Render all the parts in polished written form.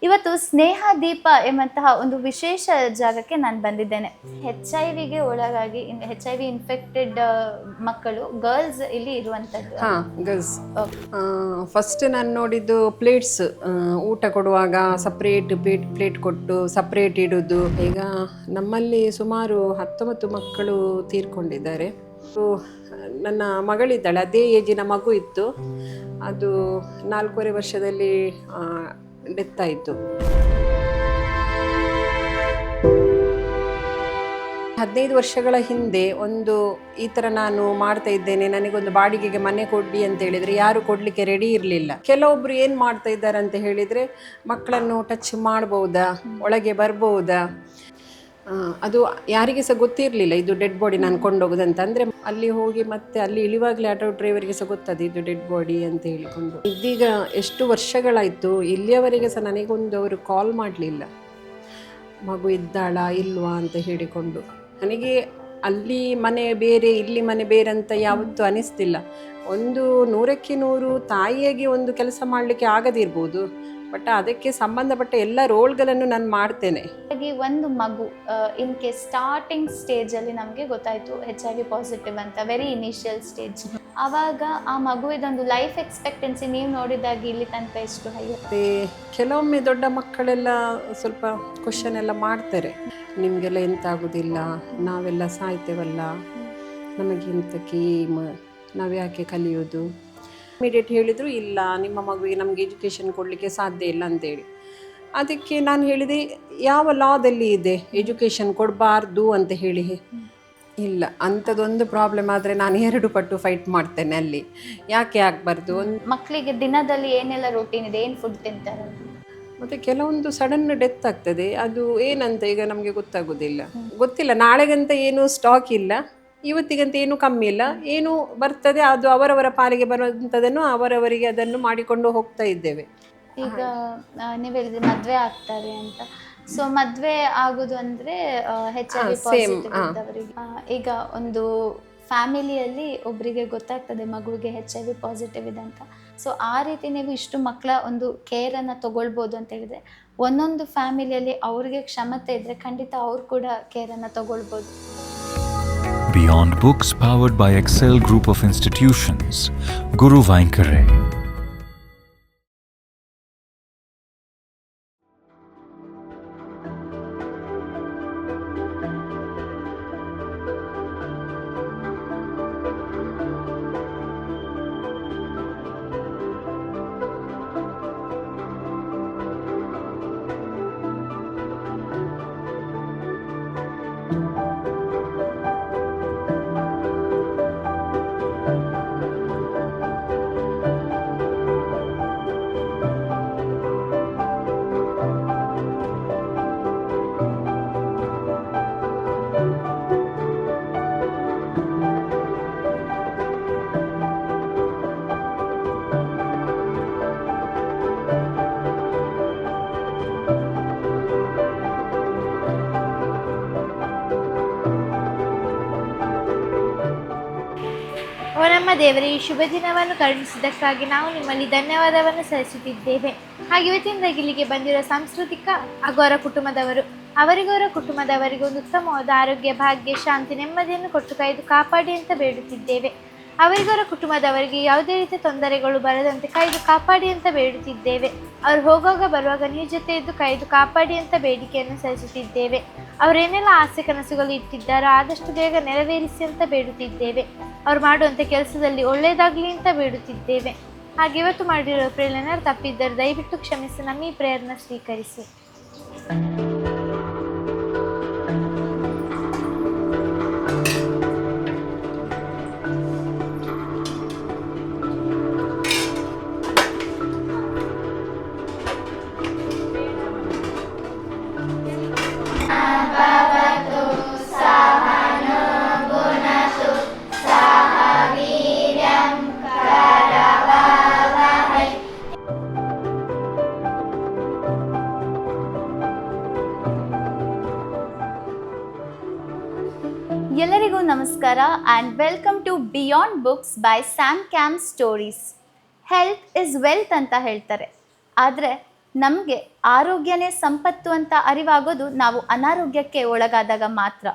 ಇವತ್ತು ಸ್ನೇಹ ದೀಪ ಎಂಬಂತಹ ಒಂದು ವಿಶೇಷ ಜಾಗಕ್ಕೆ ನಾನು ಬಂದಿದ್ದೇನೆ. HIV ಒಳಗಾಗಿ HIV ಇನ್ಫೆಕ್ಟೆಡ್ ಮಕ್ಕಳು ಗರ್ಲ್ಸ್ ಇಲ್ಲಿ ಇರುವಂಥದ್ದು. ಗರ್ಲ್ಸ್. ಫಸ್ಟ್ ನಾನು ನೋಡಿದ್ದು ಪ್ಲೇಟ್ಸ್, ಊಟ ಕೊಡುವಾಗ ಸಪ್ರೇಟ್ ಪ್ಲೇಟ್ ಕೊಟ್ಟು ಸಪ್ರೇಟ್ ಇಡೋದು. ಈಗ ನಮ್ಮಲ್ಲಿ ಸುಮಾರು 19 ಮಕ್ಕಳು ತೀರ್ಕೊಂಡಿದ್ದಾರೆ. ನನ್ನ ಮಗಳಿದ್ದಾಳೆ, ಅದೇ ಏಜಿನ ಮಗು ಇತ್ತು, ಅದು 4.5 ವರ್ಷದಲ್ಲಿ ಡೆತ್ ಆಯಿತು. 15 ವರ್ಷಗಳ ಹಿಂದೆ ಒಂದು ಈ ಥರ ನಾನು ಮಾಡ್ತಾ ಇದ್ದೇನೆ, ನನಗೊಂದು ಬಾಡಿಗೆಗೆ ಮನೆ ಕೊಡಿ ಅಂತ ಹೇಳಿದರೆ ಯಾರು ಕೊಡಲಿಕ್ಕೆ ರೆಡಿ ಇರಲಿಲ್ಲ. ಕೆಲವೊಬ್ರು ಏನು ಮಾಡ್ತಾ ಇದ್ದಾರೆ ಅಂತ ಹೇಳಿದರೆ, ಮಕ್ಕಳನ್ನು ಟಚ್ ಮಾಡ್ಬೋದಾ, ಒಳಗೆ ಬರ್ಬೋದಾ, ಅದು ಯಾರಿಗೆ ಸಹ ಗೊತ್ತಿರಲಿಲ್ಲ ಇದು ಡೆಡ್ ಬಾಡಿ ನಾನು ಕೊಂಡೋಗೋದಂತ. ಅಂದರೆ ಅಲ್ಲಿ ಹೋಗಿ ಮತ್ತೆ ಅಲ್ಲಿ ಇಳಿವಾಗಲೇ ಆಟೋ ಡ್ರೈವರಿಗೆ ಸಹ ಗೊತ್ತದೆ ಇದು ಡೆಡ್ ಬಾಡಿ ಅಂತ ಹೇಳಿಕೊಂಡು. ಇದೀಗ ಎಷ್ಟು ವರ್ಷಗಳಾಯಿತು, ಇಲ್ಲಿಯವರೆಗೆ ಸಹ ನನಗೊಂದು ಅವರು ಕಾಲ್ ಮಾಡಲಿಲ್ಲ, ಮಗು ಇದ್ದಾಳಾ ಇಲ್ವಾ ಅಂತ ಹೇಳಿಕೊಂಡು. ನನಗೆ ಅಲ್ಲಿ ಮನೆ ಬೇರೆ ಇಲ್ಲಿ ಮನೆ ಬೇರೆ ಅಂತ ಯಾವತ್ತೂ ಅನಿಸ್ತಿಲ್ಲ. 100ಕ್ಕೆ 100 ತಾಯಿಯಾಗಿ ಒಂದು ಕೆಲಸ ಮಾಡಲಿಕ್ಕೆ ಆಗದಿರ್ಬೋದು, ಬಟ್ ಅದಕ್ಕೆ ಸಂಬಂಧಪಟ್ಟ ಎಲ್ಲ ರೋಲ್ಗಳನ್ನು ನಾನು ಮಾಡ್ತೇನೆ. ಹಾಗಾಗಿ ಒಂದು ಮಗು ಇನ್ ಕೇಸ್ ಸ್ಟಾರ್ಟಿಂಗ್ ಸ್ಟೇಜಲ್ಲಿ ನಮಗೆ ಗೊತ್ತಾಯಿತು HIV ಪಾಸಿಟಿವ್ ಅಂತ, ವೆರಿ ಇನಿಷಿಯಲ್ ಸ್ಟೇಜ್. ಆವಾಗ ಆ ಮಗುವಿದೊಂದು ಲೈಫ್ ಎಕ್ಸ್ಪೆಕ್ಟೆನ್ಸಿ ನೀವು ನೋಡಿದಾಗ ಇಲ್ಲಿ ತನಕ ಎಷ್ಟು ಹೈಯುತ್ತೆ? ಕೆಲವೊಮ್ಮೆ ದೊಡ್ಡ ಮಕ್ಕಳೆಲ್ಲ ಸ್ವಲ್ಪ ಕ್ವಶನ್ ಎಲ್ಲ ಮಾಡ್ತಾರೆ, ನಿಮಗೆಲ್ಲ ಎಂತ ಆಗೋದಿಲ್ಲ, ನಾವೆಲ್ಲ ಸಾಯ್ತೇವಲ್ಲ, ನಮಗೆಂತಕ್ಕೆ ನಾವು ಯಾಕೆ ಕಲಿಯೋದು. ಇಮಿಡಿಯೇಟ್ ಹೇಳಿದರು, ಇಲ್ಲ ನಿಮ್ಮ ಮಗುವಿಗೆ ನಮಗೆ ಎಜುಕೇಷನ್ ಕೊಡಲಿಕ್ಕೆ ಸಾಧ್ಯ ಇಲ್ಲ ಅಂತೇಳಿ. ಅದಕ್ಕೆ ನಾನು ಹೇಳಿದೆ, ಯಾವ ಲಾದಲ್ಲಿ ಇದೆ ಎಜುಕೇಷನ್ ಕೊಡಬಾರ್ದು ಅಂತ ಹೇಳಿ? ಇಲ್ಲ, ಅಂಥದ್ದೊಂದು ಪ್ರಾಬ್ಲಮ್ ಆದರೆ ನಾನು 2 ಪಟ್ಟು ಫೈಟ್ ಮಾಡ್ತೇನೆ ಅಲ್ಲಿ, ಯಾಕೆ ಆಗಬಾರ್ದು. ಮಕ್ಕಳಿಗೆ ದಿನದಲ್ಲಿ ಏನೆಲ್ಲ ರೂಟೀನ್ ಇದೆ, ಏನು ಫುಡ್ ತಿಂತಾರೆ? ಮತ್ತು ಕೆಲವೊಂದು ಸಡನ್ ಡೆತ್ ಆಗ್ತದೆ, ಅದು ಏನಂತ ಈಗ ನಮಗೆ ಗೊತ್ತಿಲ್ಲ. ನಾಳೆಗಂತ ಏನು ಸ್ಟಾಕ್ ಇಲ್ಲ, ಇವತ್ತಿಗಂತ ಏನು ಕಮ್ಮಿ ಇಲ್ಲ, ಏನು ಬರ್ತದೆ ಅದು ಅವರವರ ಪಾಲಿಗೆ ಬರುವಂಥದ್ದನ್ನು ಅವರವರಿಗೆ ಅದನ್ನು ಮಾಡಿಕೊಂಡು ಹೋಗ್ತಾ ಇದ್ದೇವೆ. ಈಗ ನೀವು ಹೇಳಿದ್ರೆ ಮದುವೆ ಆಗ್ತಾರೆ ಅಂತ, ಸೊ ಮದುವೆ ಆಗೋದು ಅಂದರೆ HIV ಪಾಸಿಟಿವ್ ಇದ್ದವರಿಗೆ. ಈಗ ಒಂದು ಫ್ಯಾಮಿಲಿಯಲ್ಲಿ ಒಬ್ಬರಿಗೆ ಗೊತ್ತಾಗ್ತದೆ ಮಗುವಿಗೆ HIV ಪಾಸಿಟಿವ್ ಇದೆ ಅಂತ, ಸೊ ಆ ರೀತಿ ನೀವು ಇಷ್ಟು ಮಕ್ಕಳ ಒಂದು ಕೇರನ್ನು ತಗೊಳ್ಬೋದು ಅಂತ ಹೇಳಿದರೆ, ಒಂದೊಂದು ಫ್ಯಾಮಿಲಿಯಲ್ಲಿ ಅವ್ರಿಗೆ ಕ್ಷಮತೆ ಇದ್ದರೆ ಖಂಡಿತ ಅವ್ರು ಕೂಡ ಕೇರನ್ನು ತಗೊಳ್ಬೋದು. Beyond Books, powered by Excel Group of Institutions, Guru Vainkare. ನಮ್ಮ ದೇವರೇ, ಈ ಶುಭ ದಿನವನ್ನು ಕರುಣಿಸಿದ್ದಕ್ಕಾಗಿ ನಾವು ನಿಮ್ಮಲ್ಲಿ ಧನ್ಯವಾದವನ್ನು ಸಲ್ಲಿಸುತ್ತಿದ್ದೇವೆ. ಹಾಗೆ ಇವತ್ತಿನ ಇಲ್ಲಿಗೆ ಬಂದಿರೋ ಸಾಂಸ್ಕೃತಿಕ ಹಾಗೂ ಅವರ ಕುಟುಂಬದವರು, ಅವರಿಗವರ ಕುಟುಂಬದವರಿಗೆ ಒಂದು ಉತ್ತಮವಾದ ಆರೋಗ್ಯ, ಭಾಗ್ಯ, ಶಾಂತಿ, ನೆಮ್ಮದಿಯನ್ನು ಕೊಟ್ಟು ಕಾಯ್ದು ಕಾಪಾಡಿ ಅಂತ ಬೇಡುತ್ತಿದ್ದೇವೆ. ಅವರಿಗವರ ಕುಟುಂಬದವರಿಗೆ ಯಾವುದೇ ರೀತಿಯ ತೊಂದರೆಗಳು ಬರದಂತೆ ಕಾಯ್ದು ಕಾಪಾಡಿ ಅಂತ ಬೇಡುತ್ತಿದ್ದೇವೆ. ಅವರು ಹೋಗುವಾಗ ಬರುವಾಗ ನೀವು ಜೊತೆ ಇದ್ದು ಕಾಯ್ದು ಕಾಪಾಡಿ ಅಂತ ಬೇಡಿಕೆಯನ್ನು ಸಲ್ಲಿಸುತ್ತಿದ್ದೇವೆ. ಅವರೇನೆಲ್ಲ ಆಸೆ ಕನಸುಗಳು ಇಟ್ಟಿದ್ದಾರೋ ಆದಷ್ಟು ಬೇಗ ನೆರವೇರಿಸಿ ಅಂತ ಬೇಡುತ್ತಿದ್ದೇವೆ. ಅವ್ರು ಮಾಡುವಂಥ ಕೆಲಸದಲ್ಲಿ ಒಳ್ಳೆಯದಾಗಲಿ ಅಂತ ಬೇಡುತ್ತಿದ್ದೇವೆ. ಹಾಗೆ ಇವತ್ತು ಮಾಡಿರೋ ಪ್ರೇರಣೆ ತಪ್ಪಿದ್ದರೆ ದಯವಿಟ್ಟು ಕ್ಷಮಿಸಿ ನಮ್ಮ ಈ ಪ್ರೇಯರ್ನ ಸ್ವೀಕರಿಸಿ. ಎಲ್ಲರಿಗೂ ನಮಸ್ಕಾರ and welcome to beyond books by Sam cam stories. Health is wealth ಅಂತ ಹೇಳ್ತಾರೆ, ಆದರೆ ನಮಗೆ ಆರೋಗ್ಯನೇ ಸಂಪತ್ತು ಅಂತ ಅರಿವಾಗೋದು ನಾವು ಅನಾರೋಗ್ಯಕ್ಕೆ ಒಳಗಾದಾಗ ಮಾತ್ರ.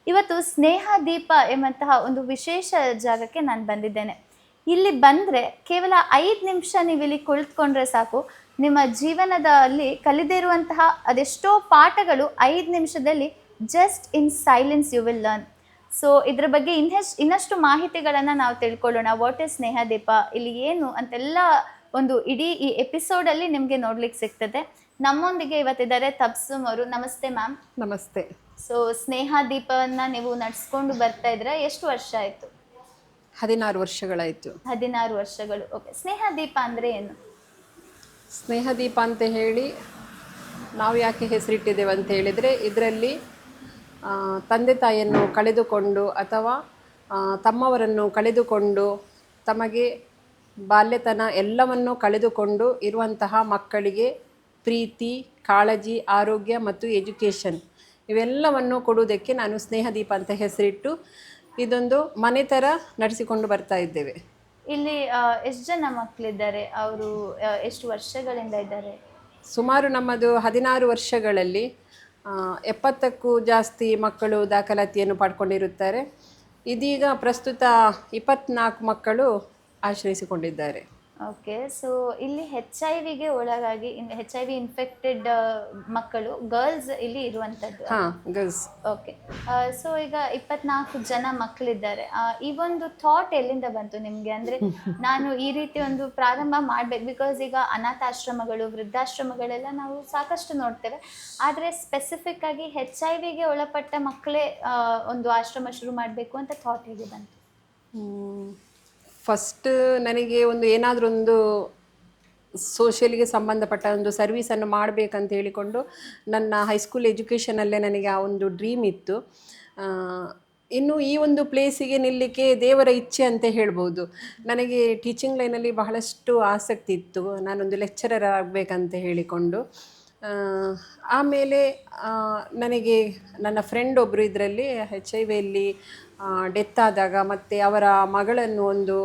ಇವತ್ತು ಸ್ನೇಹ ದೀಪ ಎಂಬಂತಹ ಒಂದು ವಿಶೇಷ ಜಾಗಕ್ಕೆ ನಾನು ಬಂದಿದ್ದೇನೆ. ಇಲ್ಲಿ ಬಂದರೆ ಕೇವಲ 5 ನಿಮಿಷ ನೀವು ಇಲ್ಲಿ ಕುಳಿತುಕೊಂಡ್ರೆ ಸಾಕು, ನಿಮ್ಮ ಜೀವನದಲ್ಲಿ ಕಲಿದೇ ಇರುವಂತಹ ಅದೆಷ್ಟೋ ಪಾಠಗಳು 5 ನಿಮಿಷದಲ್ಲಿ just in silence you will learn. So ಇದ್ರ ಬಗ್ಗೆ ಇನ್ನಷ್ಟು ಮಾಹಿತಿಗಳನ್ನು ನಾವು ತಿಳ್ಕೊಳ್ಳೋಣ. ವಾಟ್ ಇಸ್ ಸ್ನೇಹ ದೀಪ, ಇಲ್ಲಿ ಏನು ಅಂತೆಲ್ಲ ಒಂದು ಇಡೀ ಈ ಎಪಿಸೋಡಲ್ಲಿ ನಿಮಗೆ ನೋಡ್ಲಿಕ್ಕೆ ಸಿಗ್ತದೆ. ನಮ್ಮೊಂದಿಗೆ ಇವತ್ತಿದ್ದಾರೆ ತಬ್ಸುಮ್ ಅವರು. ನಮಸ್ತೆ ಮ್ಯಾಮ್. ನಮಸ್ತೆ. ಸೊ ಸ್ನೇಹ ದೀಪವನ್ನು ನೀವು ನಡೆಸ್ಕೊಂಡು ಬರ್ತಾ ಇದ್ರೆ ಎಷ್ಟು ವರ್ಷ ಆಯಿತು? 16 ವರ್ಷಗಳಾಯಿತು. 16 ವರ್ಷಗಳು. ಓಕೆ, ಸ್ನೇಹ ದೀಪ ಅಂದರೆ ಏನು? ಸ್ನೇಹ ದೀಪ ಅಂತ ಹೇಳಿ ನಾವು ಯಾಕೆ ಹೆಸರಿಟ್ಟಿದ್ದೇವೆ ಅಂತ ಹೇಳಿದರೆ, ಇದರಲ್ಲಿ ತಂದೆ ತಾಯಿಯನ್ನು ಕಳೆದುಕೊಂಡು ಅಥವಾ ತಮ್ಮವರನ್ನು ಕಳೆದುಕೊಂಡು ತಮಗೆ ಬಾಲ್ಯತನ ಎಲ್ಲವನ್ನು ಕಳೆದುಕೊಂಡು ಇರುವಂತಹ ಮಕ್ಕಳಿಗೆ ಪ್ರೀತಿ, ಕಾಳಜಿ, ಆರೋಗ್ಯ ಮತ್ತು ಎಜುಕೇಷನ್ ಇವೆಲ್ಲವನ್ನು ಕೊಡುವುದಕ್ಕೆ ನಾನು ಸ್ನೇಹ ದೀಪ ಅಂತ ಹೆಸರಿಟ್ಟು ಇದೊಂದು ಮನೆ ಥರ ನಡೆಸಿಕೊಂಡು ಬರ್ತಾ ಇದ್ದೇವೆ. ಇಲ್ಲಿ ಎಷ್ಟು ಜನ ಮಕ್ಕಳಿದ್ದಾರೆ? ಅವರು ಎಷ್ಟು ವರ್ಷಗಳಿಂದ ಇದ್ದಾರೆ? ಸುಮಾರು ನಮ್ಮದು 16 ವರ್ಷಗಳಲ್ಲಿ 70ಕ್ಕೂ ಜಾಸ್ತಿ ಮಕ್ಕಳು ದಾಖಲಾತಿಯನ್ನು ಪಡ್ಕೊಂಡಿರುತ್ತಾರೆ. ಇದೀಗ ಪ್ರಸ್ತುತ 24 ಮಕ್ಕಳು ಆಶ್ರಯಿಸಿಕೊಂಡಿದ್ದಾರೆ. ಓಕೆ, ಸೊ ಇಲ್ಲಿ HIV ಒಳಗಾಗಿ HIV ಇನ್ಫೆಕ್ಟೆಡ್ ಮಕ್ಕಳು ಗರ್ಲ್ಸ್ ಇಲ್ಲಿ ಇರುವಂಥದ್ದು. ಹಾಂ, ಗರ್ಲ್ಸ್. ಓಕೆ, ಸೊ ಈಗ 24 ಜನ ಮಕ್ಕಳಿದ್ದಾರೆ. ಈ ಒಂದು ಥಾಟ್ ಎಲ್ಲಿಂದ ಬಂತು ನಿಮಗೆ? ಅಂದರೆ ನಾನು ಈ ರೀತಿ ಒಂದು ಪ್ರಾರಂಭ ಮಾಡಬೇಕು, ಬಿಕಾಸ್ ಈಗ ಅನಾಥಾಶ್ರಮಗಳು, ವೃದ್ಧಾಶ್ರಮಗಳೆಲ್ಲ ನಾವು ಸಾಕಷ್ಟು ನೋಡ್ತೇವೆ. ಆದರೆ ಸ್ಪೆಸಿಫಿಕ್ ಆಗಿ HIV ಒಳಪಟ್ಟ ಮಕ್ಕಳೇ ಒಂದು ಆಶ್ರಮ ಶುರು ಮಾಡಬೇಕು ಅಂತ ಥಾಟ್ ಹೇಗೆ ಬಂತು? ಫಸ್ಟ್ ನನಗೆ ಏನಾದರೂ ಒಂದು ಸೋಷಿಯಲಿಗೆ ಸಂಬಂಧಪಟ್ಟ ಒಂದು ಸರ್ವೀಸನ್ನು ಮಾಡಬೇಕಂತ ಹೇಳಿಕೊಂಡು ನನ್ನ ಹೈಸ್ಕೂಲ್ ಎಜುಕೇಷನಲ್ಲೇ ನನಗೆ ಆ ಒಂದು ಡ್ರೀಮ್ ಇತ್ತು. ಇನ್ನು ಈ ಒಂದು ಪ್ಲೇಸಿಗೆ ನಿಲ್ಲಲಿಕ್ಕೆ ದೇವರ ಇಚ್ಛೆ ಅಂತ ಹೇಳ್ಬೋದು. ನನಗೆ ಟೀಚಿಂಗ್ ಲೈನಲ್ಲಿ ಬಹಳಷ್ಟು ಆಸಕ್ತಿ ಇತ್ತು, ನಾನೊಂದು ಲೆಕ್ಚರರ್ ಆಗಬೇಕಂತ ಹೇಳಿಕೊಂಡು. ಆಮೇಲೆ ನನಗೆ ನನ್ನ ಫ್ರೆಂಡ್ ಒಬ್ಬರು ಇದರಲ್ಲಿ HIV ಡೆತ್ ಆದಾಗ ಮತ್ತು ಅವರ ಮಗಳನ್ನು ಒಂದು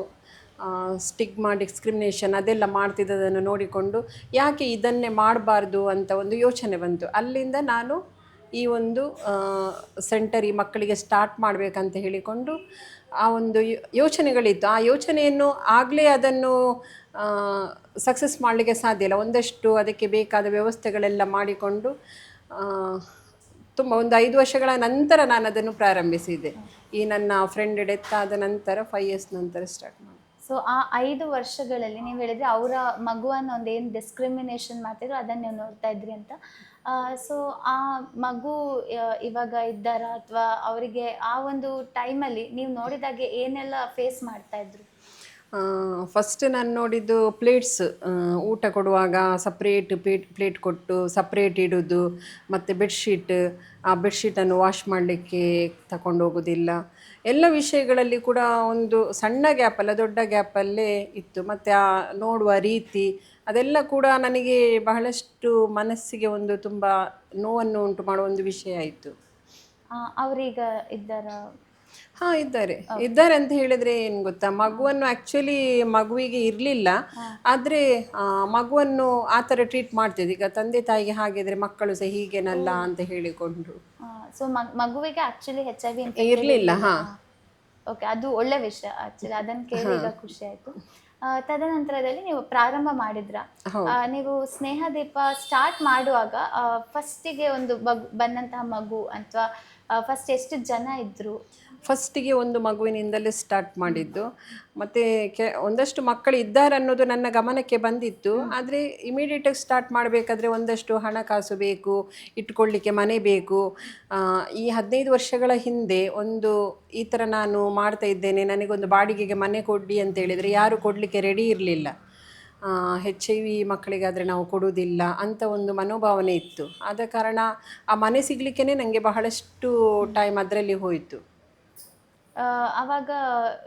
ಸ್ಟಿಗ್ಮಾ, ಡಿಸ್ಕ್ರಿಮಿನೇಷನ್ ಅದೆಲ್ಲ ಮಾಡ್ತಿದ್ದದನ್ನು ನೋಡಿಕೊಂಡು ಯಾಕೆ ಇದನ್ನೇ ಮಾಡಬಾರ್ದು ಅಂತ ಒಂದು ಯೋಚನೆ ಬಂತು. ಅಲ್ಲಿಂದ ನಾನು ಈ ಒಂದು ಸೆಂಟರ್ ಈ ಮಕ್ಕಳಿಗೆ ಸ್ಟಾರ್ಟ್ ಮಾಡಬೇಕಂತ ಹೇಳಿಕೊಂಡು ಆ ಒಂದು ಯೋಚನೆಗಳಿತ್ತು. ಆ ಯೋಚನೆಯನ್ನು ಆಗಲೇ ಅದನ್ನು ಸಕ್ಸಸ್ ಮಾಡಲಿಕ್ಕೆ ಸಾಧ್ಯ ಇಲ್ಲ. ಒಂದಷ್ಟು ಅದಕ್ಕೆ ಬೇಕಾದ ವ್ಯವಸ್ಥೆಗಳೆಲ್ಲ ಮಾಡಿಕೊಂಡು ತುಂಬ ಒಂದು 5 ವರ್ಷಗಳ ನಂತರ ನಾನು ಅದನ್ನು ಪ್ರಾರಂಭಿಸಿದೆ. ಈ ನನ್ನ ಫ್ರೆಂಡ್ ಡೆತ್ ಆದ ನಂತರ 5 years ನಂತರ ಸ್ಟಾರ್ಟ್ ಮಾಡಿ. ಸೊ ಆ 5 ವರ್ಷಗಳಲ್ಲಿ ನೀವು ಹೇಳಿದ್ರೆ ಅವರ ಮಗುವನ್ನು ಒಂದು ಏನು ಡಿಸ್ಕ್ರಿಮಿನೇಷನ್ ಮಾಡ್ತಿದ್ರು ಅದನ್ನು ನೀವು ನೋಡ್ತಾ ಇದ್ರಿ ಅಂತ. ಸೊ ಆ ಮಗು ಇವಾಗ ಇದ್ದಾರಾ, ಅಥವಾ ಅವರಿಗೆ ಆ ಒಂದು ಟೈಮಲ್ಲಿ ನೀವು ನೋಡಿದಾಗೆ ಏನೆಲ್ಲ ಫೇಸ್ ಮಾಡ್ತಾ ಇದ್ರು? ಫಸ್ಟ್ ನಾನು ನೋಡಿದ್ದು ಪ್ಲೇಟ್ಸ್, ಊಟ ಕೊಡುವಾಗ ಸಪ್ರೇಟ್ ಪ್ಲೇಟ್ ಕೊಟ್ಟು ಸಪ್ರೇಟ್ ಇಡೋದು, ಮತ್ತು ಬೆಡ್ಶೀಟ್, ಆ ಬೆಡ್ಶೀಟನ್ನು ವಾಶ್ ಮಾಡಲಿಕ್ಕೆ ತಗೊಂಡು ಹೋಗೋದಿಲ್ಲ. ಎಲ್ಲ ವಿಷಯಗಳಲ್ಲಿ ಕೂಡ ಒಂದು ಸಣ್ಣ ಗ್ಯಾಪಲ್ಲ, ದೊಡ್ಡ ಗ್ಯಾಪಲ್ಲೇ ಇತ್ತು. ಮತ್ತು ಆ ನೋಡುವ ರೀತಿ ಅದೆಲ್ಲ ಕೂಡ ನನಗೆ ಬಹಳಷ್ಟು ಮನಸ್ಸಿಗೆ ಒಂದು ತುಂಬ ನೋವನ್ನು ಉಂಟು ಮಾಡುವ ಒಂದು ವಿಷಯ ಆಯಿತು. ಅವರೀಗ ಇದ್ದಾರಾ? ಹಾಂ, ಇದ್ದಾರೆ ಅಂತ ಹೇಳಿದರೆ ಏನು ಗೊತ್ತಾ, ಮಗುವನ್ನು ಆ್ಯಕ್ಚುಲಿ ಮಗುವಿಗೆ ಇರಲಿಲ್ಲ, ಆದರೆ ಮಗುವನ್ನು ಆ ಥರ ಟ್ರೀಟ್ ಮಾಡ್ತಿದ್ದೆ. ಈಗ ತಂದೆ ತಾಯಿಗೆ ಹಾಗಿದ್ರೆ ಮಕ್ಕಳು ಸಹ ಹೀಗೇನಲ್ಲ ಅಂತ ಹೇಳಿಕೊಂಡು. ಸೊ ಮಗುವಿಗೆ ಆ್ಯಕ್ಚುಲಿ HIV ಇರಲಿಲ್ಲ. ಹಾಂ, ಓಕೆ, ಅದು ಒಳ್ಳೆ ವಿಷಯ ಆ್ಯಕ್ಚುಲಿ. ಅದನ್ನು ಕೇಳಿ ಈಗ ಖುಷಿ ಆಯಿತು. ತದನಂತರದಲ್ಲಿ ನೀವು ಪ್ರಾರಂಭ ಮಾಡಿದ್ರ, ನೀವು ಸ್ನೇಹ ದೀಪ ಸ್ಟಾರ್ಟ್ ಮಾಡುವಾಗ ಫಸ್ಟಿಗೆ ಒಂದು ಬಂದಂತಹ ಮಗು ಅಥವಾ ಫಸ್ಟ್ ಎಷ್ಟು ಜನ ಇದ್ರು? ಫಸ್ಟಿಗೆ ಒಂದು ಮಗುವಿನಿಂದಲೇ ಸ್ಟಾರ್ಟ್ ಮಾಡಿದ್ದು. ಮತ್ತು ಒಂದಷ್ಟು ಮಕ್ಕಳು ಇದ್ದಾರೆ ಅನ್ನೋದು ನನ್ನ ಗಮನಕ್ಕೆ ಬಂದಿತ್ತು. ಆದರೆ ಇಮಿಡಿಯೇಟಾಗಿ ಸ್ಟಾರ್ಟ್ ಮಾಡಬೇಕಾದ್ರೆ ಒಂದಷ್ಟು ಹಣಕಾಸು ಬೇಕು, ಇಟ್ಕೊಳ್ಳಿಕ್ಕೆ ಮನೆ ಬೇಕು. ಈ 15 ವರ್ಷಗಳ ಹಿಂದೆ ಈ ಥರ ನಾನು ಮಾಡ್ತಾ ಇದ್ದೇನೆ, ನನಗೊಂದು ಬಾಡಿಗೆಗೆ ಮನೆ ಕೊಡಿ ಅಂತ ಹೇಳಿದರೆ ಯಾರು ಕೊಡಲಿಕ್ಕೆ ರೆಡಿ ಇರಲಿಲ್ಲ. HIV ಮಕ್ಕಳಿಗಾದರೆ ನಾವು ಕೊಡುವುದಿಲ್ಲ ಅಂತ ಒಂದು ಮನೋಭಾವನೆ ಇತ್ತು. ಆದ ಕಾರಣ ಆ ಮನೆ ಸಿಗಲಿಕ್ಕೇ ನನಗೆ ಬಹಳಷ್ಟು ಟೈಮ್ ಅದರಲ್ಲಿ ಹೋಯಿತು. ಆವಾಗ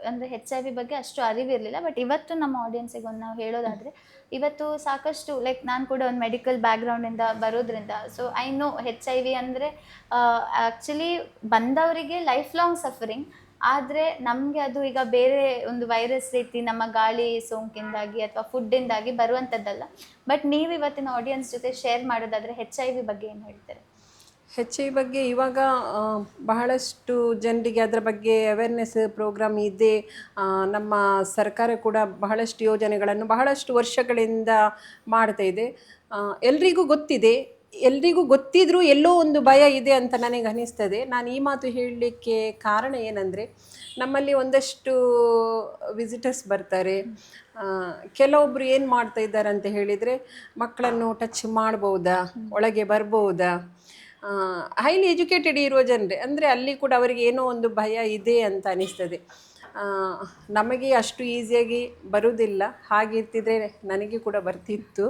ಅಂದರೆ HIV ಬಗ್ಗೆ ಅಷ್ಟು ಅರಿವಿರಲಿಲ್ಲ. ಬಟ್ ಇವತ್ತು ನಮ್ಮ ಆಡಿಯನ್ಸಿಗೆ ಒಂದು ನಾವು ಹೇಳೋದಾದರೆ, ಇವತ್ತು ಸಾಕಷ್ಟು ಲೈಕ್ ನಾನು ಕೂಡ ಒಂದು ಮೆಡಿಕಲ್ ಬ್ಯಾಕ್ಗ್ರೌಂಡಿಂದ ಬರೋದ್ರಿಂದ, ಸೊ ಐ ನೋ HIV ಅಂದರೆ ಆ್ಯಕ್ಚುಲಿ ಬಂದವರಿಗೆ ಲೈಫ್ ಲಾಂಗ್ ಸಫರಿಂಗ್. ಆದರೆ ನಮಗೆ ಅದು ಈಗ ಬೇರೆ ಒಂದು ವೈರಸ್ ರೀತಿ ನಮ್ಮ ಗಾಳಿ ಸೋಂಕಿಂದಾಗಿ ಅಥವಾ ಫುಡ್ಡಿಂದಾಗಿ ಬರುವಂಥದ್ದಲ್ಲ. ಬಟ್ ನೀವು ಇವತ್ತಿನ ಆಡಿಯನ್ಸ್ ಜೊತೆ ಶೇರ್ ಮಾಡೋದಾದರೆ HIV ಬಗ್ಗೆ ಏನು ಹೇಳ್ತಾರೆ? HIV ಬಗ್ಗೆ ಇವಾಗ ಬಹಳಷ್ಟು ಜನರಿಗೆ ಅದರ ಬಗ್ಗೆ ಅವೇರ್ನೆಸ್ ಪ್ರೋಗ್ರಾಮ್ ಇದೆ. ನಮ್ಮ ಸರ್ಕಾರ ಕೂಡ ಬಹಳಷ್ಟು ಯೋಜನೆಗಳನ್ನು ಬಹಳಷ್ಟು ವರ್ಷಗಳಿಂದ ಮಾಡ್ತಾ ಇದೆ. ಎಲ್ರಿಗೂ ಗೊತ್ತಿದೆ. ಎಲ್ರಿಗೂ ಗೊತ್ತಿದ್ರೂ ಎಲ್ಲೋ ಒಂದು ಭಯ ಇದೆ ಅಂತ ನನಗೆ ಅನಿಸ್ತದೆ. ನಾನು ಈ ಮಾತು ಹೇಳಲಿಕ್ಕೆ ಕಾರಣ ಏನಂದರೆ, ನಮ್ಮಲ್ಲಿ ಒಂದಷ್ಟು ವಿಸಿಟರ್ಸ್ ಬರ್ತಾರೆ. ಕೆಲವೊಬ್ಬರು ಏನು ಮಾಡ್ತಾ ಇದ್ದಾರೆ ಅಂತ ಹೇಳಿದರೆ, ಮಕ್ಕಳನ್ನು ಟಚ್ ಮಾಡ್ಬೋದಾ, ಒಳಗೆ ಬರ್ಬೋದಾ, ಹೈಲಿ ಎಜುಕೇಟೆಡ್ ಇರುವ ಜನರೇ, ಅಂದರೆ ಅಲ್ಲಿ ಕೂಡ ಅವರಿಗೆ ಏನೋ ಒಂದು ಭಯ ಇದೆ ಅಂತ ಅನಿಸ್ತದೆ. ನಮಗೆ ಅಷ್ಟು ಈಸಿಯಾಗಿ ಬರುವುದಿಲ್ಲ. ಹಾಗಿರ್ತಿದ್ರೆ ನನಗೆ ಕೂಡ ಬರ್ತಿತ್ತು.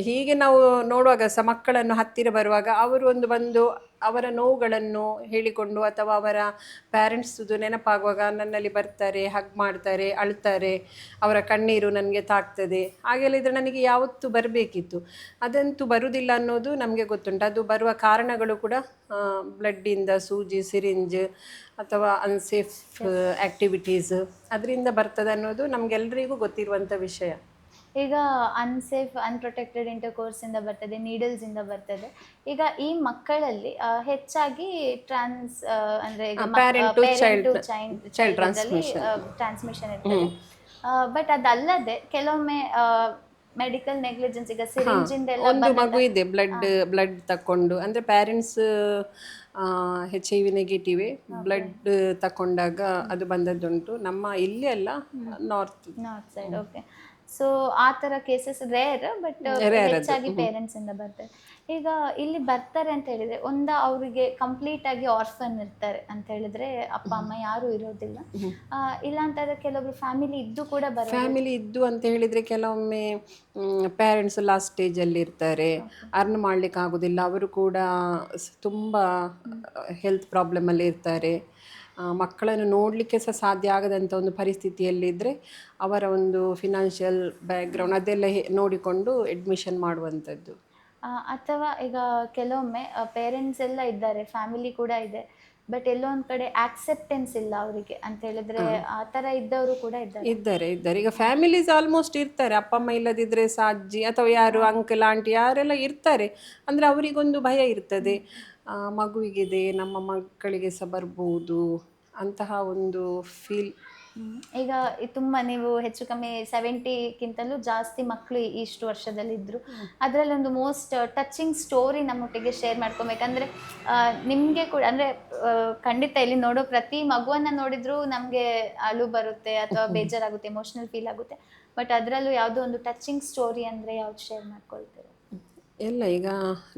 ಹೀಗೆ ನಾವು ನೋಡುವಾಗ ಮಕ್ಕಳನ್ನು ಹತ್ತಿರ ಬರುವಾಗ ಅವರು ಬಂದು ಅವರ ನೋವುಗಳನ್ನು ಹೇಳಿಕೊಂಡು ಅಥವಾ ಅವರ ಪ್ಯಾರೆಂಟ್ಸ್ದು ನೆನಪಾಗುವಾಗ ನನ್ನಲ್ಲಿ ಬರ್ತಾರೆ, ಹಗ್ ಮಾಡ್ತಾರೆ, ಅಳ್ತಾರೆ, ಅವರ ಕಣ್ಣೀರು ನನಗೆ ತಾಗ್ತದೆ. ಹಾಗೆಲ್ಲ ಇದ್ರೆ ನನಗೆ ಯಾವತ್ತೂ ಬರಬೇಕಿತ್ತು. ಅದಂತೂ ಬರುವುದಿಲ್ಲ ಅನ್ನೋದು ನಮಗೆ ಗೊತ್ತುಂಟು. ಅದು ಬರುವ ಕಾರಣಗಳು ಕೂಡ ಬ್ಲಡ್ಡಿಂದ, ಸೂಜಿ, ಸಿರಿಂಜ್ ಅಥವಾ ಅನ್ಸೇಫ್ ಆ್ಯಕ್ಟಿವಿಟೀಸ್ ಅದರಿಂದ ಬರ್ತದೆ ಅನ್ನೋದು ನಮಗೆಲ್ಲರಿಗೂ ಗೊತ್ತಿರುವಂಥ ವಿಷಯ. ಈಗ ಅನ್ಸೇಫ್ ಅನ್ಪ್ರೊಟೆಕ್ಟೆಡ್ ಇಂಟರ್ಕೋರ್ಸಿಂದ ಬರ್ತದೆ, ನೀಡಲ್ಸಿಂದ ಬರ್ತದೆ. ಈಗ ಈ ಮಕ್ಕಳಲ್ಲಿ ಹೆಚ್ಚಾಗಿ ಅಂದರೆ ಚೈಲ್ಡ್ ಟ್ರಾನ್ಸ್ಮಿಷನ್ ಇರ್ತದೆ. ಬಟ್ ಅದಲ್ಲದೆ ಕೆಲವೊಮ್ಮೆ ಮೆಡಿಕಲ್ ನೆಗ್ಲಿಜೆನ್ಸ್, ಈಗ ಸಿರಿಂಜಿಂದ ಒಂದು ಮಗು ಇದೆ ಬ್ಲಡ್ ತಕೊಂಡು, ಅಂದರೆ ಪ್ಯಾರೆಂಟ್ಸ್ HIV ನೆಗೆಟಿವೇ, ಬ್ಲಡ್ ತಕೊಂಡಾಗ ಅದು ಬಂದದ್ದುಂಟು. ನಮ್ಮ ಇಲ್ಲಿ ಅಲ್ಲ, ನಾರ್ತ್ ಸೈಡ್. ಓಕೆ. ಸೊ ಆ ಥರ ಕೇಸಸ್ ರೇರ್, ಬಟ್ ಹೆಚ್ಚಾಗಿ ಪೇರೆಂಟ್ಸ್ ಇಂದ ಬರ್ತಾರೆ. ಈಗ ಇಲ್ಲಿ ಬರ್ತಾರೆ ಅಂತ ಹೇಳಿದ್ರೆ, ಅವರಿಗೆ ಕಂಪ್ಲೀಟ್ ಆಗಿ ಆರ್ಫನ್ ಇರ್ತಾರೆ ಅಂತ ಹೇಳಿದ್ರೆ, ಅಪ್ಪ ಅಮ್ಮ ಯಾರು ಇರೋದಿಲ್ಲ. ಇಲ್ಲ ಅಂತಂದ್ರೆ ಕೆಲವೊಬ್ರು ಫ್ಯಾಮಿಲಿ ಇದ್ದು ಕೂಡ ಫ್ಯಾಮಿಲಿ ಇದ್ದು ಅಂತ ಹೇಳಿದ್ರೆ, ಕೆಲವೊಮ್ಮೆ ಪೇರೆಂಟ್ಸ್ ಲಾಸ್ಟ್ ಸ್ಟೇಜಲ್ಲಿ ಇರ್ತಾರೆ, ಅರ್ನ್ ಮಾಡ್ಲಿಕ್ಕೆ ಆಗೋದಿಲ್ಲ, ಅವರು ಕೂಡ ತುಂಬ ಹೆಲ್ತ್ ಪ್ರಾಬ್ಲಮಲ್ಲಿ ಇರ್ತಾರೆ. ಮಕ್ಕಳನ್ನು ನೋಡಲಿಕ್ಕೆ ಸಹ ಸಾಧ್ಯ ಆಗದಂಥ ಒಂದು ಪರಿಸ್ಥಿತಿಯಲ್ಲಿದ್ದರೆ ಅವರ ಒಂದು ಫಿನಾನ್ಷಿಯಲ್ ಬ್ಯಾಕ್ಗ್ರೌಂಡ್ ಅದೆಲ್ಲ ನೋಡಿಕೊಂಡು ಅಡ್ಮಿಷನ್ ಮಾಡುವಂಥದ್ದು. ಅಥವಾ ಈಗ ಕೆಲವೊಮ್ಮೆ ಪೇರೆಂಟ್ಸ್ ಎಲ್ಲ ಇದ್ದಾರೆ, ಫ್ಯಾಮಿಲಿ ಕೂಡ ಇದೆ, ಬಟ್ ಎಲ್ಲೋ ಒಂದು ಕಡೆ ಆಕ್ಸೆಪ್ಟೆನ್ಸ್ ಇಲ್ಲ ಅವರಿಗೆ ಅಂತ ಹೇಳಿದ್ರೆ, ಆ ಥರ ಇದ್ದವರು ಕೂಡ ಇದ್ದಾರೆ. ಈಗ ಫ್ಯಾಮಿಲೀಸ್ ಆಲ್ಮೋಸ್ಟ್ ಇರ್ತಾರೆ. ಅಪ್ಪ ಅಮ್ಮ ಇಲ್ಲದಿದ್ದರೆ ಸಹ ಅಜ್ಜಿ ಅಥವಾ ಯಾರು ಅಂಕಲ್ ಆಂಟಿ ಯಾರೆಲ್ಲ ಇರ್ತಾರೆ. ಅಂದರೆ ಅವರಿಗೊಂದು ಭಯ ಇರ್ತದೆ, ಮಗುವಿಗಿದೆ, ನಮ್ಮ ಮಕ್ಕಳಿಗೆ ಸಹ ಬರ್ಬೋದು ಅಂತಹ ಒಂದು ಫೀಲ್. ಈಗ ತುಂಬ ನೀವು ಹೆಚ್ಚು ಕಮ್ಮಿ 70ಕ್ಕಿಂತಲೂ ಜಾಸ್ತಿ ಮಕ್ಕಳು ಇಷ್ಟು ವರ್ಷದಲ್ಲಿದ್ದರು. ಅದರಲ್ಲಿ ಒಂದು ಮೋಸ್ಟ್ ಟಚಿಂಗ್ ಸ್ಟೋರಿ ನಮ್ಮೊಟ್ಟಿಗೆ ಶೇರ್ ಮಾಡ್ಕೊಬೇಕಂದ್ರೆ, ನಿಮಗೆ ಕೂಡ ಅಂದರೆ ಖಂಡಿತ ಇಲ್ಲಿ ನೋಡೋ ಪ್ರತಿ ಮಗುವನ್ನು ನೋಡಿದರೂ ನಮಗೆ ಅಳು ಬರುತ್ತೆ ಅಥವಾ ಬೇಜಾರಾಗುತ್ತೆ, ಎಮೋಷ್ನಲ್ ಫೀಲ್ ಆಗುತ್ತೆ. ಬಟ್ ಅದರಲ್ಲೂ ಯಾವುದೋ ಒಂದು ಟಚಿಂಗ್ ಸ್ಟೋರಿ ಅಂದರೆ ಯಾವ್ದು ಶೇರ್ ಮಾಡ್ಕೊಳ್ತೀರಾ? ಇಲ್ಲ, ಈಗ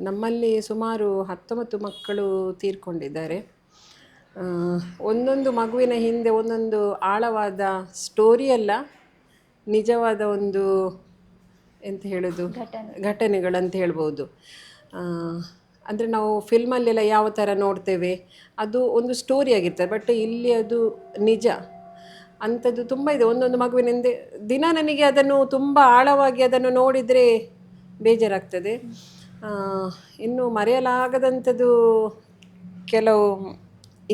ನಮ್ಮಲ್ಲಿ ಸುಮಾರು 19 ಮಕ್ಕಳು ತೀರ್ಕೊಂಡಿದ್ದಾರೆ. ಒಂದೊಂದು ಮಗುವಿನ ಹಿಂದೆ ಒಂದೊಂದು ಆಳವಾದ ಸ್ಟೋರಿ ಅಲ್ಲ, ನಿಜವಾದ ಒಂದು ಎಂತ ಹೇಳೋದು ಘಟನೆಗಳಂತ ಹೇಳ್ಬೋದು. ಅಂದರೆ ನಾವು ಫಿಲ್ಮಲ್ಲೆಲ್ಲ ಯಾವ ಥರ ನೋಡ್ತೇವೆ ಅದು ಒಂದು ಸ್ಟೋರಿ ಆಗಿರ್ತದೆ, ಬಟ್ ಇಲ್ಲಿ ಅದು ನಿಜ. ಅಂಥದ್ದು ತುಂಬ ಇದೆ. ಒಂದೊಂದು ಮಗುವಿನ ಹಿಂದೆ ದಿನ ನನಗೆ ಅದನ್ನು ತುಂಬ ಆಳವಾಗಿ ಅದನ್ನು ನೋಡಿದರೆ ಬೇಜಾರಾಗ್ತದೆ. ಇನ್ನು ಮರೆಯಲಾಗದಂಥದ್ದು ಕೆಲವು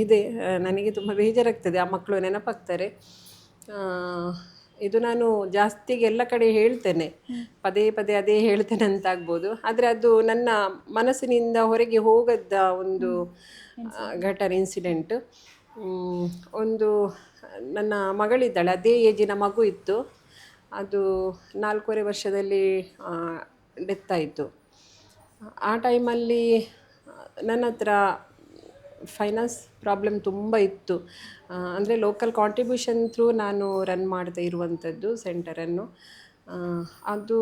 ಇದೆ. ನನಗೆ ತುಂಬ ಬೇಜಾರಾಗ್ತದೆ, ಆ ಮಕ್ಕಳು ನೆನಪಾಗ್ತಾರೆ. ಇದು ನಾನು ಜಾಸ್ತಿಗೆ ಎಲ್ಲ ಕಡೆ ಹೇಳ್ತೇನೆ, ಪದೇ ಪದೇ ಅದೇ ಹೇಳ್ತೇನೆ ಅಂತ ಆಗ್ಬೋದು. ಆದರೆ ಅದು ನನ್ನ ಮನಸ್ಸಿನಿಂದ ಹೊರಗೆ ಹೋಗದ ಒಂದು ಘಟನೆ, ಇನ್ಸಿಡೆಂಟ್. ಒಂದು ನನ್ನ ಮಗಳಿದ್ದಾಳೆ, ಅದೇ ಏಜಿನ ಮಗು ಇತ್ತು. ಅದು 4.5 ವರ್ಷದಲ್ಲಿ ಡೆತ್ ಆಯಿತು. ಆ ಟೈಮಲ್ಲಿ ನನ್ನ ಹತ್ರ ಫೈನಾನ್ಸ್ ಪ್ರಾಬ್ಲಮ್ ತುಂಬ ಇತ್ತು. ಅಂದರೆ ಲೋಕಲ್ ಕಾಂಟ್ರಿಬ್ಯೂಷನ್ ಥ್ರೂ ನಾನು ರನ್ ಮಾಡ್ತಾ ಇರುವಂಥದ್ದು ಸೆಂಟರನ್ನು. ಅದು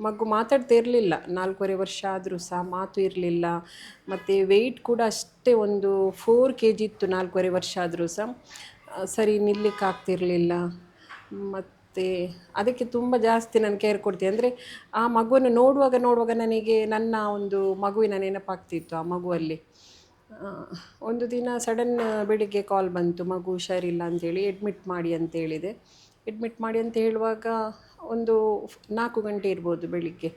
ಮಗು ಮಾತಾಡ್ತಾ ಇರಲಿಲ್ಲ, 4.5 ವರ್ಷ ಆದರೂ ಸಹ ಮಾತು ಇರಲಿಲ್ಲ. ಮತ್ತು ವೆಯ್ಟ್ ಕೂಡ ಅಷ್ಟೇ, ಒಂದು 4 kg ಇತ್ತು 4.5 ವರ್ಷ ಆದರೂ ಸಹ. ಸರಿ ನಿಲ್ಲಿಕ್ಕಾಗ್ತಿರಲಿಲ್ಲ. ಮತ್ತು ಅದಕ್ಕೆ ತುಂಬ ಜಾಸ್ತಿ ನಾನು ಕೇರ್ ಕೊಡ್ತೀನಿ. ಅಂದರೆ ಆ ಮಗುವನ್ನು ನೋಡುವಾಗ ನನಗೆ ನನ್ನ ಒಂದು ಮಗುವಿನ ನೆನಪಾಗ್ತಿತ್ತು. ಆ ಮಗುವಲ್ಲಿ ಒಂದು ದಿನ ಸಡನ್ ಬೆಳಿಗ್ಗೆ ಕಾಲ್ ಬಂತು, ಮಗು ಹುಷಾರಿಲ್ಲ ಅಂಥೇಳಿ ಅಡ್ಮಿಟ್ ಮಾಡಿ ಅಂತ ಹೇಳಿದೆ. ಅಡ್ಮಿಟ್ ಮಾಡಿ ಅಂತ ಹೇಳುವಾಗ ಒಂದು 4 ಗಂಟೆ ಇರ್ಬೋದು ಬೆಳಿಗ್ಗೆ.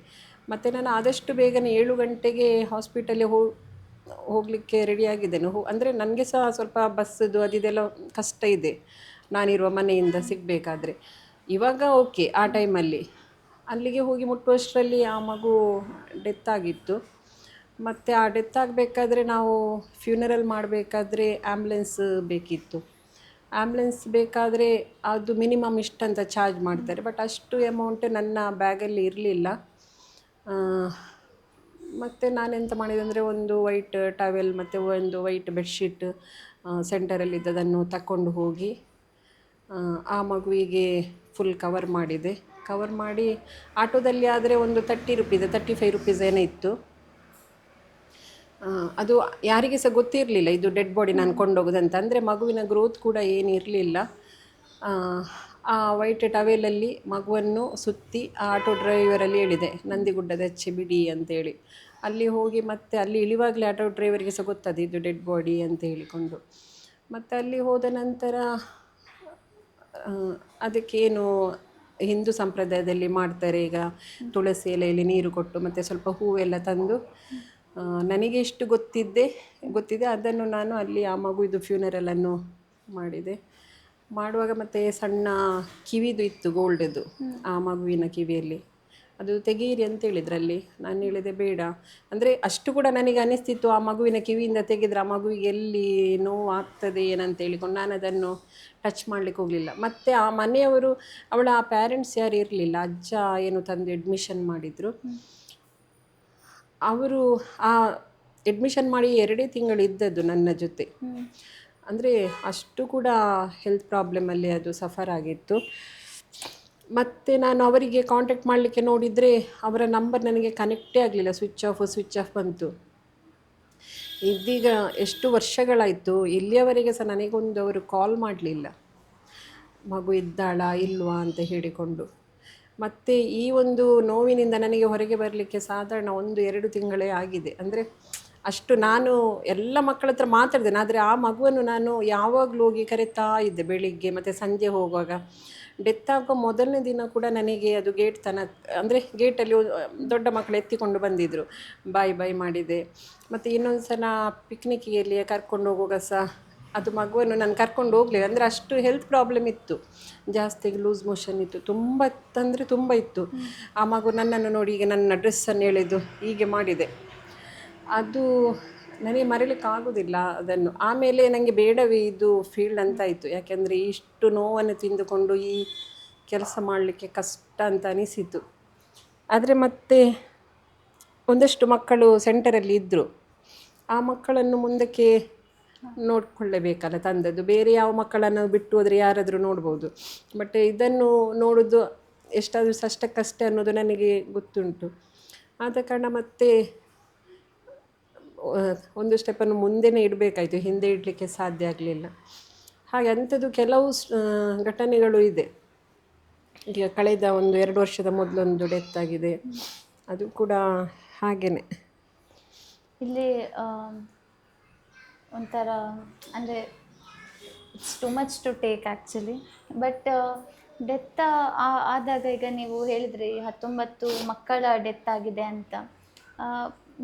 ಮತ್ತು ನಾನು ಆದಷ್ಟು ಬೇಗನೆ 7 ಗಂಟೆಗೆ ಹಾಸ್ಪಿಟಲಿಗೆ ಹೋಗಲಿಕ್ಕೆ ರೆಡಿಯಾಗಿದ್ದೇನೆ. ಅಂದರೆ ನನಗೆ ಸಹ ಸ್ವಲ್ಪ ಬಸ್ಸದು ಅದಿದೆಲ್ಲ ಕಷ್ಟ ಇದೆ ನಾನಿರುವ ಮನೆಯಿಂದ ಸಿಗಬೇಕಾದ್ರೆ. ಇವಾಗ ಓಕೆ, ಆ ಟೈಮಲ್ಲಿ ಅಲ್ಲಿಗೆ ಹೋಗಿ ಮುಟ್ಟುವಷ್ಟರಲ್ಲಿ ಆ ಮಗು ಡೆತ್ ಆಗಿತ್ತು. ಮತ್ತು ಆ ಡೆತ್ ಆಗಬೇಕಾದ್ರೆ ನಾವು ಫ್ಯೂನರಲ್ ಮಾಡಬೇಕಾದ್ರೆ ಆ್ಯಂಬುಲೆನ್ಸ್ ಬೇಕಿತ್ತು. ಆ್ಯಂಬುಲೆನ್ಸ್ ಬೇಕಾದರೆ ಅದು ಮಿನಿಮಮ್ ಇಷ್ಟಂತ ಚಾರ್ಜ್ ಮಾಡ್ತಾರೆ, ಬಟ್ ಅಷ್ಟು ಅಮೌಂಟ್ ನನ್ನ ಬ್ಯಾಗಲ್ಲಿ ಇರಲಿಲ್ಲ. ಮತ್ತು ನಾನೆಂತ ಮಾಡಿದೆ ಅಂದರೆ ಒಂದು ವೈಟ್ ಟವೆಲ್ ಮತ್ತು ಒಂದು ವೈಟ್ ಬೆಡ್ಶೀಟ್ ಸೆಂಟರಲ್ಲಿದ್ದದನ್ನು ತಗೊಂಡು ಹೋಗಿ ಆ ಮಗುವಿಗೆ ಫುಲ್ ಕವರ್ ಮಾಡಿದೆ. ಕವರ್ ಮಾಡಿ ಆಟೋದಲ್ಲಿ ಆದರೆ ಒಂದು 35 ರುಪೀಸ್ ಏನೋ ಇತ್ತು. ಅದು ಯಾರಿಗೆ ಸಹ ಗೊತ್ತಿರಲಿಲ್ಲ ಇದು ಡೆಡ್ ಬಾಡಿ ನಾನು ಕೊಂಡೋಗೋದಂತ. ಅಂದರೆ ಮಗುವಿನ ಗ್ರೋತ್ ಕೂಡ ಏನು ಇರಲಿಲ್ಲ. ಆ ವೈಟ್ ಟವೆಲಲ್ಲಿ ಮಗುವನ್ನು ಸುತ್ತಿ ಆ ಆಟೋ ಡ್ರೈವರಲ್ಲಿ ಹೇಳಿದೆ ನಂದಿಗುಡ್ಡದ ಆಚೆ ಬಿಡಿ ಅಂತೇಳಿ. ಅಲ್ಲಿ ಹೋಗಿ ಮತ್ತೆ ಅಲ್ಲಿ ಇಳಿವಾಗಲೇ ಆಟೋ ಡ್ರೈವರಿಗೆ ಸಹ ಗೊತ್ತದೆ ಇದು ಡೆಡ್ ಬಾಡಿ ಅಂತ ಹೇಳಿಕೊಂಡು. ಮತ್ತು ಅಲ್ಲಿ ಹೋದ ನಂತರ ಅದಕ್ಕೇನು ಹಿಂದೂ ಸಂಪ್ರದಾಯದಲ್ಲಿ ಮಾಡ್ತಾರೆ, ಈಗ ತುಳಸಿ ಎಲೆಯಲ್ಲಿ ನೀರು ಕೊಟ್ಟು ಮತ್ತು ಸ್ವಲ್ಪ ಹೂವೆಲ್ಲ ತಂದು ನನಗೆ ಎಷ್ಟು ಗೊತ್ತಿದೆ ಅದನ್ನು ನಾನು ಅಲ್ಲಿ ಆ ಮಗುವಿದು ಫ್ಯೂನರಲನ್ನು ಮಾಡಿದೆ. ಮಾಡುವಾಗ ಮತ್ತು ಸಣ್ಣ ಕಿವಿದು ಇತ್ತು ಗೋಲ್ಡದು ಆ ಮಗುವಿನ ಕಿವಿಯಲ್ಲಿ, ಅದು ತೆಗೀರಿ ಅಂತ ಹೇಳಿದ್ರಲ್ಲಿ. ನಾನು ಹೇಳಿದೆ ಬೇಡ, ಅಂದರೆ ಅಷ್ಟು ಕೂಡ ನನಗೆ ಅನಿಸ್ತಿತ್ತು ಆ ಮಗುವಿನ ಕಿವಿಯಿಂದ ತೆಗೆದ್ರೆ ಆ ಮಗುವಿಗೆ ಎಲ್ಲಿ ನೋವು ಆಗ್ತದೆ ಏನಂತ ಹೇಳಿಕೊಂಡು ನಾನು ಅದನ್ನು ಟಚ್ ಮಾಡಲಿಕ್ಕೆ ಹೋಗಲಿಲ್ಲ. ಮತ್ತು ಆ ಮನೆಯವರು ಅವಳ ಆ ಪ್ಯಾರೆಂಟ್ಸ್ ಯಾರು ಇರಲಿಲ್ಲ, ಅಜ್ಜ ಏನು ತಂದು ಎಡ್ಮಿಷನ್ ಮಾಡಿದರು. ಅವರು ಆ ಎಡ್ಮಿಷನ್ ಮಾಡಿ 2 ತಿಂಗಳು ಇದ್ದದ್ದು ನನ್ನ ಜೊತೆ. ಅಂದರೆ ಅಷ್ಟು ಕೂಡ ಹೆಲ್ತ್ ಪ್ರಾಬ್ಲಮಲ್ಲಿ ಅದು ಸಫರ್ ಆಗಿತ್ತು. ಮತ್ತು ನಾನು ಅವರಿಗೆ ಕಾಂಟ್ಯಾಕ್ಟ್ ಮಾಡಲಿಕ್ಕೆ ನೋಡಿದರೆ ಅವರ ನಂಬರ್ ನನಗೆ ಕನೆಕ್ಟೇ ಆಗಲಿಲ್ಲ, ಸ್ವಿಚ್ ಆಫ್ ಬಂತು. ಇದೀಗ ಎಷ್ಟು ವರ್ಷಗಳಾಯಿತು, ಇಲ್ಲಿಯವರೆಗೆ ಸಹ ನನಗೊಂದು ಅವರು ಕಾಲ್ ಮಾಡಲಿಲ್ಲ ಮಗು ಇದ್ದಾಳಾ ಇಲ್ವಾ ಅಂತ ಹೇಳಿಕೊಂಡು. ಮತ್ತು ಈ ಒಂದು ನೋವಿನಿಂದ ನನಗೆ ಹೊರಗೆ ಬರಲಿಕ್ಕೆ ಸಾಧಾರಣ 1-2 ತಿಂಗಳೇ ಆಗಿದೆ. ಅಂದರೆ ಅಷ್ಟು ನಾನು ಎಲ್ಲ ಮಕ್ಕಳ ಹತ್ರ ಮಾತಾಡಿದ್ದೇನೆ, ಆದರೆ ಆ ಮಗುವನ್ನು ನಾನು ಯಾವಾಗಲೂ ಹೋಗಿ ಕರೀತಾ ಇದ್ದೆ ಬೆಳಿಗ್ಗೆ ಮತ್ತು ಸಂಜೆ ಹೋಗುವಾಗ. ಡೆತ್ ಆಗುವ ಮೊದಲನೇ ದಿನ ಕೂಡ ನನಗೆ ಅದು ಗೇಟ್ ತನಕ, ಅಂದರೆ ಗೇಟಲ್ಲಿ ದೊಡ್ಡ ಮಕ್ಕಳು ಎತ್ತಿಕೊಂಡು ಬಂದಿದ್ದರು, ಬಾಯ್ ಮಾಡಿದೆ. ಮತ್ತು ಇನ್ನೊಂದು ಸಲ ಪಿಕ್ನಿಕ್ಕಿಗೆ ಕರ್ಕೊಂಡು ಹೋಗುವಾಗ ಸಹ ಅದು ಮಗುವನ್ನು ನಾನು ಕರ್ಕೊಂಡು ಹೋಗಲಿಲ್ಲ, ಅಂದರೆ ಅಷ್ಟು ಹೆಲ್ತ್ ಪ್ರಾಬ್ಲಮ್ ಇತ್ತು, ಜಾಸ್ತಿ ಲೂಸ್ ಮೋಷನ್ ಇತ್ತು, ತುಂಬ ಇತ್ತು. ಆ ಮಗು ನನ್ನನ್ನು ನೋಡಿ ಈಗ ನನ್ನ ಡ್ರೆಸ್ಸನ್ನು ಎಳೆದು ಹೀಗೆ ಮಾಡಿದೆ. ಅದು ನನಗೆ ಮರೀಲಿಕ್ಕೆ ಆಗೋದಿಲ್ಲ ಅದನ್ನು. ಆಮೇಲೆ ನನಗೆ ಬೇಡವೇ ಇದು ಫೀಲ್ಡ್ ಅಂತಾಯಿತು, ಯಾಕೆಂದರೆ ಇಷ್ಟು ನೋವನ್ನು ತಿಂದುಕೊಂಡು ಈ ಕೆಲಸ ಮಾಡಲಿಕ್ಕೆ ಕಷ್ಟ ಅಂತ ಅನಿಸಿತು. ಆದರೆ ಮತ್ತೆ ಒಂದಷ್ಟು ಮಕ್ಕಳು ಸೆಂಟರಲ್ಲಿ ಇದ್ದರು, ಆ ಮಕ್ಕಳನ್ನು ಮುಂದಕ್ಕೆ ನೋಡಿಕೊಳ್ಳಬೇಕಲ್ಲ ತಂದದ್ದು. ಬೇರೆ ಯಾವ ಮಕ್ಕಳನ್ನು ಬಿಟ್ಟು ಹೋದರೆ ಯಾರಾದರೂ ನೋಡ್ಬೋದು, ಬಟ್ ಇದನ್ನು ನೋಡೋದು ಎಷ್ಟಾದರೂ ಅಷ್ಟಕ್ಕಷ್ಟೇ ಅನ್ನೋದು ನನಗೆ ಗೊತ್ತುಂಟು. ಆದ ಕಾರಣ ಮತ್ತೆ ಒಂದು ಸ್ಟೆಪ್ಪನ್ನು ಮುಂದೆನೇ ಇಡಬೇಕಾಯಿತು, ಹಿಂದೆ ಇಡಲಿಕ್ಕೆ ಸಾಧ್ಯ ಆಗಲಿಲ್ಲ. ಹಾಗೆ ಅಂಥದ್ದು ಕೆಲವು ಘಟನೆಗಳು ಇದೆ. ಈಗ ಕಳೆದ 1-2 ವರ್ಷದ ಮೊದಲೊಂದು ಡೆತ್ ಆಗಿದೆ, ಅದು ಕೂಡ ಹಾಗೆಯೇ. ಇಲ್ಲಿ ಒಂಥರ ಅಂದರೆ it's too much to take actually. But death ಆದಾಗ ಈಗ ನೀವು ಹೇಳಿದ್ರಿ 19 ಮಕ್ಕಳ ಡೆತ್ ಆಗಿದೆ ಅಂತ.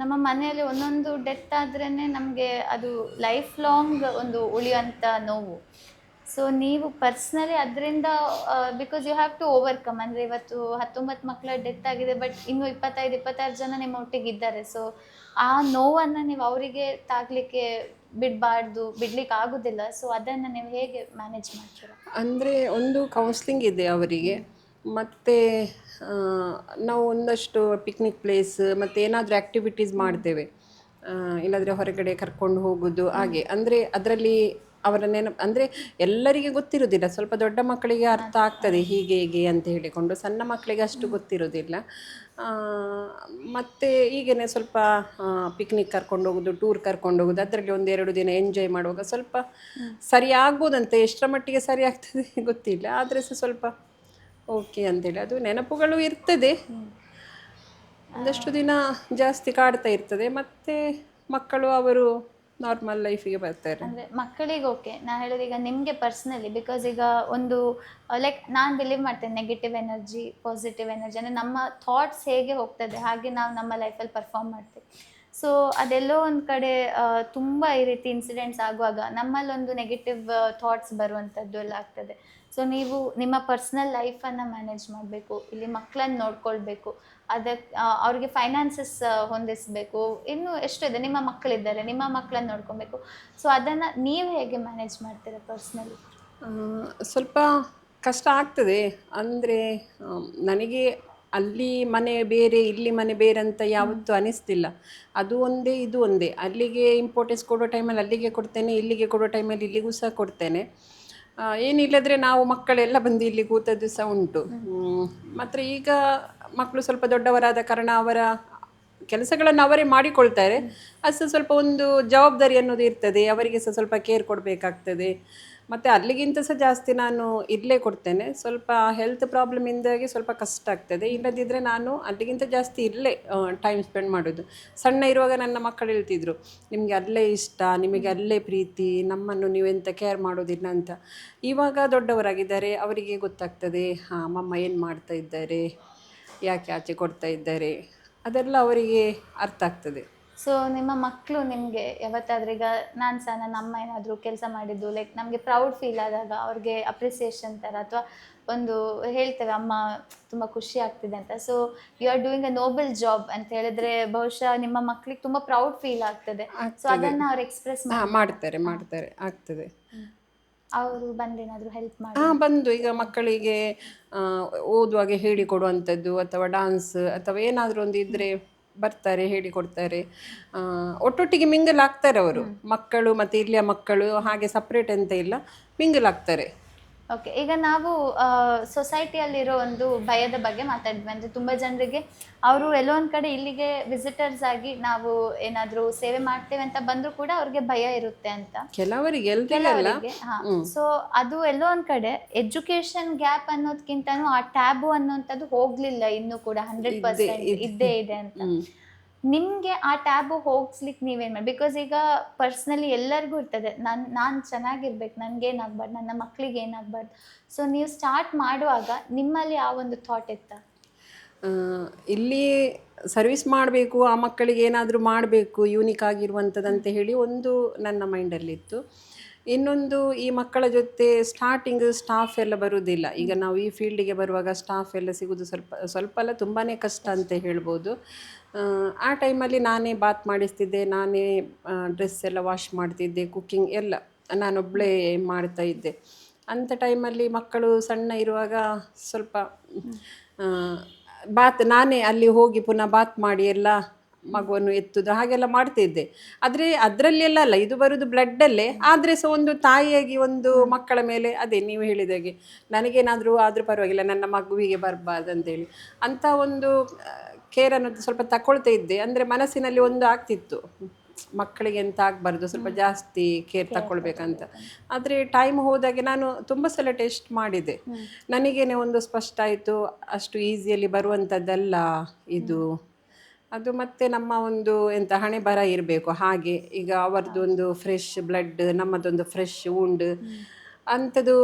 ನಮ್ಮ ಮನೆಯಲ್ಲಿ ಒಂದೊಂದು ಡೆತ್ ಆದ್ರೇ ನಮಗೆ ಅದು ಲೈಫ್ ಲಾಂಗ್ ಒಂದು ಉಳಿಯುವಂಥ ನೋವು. ಸೊ ನೀವು ಪರ್ಸ್ನಲಿ ಅದರಿಂದ because you have to overcome. ಅಂದರೆ ಇವತ್ತು 19 ಮಕ್ಕಳ ಡೆತ್ ಆಗಿದೆ, ಬಟ್ ಇನ್ನೂ 25-26 ಜನ ನಿಮ್ಮ ಒಟ್ಟಿಗೆ ಇದ್ದಾರೆ. ಸೊ ಆ ನೋವನ್ನು ನೀವು ಅವರಿಗೆ ತಾಗಲಿಕ್ಕೆ ಬಿಡ್ಲಿಕ್ಕೆ ಆಗೋದಿಲ್ಲ. ಸೊ ಅದನ್ನು ನೀವು ಹೇಗೆ ಮ್ಯಾನೇಜ್ ಮಾಡ್ತೀರಾ? ಅಂದರೆ ಒಂದು ಕೌನ್ಸ್ಲಿಂಗ್ ಇದೆ ಅವರಿಗೆ, ಮತ್ತು ನಾವು ಒಂದಷ್ಟು ಪಿಕ್ನಿಕ್ ಪ್ಲೇಸ್ ಮತ್ತು ಏನಾದರೂ ಆ್ಯಕ್ಟಿವಿಟೀಸ್ ಮಾಡ್ತೇವೆ, ಇಲ್ಲಾಂದರೆ ಹೊರಗಡೆ ಕರ್ಕೊಂಡು ಹೋಗೋದು ಹಾಗೆ. ಅಂದರೆ ಅದರಲ್ಲಿ ಅವರ ನೆನಪು, ಅಂದರೆ ಎಲ್ಲರಿಗೆ ಗೊತ್ತಿರೋದಿಲ್ಲ, ಸ್ವಲ್ಪ ದೊಡ್ಡ ಮಕ್ಕಳಿಗೆ ಅರ್ಥ ಆಗ್ತದೆ ಹೀಗೆ ಅಂತ ಹೇಳಿಕೊಂಡು, ಸಣ್ಣ ಮಕ್ಕಳಿಗೆ ಅಷ್ಟು ಗೊತ್ತಿರೋದಿಲ್ಲ. ಮತ್ತು ಈಗೇ ಸ್ವಲ್ಪ ಪಿಕ್ನಿಕ್ ಕರ್ಕೊಂಡು ಹೋಗೋದು, ಟೂರ್ ಕರ್ಕೊಂಡು ಹೋಗೋದು, ಅದರಲ್ಲಿ 1-2 ದಿನ ಎಂಜಾಯ್ ಮಾಡುವಾಗ ಸ್ವಲ್ಪ ಸರಿ ಆಗ್ಬೋದಂತೆ. ಎಷ್ಟರ ಮಟ್ಟಿಗೆ ಸರಿ ಆಗ್ತದೆ ಗೊತ್ತಿಲ್ಲ, ಆದರೆ ಸಹ ಸ್ವಲ್ಪ ಓಕೆ ಅಂತೇಳಿ ಅದು ನೆನಪುಗಳು ಇರ್ತದೆ. ಒಂದಷ್ಟು ದಿನ ಜಾಸ್ತಿ ಕಾಡ್ತಾ ಇರ್ತದೆ, ಮತ್ತು ಮಕ್ಕಳು ಅವರು ನಾರ್ಮಲ್ ಲೈಫಿಗೆ ಬರ್ತಾರೆ. ಅಂದರೆ ಮಕ್ಕಳಿಗೆ ಓಕೆ, ನಾನು ಹೇಳೋದು ಈಗ ನಿಮಗೆ ಪರ್ಸ್ನಲಿ, ಬಿಕಾಸ್ ಈಗ ಒಂದು ಲೈಕ್ ನಾನು ಬಿಲೀವ್ ಮಾಡ್ತೇನೆ ನೆಗೆಟಿವ್ ಎನರ್ಜಿ, ಪಾಸಿಟಿವ್ ಎನರ್ಜಿ, ಅಂದರೆ ನಮ್ಮ ಥಾಟ್ಸ್ ಹೇಗೆ ಹೋಗ್ತದೆ ಹಾಗೆ ನಾವು ನಮ್ಮ ಲೈಫಲ್ಲಿ ಪರ್ಫಾರ್ಮ್ ಮಾಡ್ತೀವಿ. ಸೊ ಅದೆಲ್ಲೋ ಒಂದು ಕಡೆ ತುಂಬ ಈ ರೀತಿ ಇನ್ಸಿಡೆಂಟ್ಸ್ ಆಗುವಾಗ ನಮ್ಮಲ್ಲೊಂದು ನೆಗೆಟಿವ್ ಥಾಟ್ಸ್ ಬರುವಂಥದ್ದು ಎಲ್ಲ ಆಗ್ತದೆ. ಸೊ ನೀವು ನಿಮ್ಮ ಪರ್ಸ್ನಲ್ ಲೈಫನ್ನು ಮ್ಯಾನೇಜ್ ಮಾಡಬೇಕು, ಇಲ್ಲಿ ಮಕ್ಕಳನ್ನ ನೋಡ್ಕೊಳ್ಬೇಕು, ಅದಕ್ಕೆ ಅವ್ರಿಗೆ ಫೈನಾನ್ಸಸ್ ಹೊಂದಿಸಬೇಕು, ಇನ್ನು ಎಷ್ಟು ಇದೆ, ನಿಮ್ಮ ಮಕ್ಕಳಿದ್ದಾರೆ, ನಿಮ್ಮ ಮಕ್ಕಳನ್ನ ನೋಡ್ಕೊಬೇಕು. ಸೊ ಅದನ್ನು ನೀವು ಹೇಗೆ ಮ್ಯಾನೇಜ್ ಮಾಡ್ತೀರಾ ಪರ್ಸ್ನಲಿ? ಸ್ವಲ್ಪ ಕಷ್ಟ ಆಗ್ತದೆ. ಅಂದರೆ ನನಗೆ ಅಲ್ಲಿ ಮನೆ ಬೇರೆ ಇಲ್ಲಿ ಮನೆ ಬೇರೆ ಅಂತ ಯಾವತ್ತೂ ಅನಿಸ್ತಿಲ್ಲ. ಅದು ಒಂದೇ ಇದು ಒಂದೇ. ಅಲ್ಲಿಗೆ ಇಂಪಾರ್ಟೆನ್ಸ್ ಕೊಡೋ ಟೈಮಲ್ಲಿ ಅಲ್ಲಿಗೆ ಕೊಡ್ತೇನೆ, ಇಲ್ಲಿಗೆ ಕೊಡೋ ಟೈಮಲ್ಲಿ ಇಲ್ಲಿಗೂ ಸಹ ಕೊಡ್ತೇನೆ. ಏನಿಲ್ಲದ್ರೆ ನಾವು ಮಕ್ಕಳೆಲ್ಲ ಬಂದು ಇಲ್ಲಿ ಕೂತದ್ದು ಸಹ ಉಂಟು. ಮಾತ್ರ ಈಗ ಮಕ್ಕಳು ಸ್ವಲ್ಪ ದೊಡ್ಡವರಾದ ಕಾರಣ ಅವರ ಕೆಲಸಗಳನ್ನು ಅವರೇ ಮಾಡಿಕೊಳ್ತಾರೆ. ಅದು ಸಹ ಸ್ವಲ್ಪ ಒಂದು ಜವಾಬ್ದಾರಿ ಅನ್ನೋದು ಇರ್ತದೆ, ಅವರಿಗೆ ಸಹ ಸ್ವಲ್ಪ ಕೇರ್ ಕೊಡಬೇಕಾಗ್ತದೆ. ಮತ್ತು ಅಲ್ಲಿಗಿಂತ ಸಹ ಜಾಸ್ತಿ ನಾನು ಇಲ್ಲೇ ಕೊಡ್ತೇನೆ. ಸ್ವಲ್ಪ ಹೆಲ್ತ್ ಪ್ರಾಬ್ಲಮಿಂದಾಗಿ ಸ್ವಲ್ಪ ಕಷ್ಟ ಆಗ್ತದೆ. ಇಲ್ಲದಿದ್ದರೆ ನಾನು ಅಲ್ಲಿಗಿಂತ ಜಾಸ್ತಿ ಇಲ್ಲೇ ಟೈಮ್ ಸ್ಪೆಂಡ್ ಮಾಡೋದು. ಸಣ್ಣ ಇರುವಾಗ ನನ್ನ ಮಕ್ಕಳು ಹೇಳ್ತಿದ್ರು, ನಿಮಗೆ ಅಲ್ಲೇ ಇಷ್ಟ, ನಿಮಗೆ ಅಲ್ಲೇ ಪ್ರೀತಿ, ನಮ್ಮನ್ನು ನೀವೆಂತ ಕೇರ್ ಮಾಡೋದಿಲ್ಲ ಅಂತ. ಇವಾಗ ದೊಡ್ಡವರಾಗಿದ್ದಾರೆ, ಅವರಿಗೆ ಗೊತ್ತಾಗ್ತದೆ, ಹಾಂ ಮಮ್ಮ ಏನು ಮಾಡ್ತಾ ಇದ್ದಾರೆ, ಯಾಕೆ ಆಚೆ ಕೊಡ್ತಾ ಇದ್ದಾರೆ, ಅದೆಲ್ಲ ಅವರಿಗೆ ಅರ್ಥ ಆಗ್ತದೆ. ಸೊ ನಿಮ್ಮ ಮಕ್ಕಳು ನಿಮಗೆ ಯಾವತ್ತಾದ್ರೂ, ಈಗ ನಾನು ಸಹ ನನ್ನ ಅಮ್ಮ ಏನಾದರೂ ಕೆಲಸ ಮಾಡಿದ್ದು ಲೈಕ್ ನಮಗೆ ಪ್ರೌಡ್ ಫೀಲ್ ಆದಾಗ ಅವ್ರಿಗೆ ಅಪ್ರಿಸಿಯೇಷನ್ ಥರ ಅಥವಾ ಒಂದು ಹೇಳ್ತೇವೆ ಅಮ್ಮ ತುಂಬ ಖುಷಿ ಆಗ್ತಿದೆ ಅಂತ, so you are doing a noble job ಅಂತ ಹೇಳಿದ್ರೆ ಬಹುಶಃ ನಿಮ್ಮ ಮಕ್ಕಳಿಗೆ ತುಂಬ ಪ್ರೌಡ್ ಫೀಲ್ ಆಗ್ತದೆ. ಸೊ ಅದನ್ನು ಅವ್ರು ಎಕ್ಸ್ಪ್ರೆಸ್ ಮಾಡ್ತಾರೆ ಆಗ್ತದೆ. ಅವರು ಬಂದೇನಾದರೂ ಹೆಲ್ಪ್ ಮಾಡಿ? ಬಂದು ಈಗ ಮಕ್ಕಳಿಗೆ ಓದುವಾಗ ಹೇಳಿಕೊಡುವಂಥದ್ದು ಅಥವಾ ಡಾನ್ಸ್ ಅಥವಾ ಏನಾದರೂ ಒಂದು ಇದ್ದರೆ ಬರ್ತಾರೆ, ಹೇಳಿಕೊಡ್ತಾರೆ. ಒಟ್ಟೊಟ್ಟಿಗೆ ಮಿಂಗಲ್ ಆಗ್ತಾರೆ ಅವರು, ಮಕ್ಕಳು ಮತ್ತು ಇಲ್ಲಿಯ ಮಕ್ಕಳು ಹಾಗೆ ಸಪ್ರೇಟ್ ಅಂತ ಇಲ್ಲ, ಮಿಂಗಲ್ ಆಗ್ತಾರೆ. ಓಕೆ, ಈಗ ನಾವು ಸೊಸೈಟಿಯಲ್ಲಿರೋ ಒಂದು ಭಯದ ಬಗ್ಗೆ ಮಾತಾಡಿದ್ವಿ. ಅಂದರೆ ತುಂಬ ಜನರಿಗೆ ಅವರು ಎಲ್ಲೋ ಒಂದು ಕಡೆ ಇಲ್ಲಿಗೆ ವಿಸಿಟರ್ಸ್ ಆಗಿ ನಾವು ಏನಾದರೂ ಸೇವೆ ಮಾಡ್ತೇವೆ ಅಂತ ಬಂದರೂ ಕೂಡ ಅವ್ರಿಗೆ ಭಯ ಇರುತ್ತೆ ಅಂತ ಕೆಲವರಿಗೆ. ಸೊ ಅದು ಎಲ್ಲೋ ಒಂದು ಕಡೆ ಎಜುಕೇಶನ್ ಗ್ಯಾಪ್ ಅನ್ನೋದಕ್ಕಿಂತನೂ ಆ ಟ್ಯಾಬು ಅನ್ನೋಂಥದ್ದು ಹೋಗಲಿಲ್ಲ ಇನ್ನೂ ಕೂಡ 100% ಇದ್ದೇ ಇದೆ ಅಂತ. ನಿಮಗೆ ಆ ಟ್ಯಾಬು ಹೋಗ್ಸ್ಲಿಕ್ಕೆ ನೀವೇನು ಮಾಡಿ? ಬಿಕಾಸ್ ಈಗ ಪರ್ಸ್ನಲಿ ಎಲ್ಲರಿಗೂ ಇರ್ತದೆ, ನಾನು ಚೆನ್ನಾಗಿರ್ಬೇಕು, ನನಗೇನಾಗಬಾರ್ದು, ನನ್ನ ಮಕ್ಕಳಿಗೆ ಏನಾಗಬಾರ್ದು. ಸೊ ನೀವು ಸ್ಟಾರ್ಟ್ ಮಾಡುವಾಗ ನಿಮ್ಮಲ್ಲಿ ಆ ಒಂದು ಥಾಟ್ ಇತ್ತಾ? ಇಲ್ಲಿ ಸರ್ವಿಸ್ ಮಾಡಬೇಕು, ಆ ಮಕ್ಕಳಿಗೆ ಏನಾದರೂ ಮಾಡಬೇಕು ಯೂನಿಕ್ ಆಗಿರುವಂಥದ್ದಂತ ಹೇಳಿ ಒಂದು ನನ್ನ ಮೈಂಡಲ್ಲಿತ್ತು. ಇನ್ನೊಂದು, ಈ ಮಕ್ಕಳ ಜೊತೆ ಸ್ಟಾರ್ಟಿಂಗ್ ಸ್ಟಾಫ್ ಎಲ್ಲ ಬರುವುದಿಲ್ಲ. ಈಗ ನಾವು ಈ ಫೀಲ್ಡಿಗೆ ಬರುವಾಗ ಸ್ಟಾಫ್ ಎಲ್ಲ ಸಿಗೋದು ಸ್ವಲ್ಪ ಅಲ್ಲ ತುಂಬಾ ಕಷ್ಟ ಅಂತ ಹೇಳ್ಬೋದು. ಆ ಟೈಮಲ್ಲಿ ನಾನೇ ಬಾತ್ ಮಾಡಿಸ್ತಿದ್ದೆ, ನಾನೇ ಡ್ರೆಸ್ ಎಲ್ಲ ವಾಶ್ ಮಾಡ್ತಿದ್ದೆ, ಕುಕ್ಕಿಂಗ್ ಎಲ್ಲ ನಾನೊಬ್ಬಳೇ ಮಾಡ್ತಾ ಇದ್ದೆ. ಅಂಥ ಟೈಮಲ್ಲಿ ಮಕ್ಕಳು ಸಣ್ಣ ಇರುವಾಗ ಸ್ವಲ್ಪ ನಾನೇ ಅಲ್ಲಿ ಹೋಗಿ ಪುನಃ ಬಾತ್ ಮಾಡಿ ಎಲ್ಲ ಮಗುವನ್ನು ಎತ್ತುದು ಹಾಗೆಲ್ಲ ಮಾಡ್ತಿದ್ದೆ. ಆದರೆ ಅದರಲ್ಲೆಲ್ಲ ಅಲ್ಲ, ಇದು ಬರೋದು ಬ್ಲಡ್ಡಲ್ಲೇ. ಆದರೆ ಸಹ ಒಂದು ತಾಯಿಯಾಗಿ ಒಂದು ಮಕ್ಕಳ ಮೇಲೆ, ಅದೇ ನೀವು ಹೇಳಿದಾಗೆ, ನನಗೇನಾದರೂ ಆದರೂ ಪರವಾಗಿಲ್ಲ, ನನ್ನ ಮಗುವಿಗೆ ಬರಬಾರ್ದು ಅಂತೇಳಿ ಅಂಥ ಒಂದು ಕೇರ್ ಅನ್ನೋದು ಸ್ವಲ್ಪ ತಗೊಳ್ತಾ ಇದ್ದೆ. ಅಂದರೆ ಮನಸ್ಸಿನಲ್ಲಿ ಒಂದು ಆಗ್ತಿತ್ತು, ಮಕ್ಕಳಿಗೆ ಎಂತ ಆಗಬಾರ್ದು, ಸ್ವಲ್ಪ ಜಾಸ್ತಿ ಕೇರ್ ತಗೊಳ್ಬೇಕಂತ. ಆದರೆ ಟೈಮ್ ಹೋದಾಗೆ ನಾನು ತುಂಬ ಸಲ ಟೆಸ್ಟ್ ಮಾಡಿದೆ, ನನಗೇನೆ ಒಂದು ಸ್ಪಷ್ಟ ಆಯಿತು, ಅಷ್ಟು ಈಸಿಯಲ್ಲಿ ಬರುವಂಥದ್ದಲ್ಲ ಇದು. ಅದು ಮತ್ತೆ ನಮ್ಮ ಒಂದು ಎಂಥ ಹಣೆ ಬರ ಇರಬೇಕು ಹಾಗೆ. ಈಗ ಅವರದೊಂದು ಫ್ರೆಶ್ ಬ್ಲಡ್, ನಮ್ಮದೊಂದು ಫ್ರೆಶ್ ವುಂಡ್ ಅಂಥದ್ದು,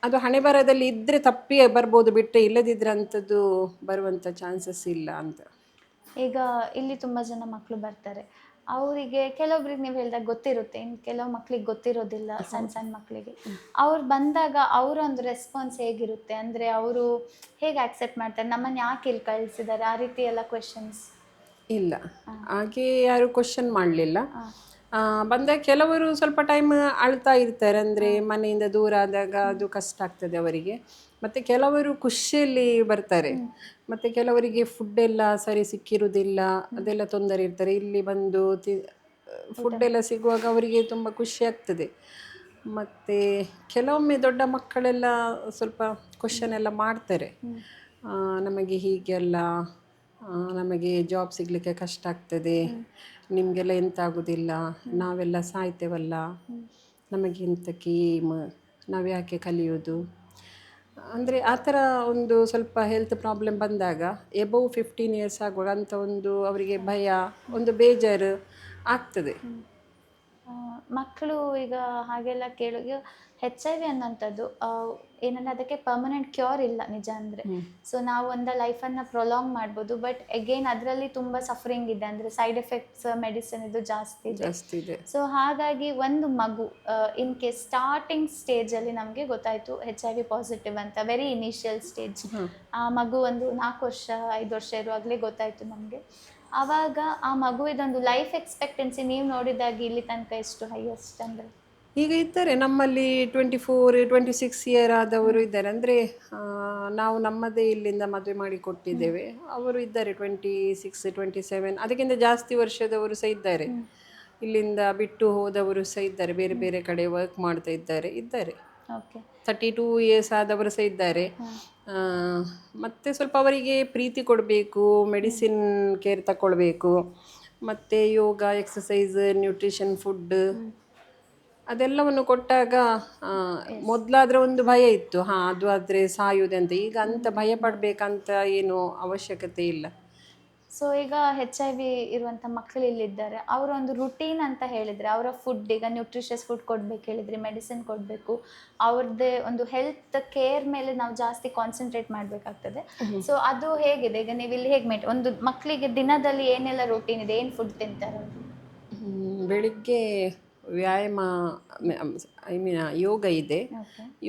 ಅದು ಹಣೆ ಬರದಲ್ಲಿ ಇದ್ದರೆ ತಪ್ಪಿ ಬರ್ಬೋದು, ಬಿಟ್ಟರೆ ಇಲ್ಲದಿದ್ದರೆ ಅಂಥದ್ದು ಬರುವಂಥ ಚಾನ್ಸಸ್ ಇಲ್ಲ ಅಂತ. ಈಗ ಇಲ್ಲಿ ತುಂಬ ಜನ ಮಕ್ಕಳು ಬರ್ತಾರೆ, ಅವರಿಗೆ ಕೆಲವೊಬ್ರಿಗೆ ನೀವು ಹೇಳಿದಾಗ ಗೊತ್ತಿರುತ್ತೆ, ಇನ್ನು ಕೆಲವು ಮಕ್ಕಳಿಗೆ ಗೊತ್ತಿರೋದಿಲ್ಲ, ಸಣ್ಣ ಮಕ್ಕಳಿಗೆ. ಅವ್ರು ಬಂದಾಗ ಅವರ ಒಂದು ರೆಸ್ಪಾನ್ಸ್ ಹೇಗಿರುತ್ತೆ? ಅಂದರೆ ಅವರು ಹೇಗೆ ಆಕ್ಸೆಪ್ಟ್ ಮಾಡ್ತಾರೆ, ನಮ್ಮನ್ನು ಯಾಕೆ ಇಲ್ಲಿ ಕಳಿಸಿದ್ದಾರೆ, ಆ ರೀತಿ ಎಲ್ಲ ಕ್ವೆಶನ್ಸ್? ಇಲ್ಲ, ಹಾಗೆ ಯಾರು ಕ್ವಶನ್ ಮಾಡಲಿಲ್ಲ. ಬಂದಾಗ ಕೆಲವರು ಸ್ವಲ್ಪ ಟೈಮ್ ಅಳ್ತಾ ಇರ್ತಾರೆ, ಅಂದರೆ ಮನೆಯಿಂದ ದೂರ ಆದಾಗ ಅದು ಕಷ್ಟ ಆಗ್ತದೆ ಅವರಿಗೆ. ಮತ್ತು ಕೆಲವರು ಖುಷಿಯಲ್ಲಿ ಬರ್ತಾರೆ, ಮತ್ತು ಕೆಲವರಿಗೆ ಫುಡ್ಡೆಲ್ಲ ಸರಿ ಸಿಕ್ಕಿರುವುದಿಲ್ಲ, ಅದೆಲ್ಲ ತೊಂದರೆ ಇರ್ತಾರೆ. ಇಲ್ಲಿ ಬಂದು ಫುಡ್ಡೆಲ್ಲ ಸಿಗುವಾಗ ಅವರಿಗೆ ತುಂಬ ಖುಷಿ ಆಗ್ತದೆ. ಮತ್ತು ಕೆಲವೊಮ್ಮೆ ದೊಡ್ಡ ಮಕ್ಕಳೆಲ್ಲ ಸ್ವಲ್ಪ ಕ್ವಶನ್ ಎಲ್ಲ ಮಾಡ್ತಾರೆ, ನಮಗೆ ಹೀಗೆಲ್ಲ, ನಮಗೆ ಜಾಬ್ ಸಿಗಲಿಕ್ಕೆ ಕಷ್ಟ ಆಗ್ತದೆ, ನಿಮಗೆಲ್ಲ ಎಂತ ಆಗೋದಿಲ್ಲ, ನಾವೆಲ್ಲ ಸಾಯ್ತೇವಲ್ಲ, ನಮಗಿಂತಕ್ಕೆ ಏಮ್, ನಾವು ಯಾಕೆ ಕಲಿಯೋದು, ಅಂದರೆ ಆ ಥರ ಒಂದು ಸ್ವಲ್ಪ ಹೆಲ್ತ್ ಪ್ರಾಬ್ಲಮ್ ಬಂದಾಗ ಎಬವ್ 15 years ಆಗುವಾಗ ಅಂಥ ಒಂದು ಅವರಿಗೆ ಭಯ, ಒಂದು ಬೇಜಾರು ಆಗ್ತದೆ. ಮಕ್ಕಳು ಈಗ ಹಾಗೆಲ್ಲ ಕೇಳೋದು HIV ಅನ್ನೋಂಥದ್ದು ಏನಂದ್ರೆ ಅದಕ್ಕೆ ಪರ್ಮನೆಂಟ್ ಕ್ಯೂರ್ ಇಲ್ಲ ನಿಜ ಅಂದರೆ. ಸೊ ನಾವು ಒಂದು ಲೈಫನ್ನು ಪ್ರೊಲಾಂಗ್ ಮಾಡ್ಬೋದು, ಬಟ್ ಅಗೇನ್ ಅದರಲ್ಲಿ ತುಂಬ ಸಫರಿಂಗ್ ಇದೆ, ಅಂದರೆ ಸೈಡ್ ಎಫೆಕ್ಟ್ಸ್ ಮೆಡಿಸಿನ್ ಇದು ಜಾಸ್ತಿ ಇದೆ. ಸೊ ಹಾಗಾಗಿ ಒಂದು ಮಗು ಇನ್ ಕೇಸ್ ಸ್ಟಾರ್ಟಿಂಗ್ ಸ್ಟೇಜಲ್ಲಿ ನಮಗೆ ಗೊತ್ತಾಯಿತು HIV ಪಾಸಿಟಿವ್ ಅಂತ, ವೆರಿ ಇನಿಷಿಯಲ್ ಸ್ಟೇಜ್. ಆ ಮಗು ಒಂದು 4 ವರ್ಷ 5 ವರ್ಷ ಇರುವಾಗಲೇ ಗೊತ್ತಾಯಿತು ನಮಗೆ. ಆವಾಗ ಆ ಮಗುವಿದೊಂದು ಲೈಫ್ ಎಕ್ಸ್ಪೆಕ್ಟೆನ್ಸಿ ನೀವು ನೋಡಿದಾಗ ಇಲ್ಲಿ ತನಕ ಎಷ್ಟು ಹೈಯೆಸ್ಟ್ ಅಂದರೆ? ಈಗ ಇದ್ದಾರೆ ನಮ್ಮಲ್ಲಿ 24-26 ಇಯರ್ ಆದವರು ಇದ್ದಾರೆ. ಅಂದರೆ ನಾವು ನಮ್ಮದೇ ಇಲ್ಲಿಂದ ಮದುವೆ ಮಾಡಿ ಕೊಟ್ಟಿದ್ದೇವೆ. ಅವರು ಇದ್ದಾರೆ 26-27, ಅದಕ್ಕಿಂತ ಜಾಸ್ತಿ ವರ್ಷದವರು ಸಹ ಇದ್ದಾರೆ. ಇಲ್ಲಿಂದ ಬಿಟ್ಟು ಹೋದವರು ಸಹ ಇದ್ದಾರೆ, ಬೇರೆ ಬೇರೆ ಕಡೆ ವರ್ಕ್ ಮಾಡ್ತಾ ಇದ್ದಾರೆ. ಓಕೆ, 32 ಇಯರ್ಸ್ ಆದವರು ಸಹ ಇದ್ದಾರೆ. ಮತ್ತು ಸ್ವಲ್ಪ ಅವರಿಗೆ ಪ್ರೀತಿ ಕೊಡಬೇಕು, ಮೆಡಿಸಿನ್ ಕೇರ್ ತಗೊಳ್ಬೇಕು, ಮತ್ತು ಯೋಗ, ಎಕ್ಸಸೈಸ್, ನ್ಯೂಟ್ರಿಷನ್, ಫುಡ್ ಅದೆಲ್ಲವನ್ನು ಕೊಟ್ಟಾಗ ಮೊದಲಾದರೆ ಒಂದು ಭಯ ಇತ್ತು, ಅದು ಆದರೆ ಸಾಯುವುದಂತ. ಈಗ ಅಂಥ ಭಯ ಪಡಬೇಕಂತ ಏನು ಅವಶ್ಯಕತೆ ಇಲ್ಲ. ಸೊ ಈಗ HIV ಇರುವಂಥ ಮಕ್ಕಳು ಇಲ್ಲಿದ್ದಾರೆ, ಅವರ ಒಂದು ರುಟೀನ್ ಅಂತ ಹೇಳಿದರೆ ಅವರ ಫುಡ್, ಈಗ ನ್ಯೂಟ್ರಿಷಿಯಸ್ ಫುಡ್ ಕೊಡಬೇಕು ಹೇಳಿದರೆ, ಮೆಡಿಸಿನ್ ಕೊಡಬೇಕು, ಅವ್ರದ್ದೇ ಒಂದು ಹೆಲ್ತ್ ಕೇರ್ ಮೇಲೆ ನಾವು ಜಾಸ್ತಿ ಕಾನ್ಸಂಟ್ರೇಟ್ ಮಾಡಬೇಕಾಗ್ತದೆ. ಸೊ ಅದು ಹೇಗಿದೆ ಈಗ ನೀವು ಇಲ್ಲಿ ಹೇಗೆ ಒಂದು ಮಕ್ಕಳಿಗೆ ದಿನದಲ್ಲಿ ಏನೆಲ್ಲ ರುಟೀನ್ ಇದೆ, ಏನು ಫುಡ್ ತಿಂತಾರೆ? ಬೆಳಿಗ್ಗೆ ವ್ಯಾಯಾಮ, ಯೋಗ ಇದೆ.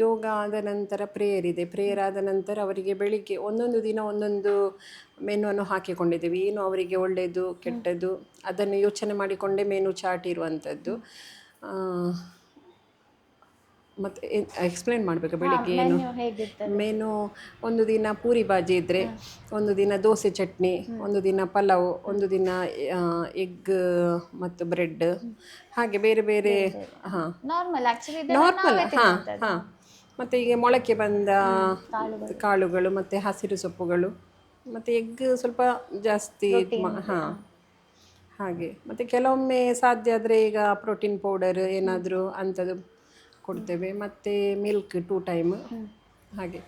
ಯೋಗ ಆದ ನಂತರ ಪ್ರೇಯರ್ ಇದೆ. ಪ್ರೇಯರ್ ಆದ ನಂತರ ಅವರಿಗೆ ಬೆಳಿಗ್ಗೆ ಒಂದೊಂದು ದಿನ ಒಂದೊಂದು ಮೆನುವನ್ನು ಹಾಕಿಕೊಂಡಿದ್ದೇವೆ. ಏನು ಅವರಿಗೆ ಒಳ್ಳೆಯದು ಕೆಟ್ಟದ್ದು ಅದನ್ನು ಯೋಚನೆ ಮಾಡಿಕೊಂಡೇ ಮೆನು ಚಾರ್ಟ್ ಇರುವಂಥದ್ದು. ಮತ್ತು ಎಕ್ಸ್ಪ್ಲೇನ್ ಮಾಡಬೇಕು ಬೆಳಿಗ್ಗೆ ಏನು ಮೆನು. ಒಂದು ದಿನ ಪೂರಿ ಭಾಜಿ ಇದ್ದರೆ, ಒಂದು ದಿನ ದೋಸೆ ಚಟ್ನಿ, ಒಂದು ದಿನ ಪಲಾವ್, ಒಂದು ದಿನ ಎಗ್ ಮತ್ತು ಬ್ರೆಡ್, ಹಾಗೆ ಬೇರೆ ಬೇರೆ. ನಾರ್ಮಲ್ ಮತ್ತು ಈಗ ಮೊಳಕೆ ಬಂದ ಕಾಳುಗಳು ಮತ್ತು ಹಸಿರು ಸೊಪ್ಪುಗಳು, ಮತ್ತು ಎಗ್ ಸ್ವಲ್ಪ ಜಾಸ್ತಿ. ಹಾಗೆ ಮತ್ತು ಕೆಲವೊಮ್ಮೆ ಸಾಧ್ಯ ಆದರೆ ಈಗ ಪ್ರೋಟೀನ್ ಪೌಡರ್ ಏನಾದರೂ ಅಂಥದ್ದು ಕೊಡ್ತೇವೆ. ಮತ್ತು ಮಿಲ್ಕ್ 2 ಟೈಮ್ ಹಾಗೆ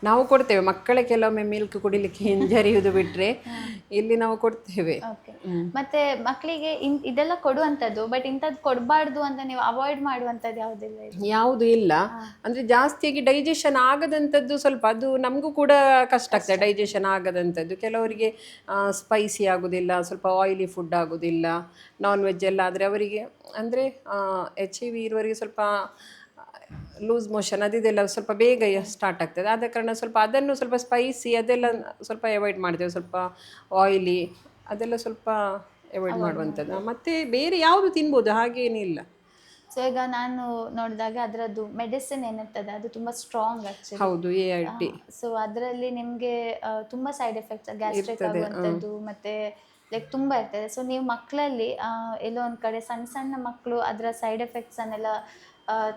ನಾವು ಕೊಡ್ತೇವೆ. ಮಕ್ಕಳೇ ಕೆಲವೊಮ್ಮೆ ಮಿಲ್ಕ್ ಕುಡಿಲಿಕ್ಕೆ ಹಿಂಜರಿಯುವುದು ಬಿಟ್ಟರೆ ಇಲ್ಲಿ ನಾವು ಕೊಡ್ತೇವೆ. ಮತ್ತೆ ಮಕ್ಕಳಿಗೆ ಇದೆಲ್ಲ ಕೊಡುವಂಥದ್ದು, ಬಟ್ ಇಂಥದ್ದು ಕೊಡಬಾರ್ದು ಅಂತ ನೀವು ಅವಾಯ್ಡ್ ಮಾಡುವಂಥದ್ದು ಯಾವುದಿಲ್ಲ? ಯಾವುದು ಇಲ್ಲ. ಅಂದರೆ ಜಾಸ್ತಿಯಾಗಿ ಡೈಜೆಷನ್ ಆಗದಂಥದ್ದು ಸ್ವಲ್ಪ, ಅದು ನಮಗೂ ಕೂಡ ಕಷ್ಟ ಆಗ್ತದೆ ಡೈಜೆಷನ್ ಆಗದಂಥದ್ದು. ಕೆಲವರಿಗೆ ಸ್ಪೈಸಿ ಆಗೋದಿಲ್ಲ, ಸ್ವಲ್ಪ ಆಯಿಲಿ ಫುಡ್ ಆಗೋದಿಲ್ಲ, ನಾನ್ ವೆಜ್ ಎಲ್ಲ ಆದರೆ ಅವರಿಗೆ. ಅಂದರೆ HIV ಇರುವವರಿಗೆ ಸ್ವಲ್ಪ ಲೂಸ್ ಮೋಷನ್ ಅದಿದೆಲ್ಲ ಸ್ವಲ್ಪ ಬೇಗ ಸ್ಟಾರ್ಟ್ ಆಗ್ತದೆ. ಆದ ಕಾರಣ ಸ್ವಲ್ಪ ಅದನ್ನು ಸ್ವಲ್ಪ ಸ್ಪೈಸಿ ಅದೆಲ್ಲ ಸ್ವಲ್ಪ ಅವಾಯ್ಡ್ ಮಾಡ್ತೇವೆ. ಸ್ವಲ್ಪ ಆಯಿಲಿ ಅದೆಲ್ಲ ಸ್ವಲ್ಪ ಅವಾಯ್ಡ್ ಮಾಡುವಂಥದ್ದು. ಮತ್ತು ಬೇರೆ ಯಾವುದು ತಿನ್ಬೋದು ಹಾಗೇನಿಲ್ಲ. ಸೊ ಈಗ ನಾನು ನೋಡಿದಾಗ ಅದರದ್ದು ಮೆಡಿಸಿನ್ ಏನಿರ್ತದೆ ಅದು ತುಂಬ ಸ್ಟ್ರಾಂಗ್ ಆ್ಯಕ್ಚುಲಿ. ಹೌದು, ART. ಸೊ ಅದರಲ್ಲಿ ನಿಮಗೆ ತುಂಬ ಸೈಡ್ ಎಫೆಕ್ಟ್ಸ್, ಗ್ಯಾಸ್ಟ್ರಿಕ್ ಆಗುವಂಥದ್ದು ಮತ್ತು ಲೈಕ್ ತುಂಬ ಇರ್ತದೆ. ಸೊ ನೀವು ಮಕ್ಕಳಲ್ಲಿ ಎಲ್ಲೋ ಒಂದು ಕಡೆ ಸಣ್ಣ ಸಣ್ಣ ಮಕ್ಕಳು ಅದರ ಸೈಡ್ ಎಫೆಕ್ಟ್ಸನ್ನೆಲ್ಲ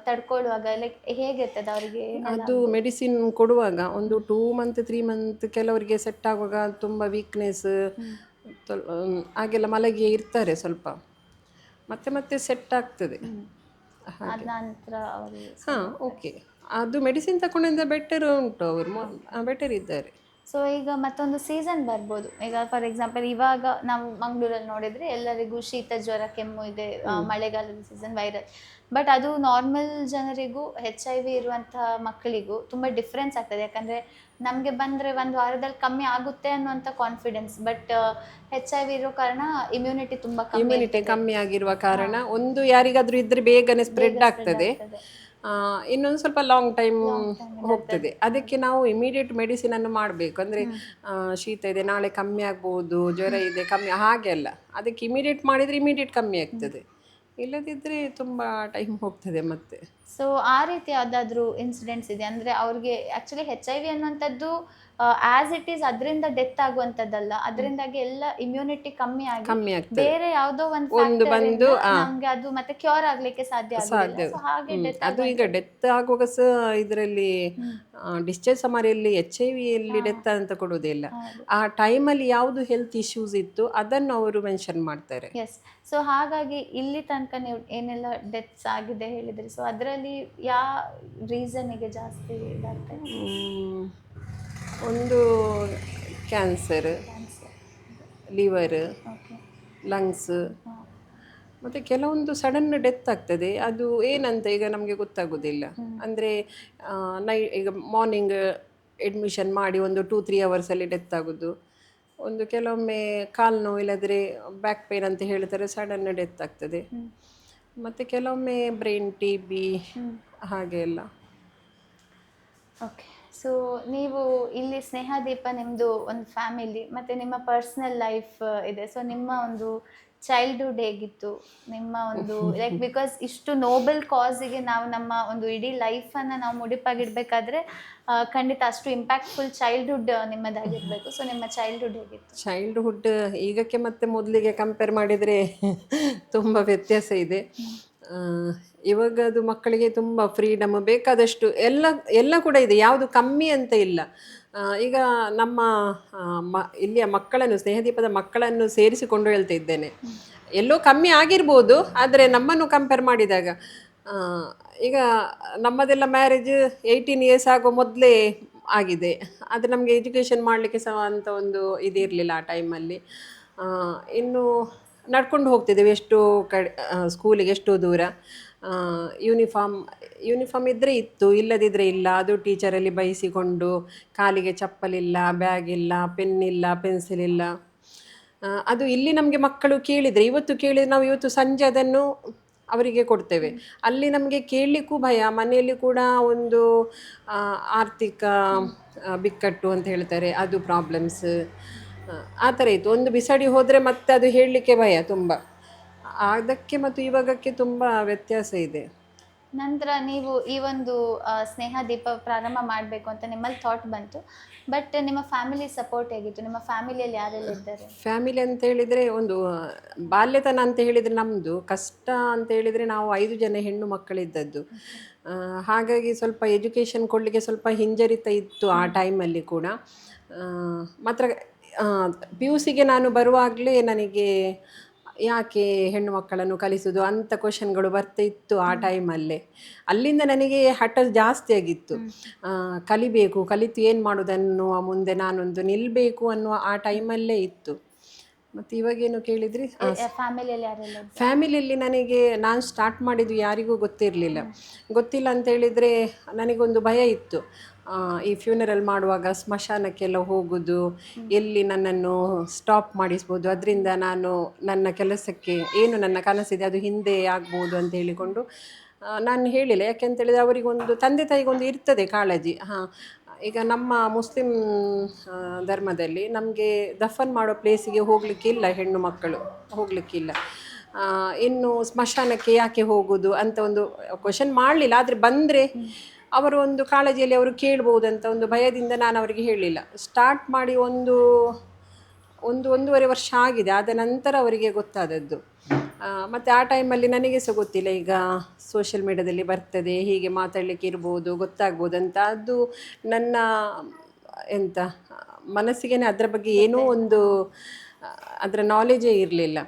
ತಡ್ಕೊಳ್ಳುವಾಗ ಲೈಕ್ ಹೇಗಿರ್ತದೆ ಅವರಿಗೆ? ಅದು ಮೆಡಿಸಿನ್ ಕೊಡುವಾಗ ಒಂದು 2 ಮಂತ್ 3 ಮಂತ್ ಕೆಲವರಿಗೆ ಸೆಟ್ ಆಗುವಾಗ ತುಂಬ ವೀಕ್ನೆಸ್ ಹಾಗೆಲ್ಲ ಮಲಗಿ ಇರ್ತಾರೆ ಸ್ವಲ್ಪ, ಮತ್ತೆ ಮತ್ತೆ ಸೆಟ್ ಆಗ್ತದೆ. ಅದ ನಂತರ ಓಕೆ, ಅದು ಮೆಡಿಸಿನ್ ತಗೊಂಡಿಂದ ಬೆಟರ್ ಉಂಟು, ಅವರು ಬೆಟರ್ ಇದ್ದಾರೆ. ಸೊ ಈಗ ಮತ್ತೊಂದು ಸೀಸನ್ ಬರ್ಬೋದು. ಈಗ ಫಾರ್ ಎಕ್ಸಾಂಪಲ್ ಇವಾಗ ನಾವು ಮಂಗಳೂರಲ್ಲಿ ನೋಡಿದರೆ ಎಲ್ಲರಿಗೂ ಶೀತ ಜ್ವರ ಕೆಮ್ಮು ಇದೆ, ಮಳೆಗಾಲದ ಸೀಸನ್, ವೈರಲ್. ಬಟ್ ಅದು ನಾರ್ಮಲ್ ಜನರಿಗೂ HIV ಇರುವಂಥ ಮಕ್ಕಳಿಗೂ ತುಂಬ ಡಿಫ್ರೆನ್ಸ್ ಆಗ್ತದೆ. ಯಾಕಂದರೆ ನಮಗೆ ಬಂದರೆ ಒಂದು ವಾರದಲ್ಲಿ ಕಮ್ಮಿ ಆಗುತ್ತೆ ಅನ್ನುವಂಥ ಕಾನ್ಫಿಡೆನ್ಸ್, ಬಟ್ HIV ಇರೋ ಕಾರಣ ಇಮ್ಯುನಿಟಿ ತುಂಬ ಕಮ್ಮಿ ಆಗಿರುವ ಕಾರಣ ಒಂದು ಯಾರಿಗಾದ್ರೂ ಇದ್ರೆ ಬೇಗನೆ ಸ್ಪ್ರೆಡ್ ಆಗ್ತದೆ. ಇನ್ನೊಂದು ಸ್ವಲ್ಪ ಲಾಂಗ್ ಟೈಮ್ ಹೋಗ್ತದೆ. ಅದಕ್ಕೆ ನಾವು ಇಮಿಡಿಯೇಟ್ ಮೆಡಿಸಿನನ್ನು ಮಾಡಬೇಕು. ಅಂದರೆ ಶೀತ ಇದೆ ನಾಳೆ ಕಮ್ಮಿ ಆಗ್ಬೋದು, ಜ್ವರ ಇದೆ ಕಮ್ಮಿ, ಹಾಗೆಲ್ಲ ಅದಕ್ಕೆ ಇಮಿಡಿಯೇಟ್ ಮಾಡಿದರೆ ಇಮಿಡಿಯೇಟ್ ಕಮ್ಮಿ ಆಗ್ತದೆ, ಇಲ್ಲದಿದ್ದರೆ ತುಂಬ ಟೈಮ್ ಹೋಗ್ತದೆ ಮತ್ತೆ. ಸೊ ಆ ರೀತಿ ಯಾವುದಾದ್ರೂ ಇನ್ಸಿಡೆಂಟ್ಸ್ ಇದೆ? ಅಂದರೆ ಅವ್ರಿಗೆ ಆ್ಯಕ್ಚುಲಿ HIV ಅನ್ನುವಂಥದ್ದು ಆ್ಯಸ್ ಇಟ್ ಈಸ್ ಅದರಿಂದ ಡೆತ್ ಆಗುವಂಥದ್ದಲ್ಲ, ಅದರಿಂದಾಗಿ ಎಲ್ಲ ಇಮ್ಯುನಿಟಿ ಕಮ್ಮಿ ಆಗಿ ಬೇರೆ ಯಾವುದೋ ಒಂದು ಬಂದು ನಮಗೆ ಅದು ಮತ್ತೆ ಕ್ಯೂರ್ ಆಗಲಿಕ್ಕೆ ಸಾಧ್ಯ ಆಗೋದಿಲ್ಲ. ಹಾಗೆ ಅದು ಈಗ ಡೆತ್ ಆಗುವಾಗ ಸಹ ಇದರಲ್ಲಿ ಡಿಸ್ಚಾರ್ಜ್ ಸಮಾರಿಯಲ್ಲಿ HIV ಡೆತ್ ಅಂತ ಕೊಡೋದಿಲ್ಲ. ಆ ಟೈಮಲ್ಲಿ ಯಾವುದು ಹೆಲ್ತ್ ಇಶ್ಯೂಸ್ ಇತ್ತು ಅದನ್ನು ಅವರು ಮೆನ್ಷನ್ ಮಾಡ್ತಾರೆ. ಎಸ್. ಸೊ ಹಾಗಾಗಿ ಇಲ್ಲಿ ತನಕ ನೀವು ಏನೆಲ್ಲ ಡೆತ್ಸ್ ಆಗಿದೆ ಹೇಳಿದ್ರಿ, ಸೊ ಅದರಲ್ಲಿ ಯಾವ ರೀಸನ್ನಿಗೆ ಜಾಸ್ತಿ ಇದಾಗ್ತದೆ? ಒಂದು ಕ್ಯಾನ್ಸರ್, ಲಿವರ್, ಲಂಗ್ಸ್, ಮತ್ತು ಕೆಲವೊಂದು ಸಡನ್ ಡೆತ್ ಆಗ್ತದೆ. ಅದು ಏನಂತ ಈಗ ನಮಗೆ ಗೊತ್ತಾಗೋದಿಲ್ಲ. ಅಂದರೆ ಈಗ ಮಾರ್ನಿಂಗ್ ಅಡ್ಮಿಷನ್ ಮಾಡಿ ಒಂದು 2-3 ಅವರ್ಸಲ್ಲಿ ಡೆತ್ ಆಗೋದು. ಒಂದು ಕೆಲವೊಮ್ಮೆ ಕಾಲು ನೋವು ಇಲ್ಲದ್ರೆ ಬ್ಯಾಕ್ ಪೇನ್ ಅಂತ ಹೇಳ್ತಾರೆ, ಸಡನ್ ಡೆತ್ ಆಗ್ತದೆ. ಮತ್ತು ಕೆಲವೊಮ್ಮೆ ಬ್ರೈನ್ TB ಹಾಗೆ ಎಲ್ಲ. ಓಕೆ. ಸೊ ನೀವು ಇಲ್ಲಿ ಸ್ನೇಹದೀಪ ನಿಮ್ಮದು ಒಂದು ಫ್ಯಾಮಿಲಿ ಮತ್ತು ನಿಮ್ಮ ಪರ್ಸ್ನಲ್ ಲೈಫ್ ಇದೆ. ಸೊ ನಿಮ್ಮ ಒಂದು ಚೈಲ್ಡ್ಹುಡ್ ಹೇಗಿತ್ತು, ನಿಮ್ಮ ಒಂದು ಲೈಕ್ ಬಿಕಾಸ್ ಇಷ್ಟು ನೋಬಲ್ ಕಾಸಿಗೆ ನಾವು ನಮ್ಮ ಒಂದು ಇಡೀ ಲೈಫನ್ನು ನಾವು ಮುಡಿಪಾಗಿಡಬೇಕಾದ್ರೆ ಖಂಡಿತ ಅಷ್ಟು ಇಂಪ್ಯಾಕ್ಟ್ಫುಲ್ ಚೈಲ್ಡ್ಹುಡ್ ನಿಮ್ಮದಾಗಿರಬೇಕು. ಸೊ ನಿಮ್ಮ ಚೈಲ್ಡ್ಹುಡ್ ಹೇಗಿತ್ತು? ಚೈಲ್ಡ್ಹುಡ್ ಈಗಕ್ಕೆ ಮತ್ತು ಮೊದಲಿಗೆ ಕಂಪೇರ್ ಮಾಡಿದರೆ ತುಂಬ ವ್ಯತ್ಯಾಸ ಇದೆ. ಇವಾಗ ಅದು ಮಕ್ಕಳಿಗೆ ತುಂಬ ಫ್ರೀಡಮ್, ಬೇಕಾದಷ್ಟು ಎಲ್ಲ ಕೂಡ ಇದೆ, ಯಾವುದು ಕಮ್ಮಿ ಅಂತ ಇಲ್ಲ. ಈಗ ನಮ್ಮ ಇಲ್ಲಿಯ ಮಕ್ಕಳನ್ನು, ಸ್ನೇಹದೀಪದ ಮಕ್ಕಳನ್ನು ಸೇರಿಸಿಕೊಂಡು ಹೇಳ್ತಾ ಇದ್ದೇನೆ, ಎಲ್ಲೋ ಕಮ್ಮಿ ಆಗಿರ್ಬೋದು, ಆದರೆ ನಮ್ಮನ್ನು ಕಂಪೇರ್ ಮಾಡಿದಾಗ ಈಗ ನಮ್ಮದೆಲ್ಲ ಮ್ಯಾರೇಜ್ 18 years ಆಗೋ ಮೊದಲೇ ಆಗಿದೆ. ಆದರೆ ನಮಗೆ ಎಜುಕೇಷನ್ ಮಾಡಲಿಕ್ಕೆ ಸಹ ಅಂತ ಒಂದು ಇದಿರಲಿಲ್ಲ ಆ ಟೈಮಲ್ಲಿ. ಇನ್ನು ನಡ್ಕೊಂಡು ಹೋಗ್ತಿದ್ದೇವೆ ಎಷ್ಟೋ ಕಡೆ ಸ್ಕೂಲಿಗೆ, ಎಷ್ಟೋ ದೂರ. ಯೂನಿಫಾರ್ಮ್ ಇದ್ದರೆ ಇತ್ತು, ಇಲ್ಲದಿದ್ದರೆ ಇಲ್ಲ. ಅದು ಟೀಚರಲ್ಲಿ ಬೈಸಿಕೊಂಡು, ಕಾಲಿಗೆ ಚಪ್ಪಲಿಲ್ಲ, ಬ್ಯಾಗ್ ಇಲ್ಲ, ಪೆನ್ ಇಲ್ಲ, ಪೆನ್ಸಿಲ್ ಇಲ್ಲ. ಅದು ಇಲ್ಲಿ ನಮಗೆ ಮಕ್ಕಳು ಕೇಳಿದರೆ, ಇವತ್ತು ಕೇಳಿದರೆ ನಾವು ಇವತ್ತು ಸಂಜೆ ಅದನ್ನು ಅವರಿಗೆ ಕೊಡ್ತೇವೆ. ಅಲ್ಲಿ ನಮಗೆ ಕೇಳಲಿಕ್ಕೂ ಭಯ. ಮನೆಯಲ್ಲಿ ಕೂಡ ಒಂದು ಆರ್ಥಿಕ ಬಿಕ್ಕಟ್ಟು ಅಂತ ಹೇಳ್ತಾರೆ, ಅದು ಪ್ರಾಬ್ಲಮ್ಸ್ ಆ ಥರ ಇತ್ತು. ಒಂದು ಬಿಸಾಡಿ ಹೋದರೆ ಮತ್ತೆ ಅದು ಹೇಳಲಿಕ್ಕೆ ಭಯ ತುಂಬ. ಅದಕ್ಕೆ ಮತ್ತು ಇವಾಗಕ್ಕೆ ತುಂಬ ವ್ಯತ್ಯಾಸ ಇದೆ. ನಂತರ ನೀವು ಈ ಒಂದು ಸ್ನೇಹದೀಪ ಪ್ರಾರಂಭ ಮಾಡಬೇಕು ಅಂತ ನಿಮ್ಮಲ್ಲಿ ಥಾಟ್ ಬಂತು, ಬಟ್ ನಿಮ್ಮ ಫ್ಯಾಮಿಲಿ ಸಪೋರ್ಟ್ ಹೇಗಿತ್ತು? ನಿಮ್ಮ ಫ್ಯಾಮಿಲಿಯಲ್ಲಿ ಯಾರೆಲ್ಲ ಇದ್ದಾರೆ? ಫ್ಯಾಮಿಲಿ ಅಂತ ಹೇಳಿದರೆ, ಒಂದು ಬಾಲ್ಯತನ ಅಂತ ಹೇಳಿದರೆ ನಮ್ಮದು ಕಷ್ಟ ಅಂತ ಹೇಳಿದರೆ, ನಾವು 5 ಜನ ಹೆಣ್ಣು ಮಕ್ಕಳಿದ್ದದ್ದು. ಹಾಗಾಗಿ ಸ್ವಲ್ಪ ಎಜುಕೇಷನ್ ಕೊಡಲಿಕ್ಕೆ ಸ್ವಲ್ಪ ಹಿಂಜರಿತ ಇತ್ತು ಆ ಟೈಮಲ್ಲಿ ಕೂಡ. ಮಾತ್ರ PUCಗೆ ನಾನು ಬರುವಾಗಲೇ ನನಗೆ ಯಾಕೆ ಹೆಣ್ಣು ಮಕ್ಕಳನ್ನು ಕಲಿಸೋದು ಅಂತ ಕ್ವಶನ್ಗಳು ಬರ್ತಾ ಇತ್ತು ಆ ಟೈಮಲ್ಲೇ. ಅಲ್ಲಿಂದ ನನಗೆ ಹಠ ಜಾಸ್ತಿ ಆಗಿತ್ತು, ಕಲಿಬೇಕು, ಕಲಿತು ಏನು ಮಾಡೋದನ್ನು ಮುಂದೆ ನಾನೊಂದು ನಿಲ್ಲಬೇಕು ಅನ್ನುವ ಆ ಟೈಮಲ್ಲೇ ಇತ್ತು. ಮತ್ತು ಇವಾಗೇನು ಕೇಳಿದ್ರಿ, ಫ್ಯಾಮಿಲಿಯಲ್ಲಿ ಯಾರೆಲ್ಲ? ಫ್ಯಾಮಿಲಿಯಲ್ಲಿ ನನಗೆ ನಾನು ಸ್ಟಾರ್ಟ್ ಮಾಡಿದ್ದು ಯಾರಿಗೂ ಗೊತ್ತಿರಲಿಲ್ಲ. ಗೊತ್ತಿಲ್ಲ ಅಂತ ಹೇಳಿದರೆ ನನಗೊಂದು ಭಯ ಇತ್ತು. ಈ ಫ್ಯೂನರಲ್ ಮಾಡುವಾಗ ಸ್ಮಶಾನಕ್ಕೆಲ್ಲ ಹೋಗೋದು, ಎಲ್ಲಿ ನನ್ನನ್ನು ಸ್ಟಾಪ್ ಮಾಡಿಸ್ಬೋದು, ಅದರಿಂದ ನಾನು ನನ್ನ ಕೆಲಸಕ್ಕೆ ಏನು ನನ್ನ ಕನಸಿದೆ ಅದು ಹಿಂದೆ ಆಗ್ಬೋದು ಅಂತ ಹೇಳಿಕೊಂಡು ನಾನು ಹೇಳಿಲ್ಲ. ಯಾಕೆಂತೇಳಿದರೆ ಅವರಿಗೊಂದು, ತಂದೆ ತಾಯಿಗೊಂದು ಇರ್ತದೆ ಕಾಳಜಿ. ಈಗ ನಮ್ಮ ಮುಸ್ಲಿಂ ಧರ್ಮದಲ್ಲಿ ನಮಗೆ ದಫನ್ ಮಾಡೋ ಪ್ಲೇಸಿಗೆ ಹೋಗಲಿಕ್ಕಿಲ್ಲ, ಹೆಣ್ಣು ಮಕ್ಕಳು ಹೋಗಲಿಕ್ಕಿಲ್ಲ. ಇನ್ನು ಸ್ಮಶಾನಕ್ಕೆ ಯಾಕೆ ಹೋಗೋದು ಅಂತ ಒಂದು ಕ್ವಶನ್ ಮಾಡಲಿಲ್ಲ. ಆದರೆ ಬಂದರೆ ಅವರು ಒಂದು ಕಾಳಜಿಯಲ್ಲಿ ಅವರು ಕೇಳ್ಬೋದಂತ ಒಂದು ಭಯದಿಂದ ನಾನು ಅವರಿಗೆ ಹೇಳಲಿಲ್ಲ. ಸ್ಟಾರ್ಟ್ ಮಾಡಿ ಒಂದೂವರೆ ವರ್ಷ ಆಗಿದೆ. ಆದ ನಂತರ ಅವರಿಗೆ ಗೊತ್ತಾದದ್ದು. ಮತ್ತು ಆ ಟೈಮಲ್ಲಿ ನನಗೆ ಸಹ ಗೊತ್ತಿಲ್ಲ, ಈಗ ಸೋಷಿಯಲ್ ಮೀಡಿಯಾದಲ್ಲಿ ಬರ್ತದೆ, ಹೀಗೆ ಮಾತಾಡಲಿಕ್ಕೆ ಇರ್ಬೋದು, ಗೊತ್ತಾಗ್ಬೋದು ಅಂತ. ಅದು ನನ್ನ ಮನಸ್ಸಿಗೆ ಅದರ ಬಗ್ಗೆ ಏನೋ ಒಂದು ಅದರ ನಾಲೆಜೇ ಇರಲಿಲ್ಲ.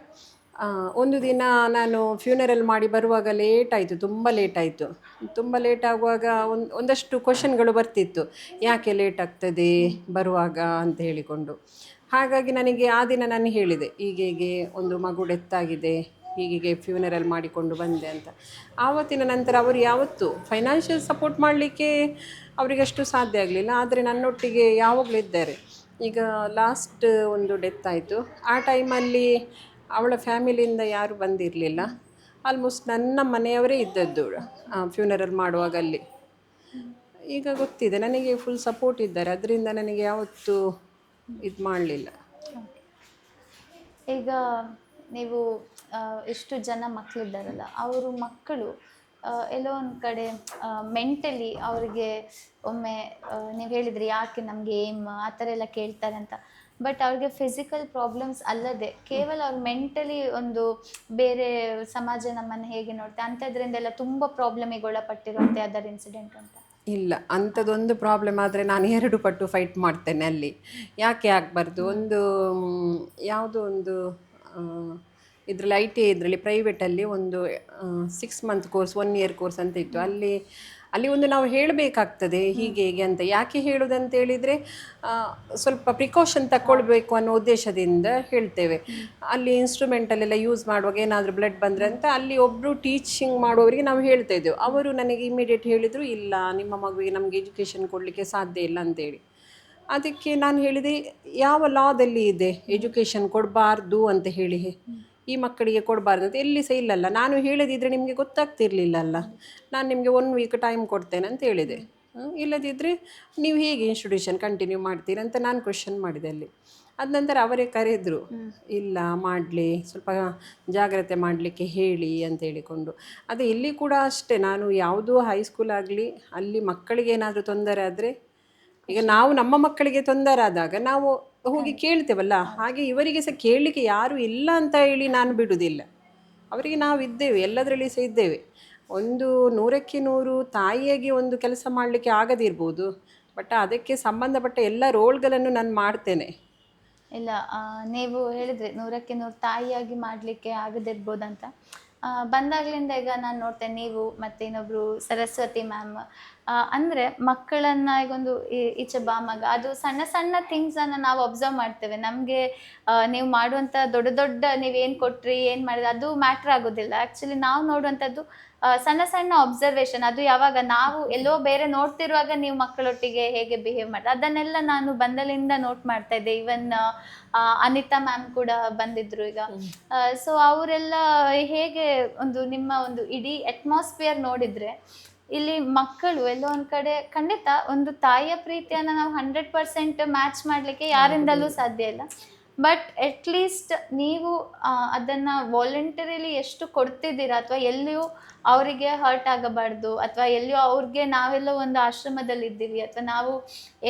ಒಂದು ದಿನ ನಾನು ಫ್ಯೂನರಲ್ ಮಾಡಿ ಬರುವಾಗ ಲೇಟ್ ಆಯಿತು, ತುಂಬ ಲೇಟ್ ಆಯಿತು. ತುಂಬ ಲೇಟ್ ಆಗುವಾಗ ಒಂದಷ್ಟು ಕ್ವಶನ್ಗಳು ಬರ್ತಿತ್ತು, ಯಾಕೆ ಲೇಟ್ ಆಗ್ತದೆ ಬರುವಾಗ ಅಂತ ಹೇಳಿಕೊಂಡು. ಹಾಗಾಗಿ ನನಗೆ ಆ ದಿನ ನಾನು ಹೇಳಿದೆ, ಹೀಗೆ ಒಂದು ಮಗು ಡೆತ್ ಆಗಿದೆ, ಹೀಗೆ ಫ್ಯೂನರಲ್ ಮಾಡಿಕೊಂಡು ಬಂದೆ ಅಂತ. ಆವತ್ತಿನ ನಂತರ ಅವರು ಯಾವತ್ತೂ ಫೈನಾನ್ಷಿಯಲ್ ಸಪೋರ್ಟ್ ಮಾಡಲಿಕ್ಕೆ ಅವರಿಗಷ್ಟು ಸಾಧ್ಯ ಆಗಲಿಲ್ಲ, ಆದರೆ ನನ್ನೊಟ್ಟಿಗೆ ಯಾವಾಗಲೂ ಇದ್ದಾರೆ. ಈಗ ಲಾಸ್ಟ್ ಒಂದು ಡೆತ್ ಆಯಿತು, ಆ ಟೈಮಲ್ಲಿ ಅವಳ ಫ್ಯಾಮಿಲಿಯಿಂದ ಯಾರೂ ಬಂದಿರಲಿಲ್ಲ. ಆಲ್ಮೋಸ್ಟ್ ನನ್ನ ಮನೆಯವರೇ ಇದ್ದದ್ದು ಫ್ಯೂನರಲ್ ಮಾಡುವಾಗ ಅಲ್ಲಿ. ಈಗ ಗೊತ್ತಿದೆ ನನಗೆ ಫುಲ್ ಸಪೋರ್ಟ್ ಇದ್ದಾರೆ, ಅದರಿಂದ ನನಗೆ ಯಾವತ್ತೂ ಇದು ಮಾಡಲಿಲ್ಲ. ಈಗ ನೀವು ಎಷ್ಟು ಜನ ಮಕ್ಕಳಿದ್ದಾರಲ್ಲ, ಅವರು ಮಕ್ಕಳು ಎಲ್ಲೋ ಒಂದು ಕಡೆ ಮೆಂಟಲಿ ಅವರಿಗೆ ಒಮ್ಮೆ ನೀವು ಹೇಳಿದ್ರಿ ಯಾಕೆ ನಮಗೆ ಏಮ್ ಆ ಥರ ಎಲ್ಲ ಕೇಳ್ತಾರೆ ಅಂತ. ಬಟ್ ಅವ್ರಿಗೆ ಫಿಸಿಕಲ್ ಪ್ರಾಬ್ಲಮ್ಸ್ ಅಲ್ಲದೆ ಕೇವಲ ಅವ್ರು ಮೆಂಟಲಿ ಒಂದು ಬೇರೆ ಸಮಾಜ ನಮ್ಮನ್ನು ಹೇಗೆ ನೋಡ್ತಾರೆ ಅಂಥದ್ರಿಂದೆಲ್ಲ ತುಂಬ ಪ್ರಾಬ್ಲಮಿಗೆ ಒಳಪಟ್ಟಿರುವಂತೆ ಅದರ ಇನ್ಸಿಡೆಂಟ್ ಅಂತ? ಇಲ್ಲ, ಅಂಥದ್ದೊಂದು ಪ್ರಾಬ್ಲಮ್ ಆದರೆ ನಾನು 2 ಪಟ್ಟು ಫೈಟ್ ಮಾಡ್ತೇನೆ ಅಲ್ಲಿ. ಯಾಕೆ ಆಗಬಾರ್ದು? ಯಾವುದೋ ಒಂದು ಇದರಲ್ಲಿ ITA ಇದರಲ್ಲಿ ಪ್ರೈವೇಟಲ್ಲಿ ಒಂದು 6 month ಕೋರ್ಸ್, 1 year ಕೋರ್ಸ್ ಅಂತ ಇತ್ತು. ಅಲ್ಲಿ ಅಲ್ಲಿ ಒಂದು ನಾವು ಹೇಳಬೇಕಾಗ್ತದೆ ಹೀಗೆ ಹೇಗೆ ಅಂತ. ಯಾಕೆ ಹೇಳೋದಂತ ಹೇಳಿದರೆ ಸ್ವಲ್ಪ ಪ್ರಿಕಾಷನ್ ತಗೊಳ್ಬೇಕು ಅನ್ನೋ ಉದ್ದೇಶದಿಂದ ಹೇಳ್ತೇವೆ. ಅಲ್ಲಿ ಇನ್ಸ್ಟ್ರೂಮೆಂಟಲ್ಲೆಲ್ಲ ಯೂಸ್ ಮಾಡುವಾಗ ಏನಾದರೂ ಬ್ಲಡ್ ಬಂದರೆ ಅಂತ ಅಲ್ಲಿ ಒಬ್ಬರು ಟೀಚಿಂಗ್ ಮಾಡುವವರಿಗೆ ನಾವು ಹೇಳ್ತಾ ಇದ್ದೆವು. ಅವರು ನನಗೆ ಇಮಿಡಿಯೇಟ್ ಹೇಳಿದರು, ಇಲ್ಲ ನಿಮ್ಮ ಮಗುವಿಗೆ ನಮಗೆ ಎಜುಕೇಷನ್ ಕೊಡಲಿಕ್ಕೆ ಸಾಧ್ಯ ಇಲ್ಲ ಅಂತೇಳಿ. ಅದಕ್ಕೆ ನಾನು ಹೇಳಿದೆ, ಯಾವ ಲಾದಲ್ಲಿ ಇದೆ ಎಜುಕೇಷನ್ ಕೊಡಬಾರ್ದು ಅಂತ ಹೇಳಿ, ಈ ಮಕ್ಕಳಿಗೆ ಕೊಡಬಾರ್ದು ಅಂತ ಎಲ್ಲಿ ಸಹ ಇಲ್ಲಲ್ಲ. ನಾನು ಹೇಳಿದಿದ್ರೆ ನಿಮಗೆ ಗೊತ್ತಾಗ್ತಿರ್ಲಿಲ್ಲಲ್ಲ. ನಾನು ನಿಮಗೆ 1 ವೀಕ್ ಟೈಮ್ ಕೊಡ್ತೇನೆ ಅಂತ ಹೇಳಿದೆ. ಇಲ್ಲದಿದ್ದರೆ ನೀವು ಹೇಗೆ ಇನ್ಸ್ಟಿಟ್ಯೂಷನ್ ಕಂಟಿನ್ಯೂ ಮಾಡ್ತೀರಿ ಅಂತ ನಾನು ಕ್ವೆಶ್ಚನ್ ಮಾಡಿದೆ ಅಲ್ಲಿ. ಅದ ನಂತರ ಅವರೇ ಕರೆದರು, ಇಲ್ಲ ಮಾಡಲಿ, ಸ್ವಲ್ಪ ಜಾಗ್ರತೆ ಮಾಡಲಿಕ್ಕೆ ಹೇಳಿ ಅಂತ ಹೇಳಿಕೊಂಡು. ಅದೇ ಇಲ್ಲಿ ಕೂಡ ಅಷ್ಟೇ, ನಾನು ಯಾವುದೂ ಹೈಸ್ಕೂಲ್ ಆಗಲಿ ಅಲ್ಲಿ ಮಕ್ಕಳಿಗೆ ಏನಾದರೂ ತೊಂದರೆ ಆದರೆ, ಈಗ ನಾವು ನಮ್ಮ ಮಕ್ಕಳಿಗೆ ತೊಂದರೆ ಆದಾಗ ನಾವು ಹೋಗಿ ಕೇಳ್ತೇವಲ್ಲ, ಹಾಗೆ ಇವರಿಗೆ ಸಹ ಕೇಳಲಿಕ್ಕೆ ಯಾರೂ ಇಲ್ಲ ಅಂತ ಹೇಳಿ ನಾನು ಬಿಡುವುದಿಲ್ಲ. ಅವರಿಗೆ ನಾವು ಇದ್ದೇವೆ, ಎಲ್ಲದರಲ್ಲಿ ಸಹ ಇದ್ದೇವೆ. 100ಕ್ಕೆ 100 ತಾಯಿಯಾಗಿ ಒಂದು ಕೆಲಸ ಮಾಡಲಿಕ್ಕೆ ಆಗದಿರ್ಬೋದು, ಬಟ್ ಅದಕ್ಕೆ ಸಂಬಂಧಪಟ್ಟ ಎಲ್ಲ ರೋಲ್ಗಳನ್ನು ನಾನು ಮಾಡ್ತೇನೆ. ಇಲ್ಲ, ನೀವು ಹೇಳಿದ್ರಿ 100ಕ್ಕೆ 100 ತಾಯಿಯಾಗಿ ಮಾಡಲಿಕ್ಕೆ ಆಗದಿರ್ಬೋದಂತ. ಬಂದಾಗಲಿಂದ ಈಗ ನಾನು ನೋಡ್ತೇನೆ, ನೀವು ಮತ್ತು ಇನ್ನೊಬ್ಬರು ಸರಸ್ವತಿ ಮ್ಯಾಮ್, ಅಂದರೆ ಮಕ್ಕಳನ್ನು ಈಗೊಂದು ಈಚೆ ಬಾ ಮಗ, ಅದು ಸಣ್ಣ ಸಣ್ಣ ಥಿಂಗ್ಸನ್ನು ನಾವು ಅಬ್ಸರ್ವ್ ಮಾಡ್ತೇವೆ. ನಮಗೆ ನೀವು ಮಾಡುವಂಥ ದೊಡ್ಡ ದೊಡ್ಡ ನೀವೇನು ಕೊಟ್ರಿ, ಏನು ಮಾಡಿದ್ರೆ ಅದು ಮ್ಯಾಟ್ರ್ ಆಗೋದಿಲ್ಲ. ಆ್ಯಕ್ಚುಲಿ ನಾವು ನೋಡುವಂಥದ್ದು ಸಣ್ಣ ಸಣ್ಣ ಅಬ್ಸರ್ವೇಷನ್. ಅದು ಯಾವಾಗ ನಾವು ಎಲ್ಲೋ ಬೇರೆ ನೋಡ್ತಿರುವಾಗ ನೀವು ಮಕ್ಕಳೊಟ್ಟಿಗೆ ಹೇಗೆ ಬಿಹೇವ್ ಮಾಡ್ತಾರೆ, ಅದನ್ನೆಲ್ಲ ನಾನು ಬಂದಲಿಂದ ನೋಟ್ ಮಾಡ್ತಾ ಇದ್ದೆ. ಈವನ್ ಅನಿತಾ ಮ್ಯಾಮ್ ಕೂಡ ಬಂದಿದ್ರು ಈಗ. ಸೊ ಅವರೆಲ್ಲ ಹೇಗೆ ಒಂದು ನಿಮ್ಮ ಒಂದು ಇಡೀ ಅಟ್ಮಾಸ್ಫಿಯರ್ ನೋಡಿದರೆ, ಇಲ್ಲಿ ಮಕ್ಕಳು ಎಲ್ಲೋ ಒಂದು ಕಡೆ ಖಂಡಿತ ಒಂದು ತಾಯಿಯ ಪ್ರೀತಿಯನ್ನು ನಾವು 100% ಮ್ಯಾಚ್ ಮಾಡಲಿಕ್ಕೆ ಯಾರಿಂದಲೂ ಸಾಧ್ಯ ಇಲ್ಲ. ಬಟ್ ಅಟ್ಲೀಸ್ಟ್ ನೀವು ಅದನ್ನು ವಾಲಂಟರಿಲಿ ಎಷ್ಟು ಕೊಡ್ತಿದ್ದೀರಾ, ಅಥವಾ ಎಲ್ಲಿಯೂ ಅವರಿಗೆ ಹರ್ಟ್ ಆಗಬಾರ್ದು, ಅಥವಾ ಎಲ್ಲಿಯೋ ಅವ್ರಿಗೆ ನಾವೆಲ್ಲೋ ಒಂದು ಆಶ್ರಮದಲ್ಲಿ ಇದ್ದೀವಿ, ಅಥವಾ ನಾವು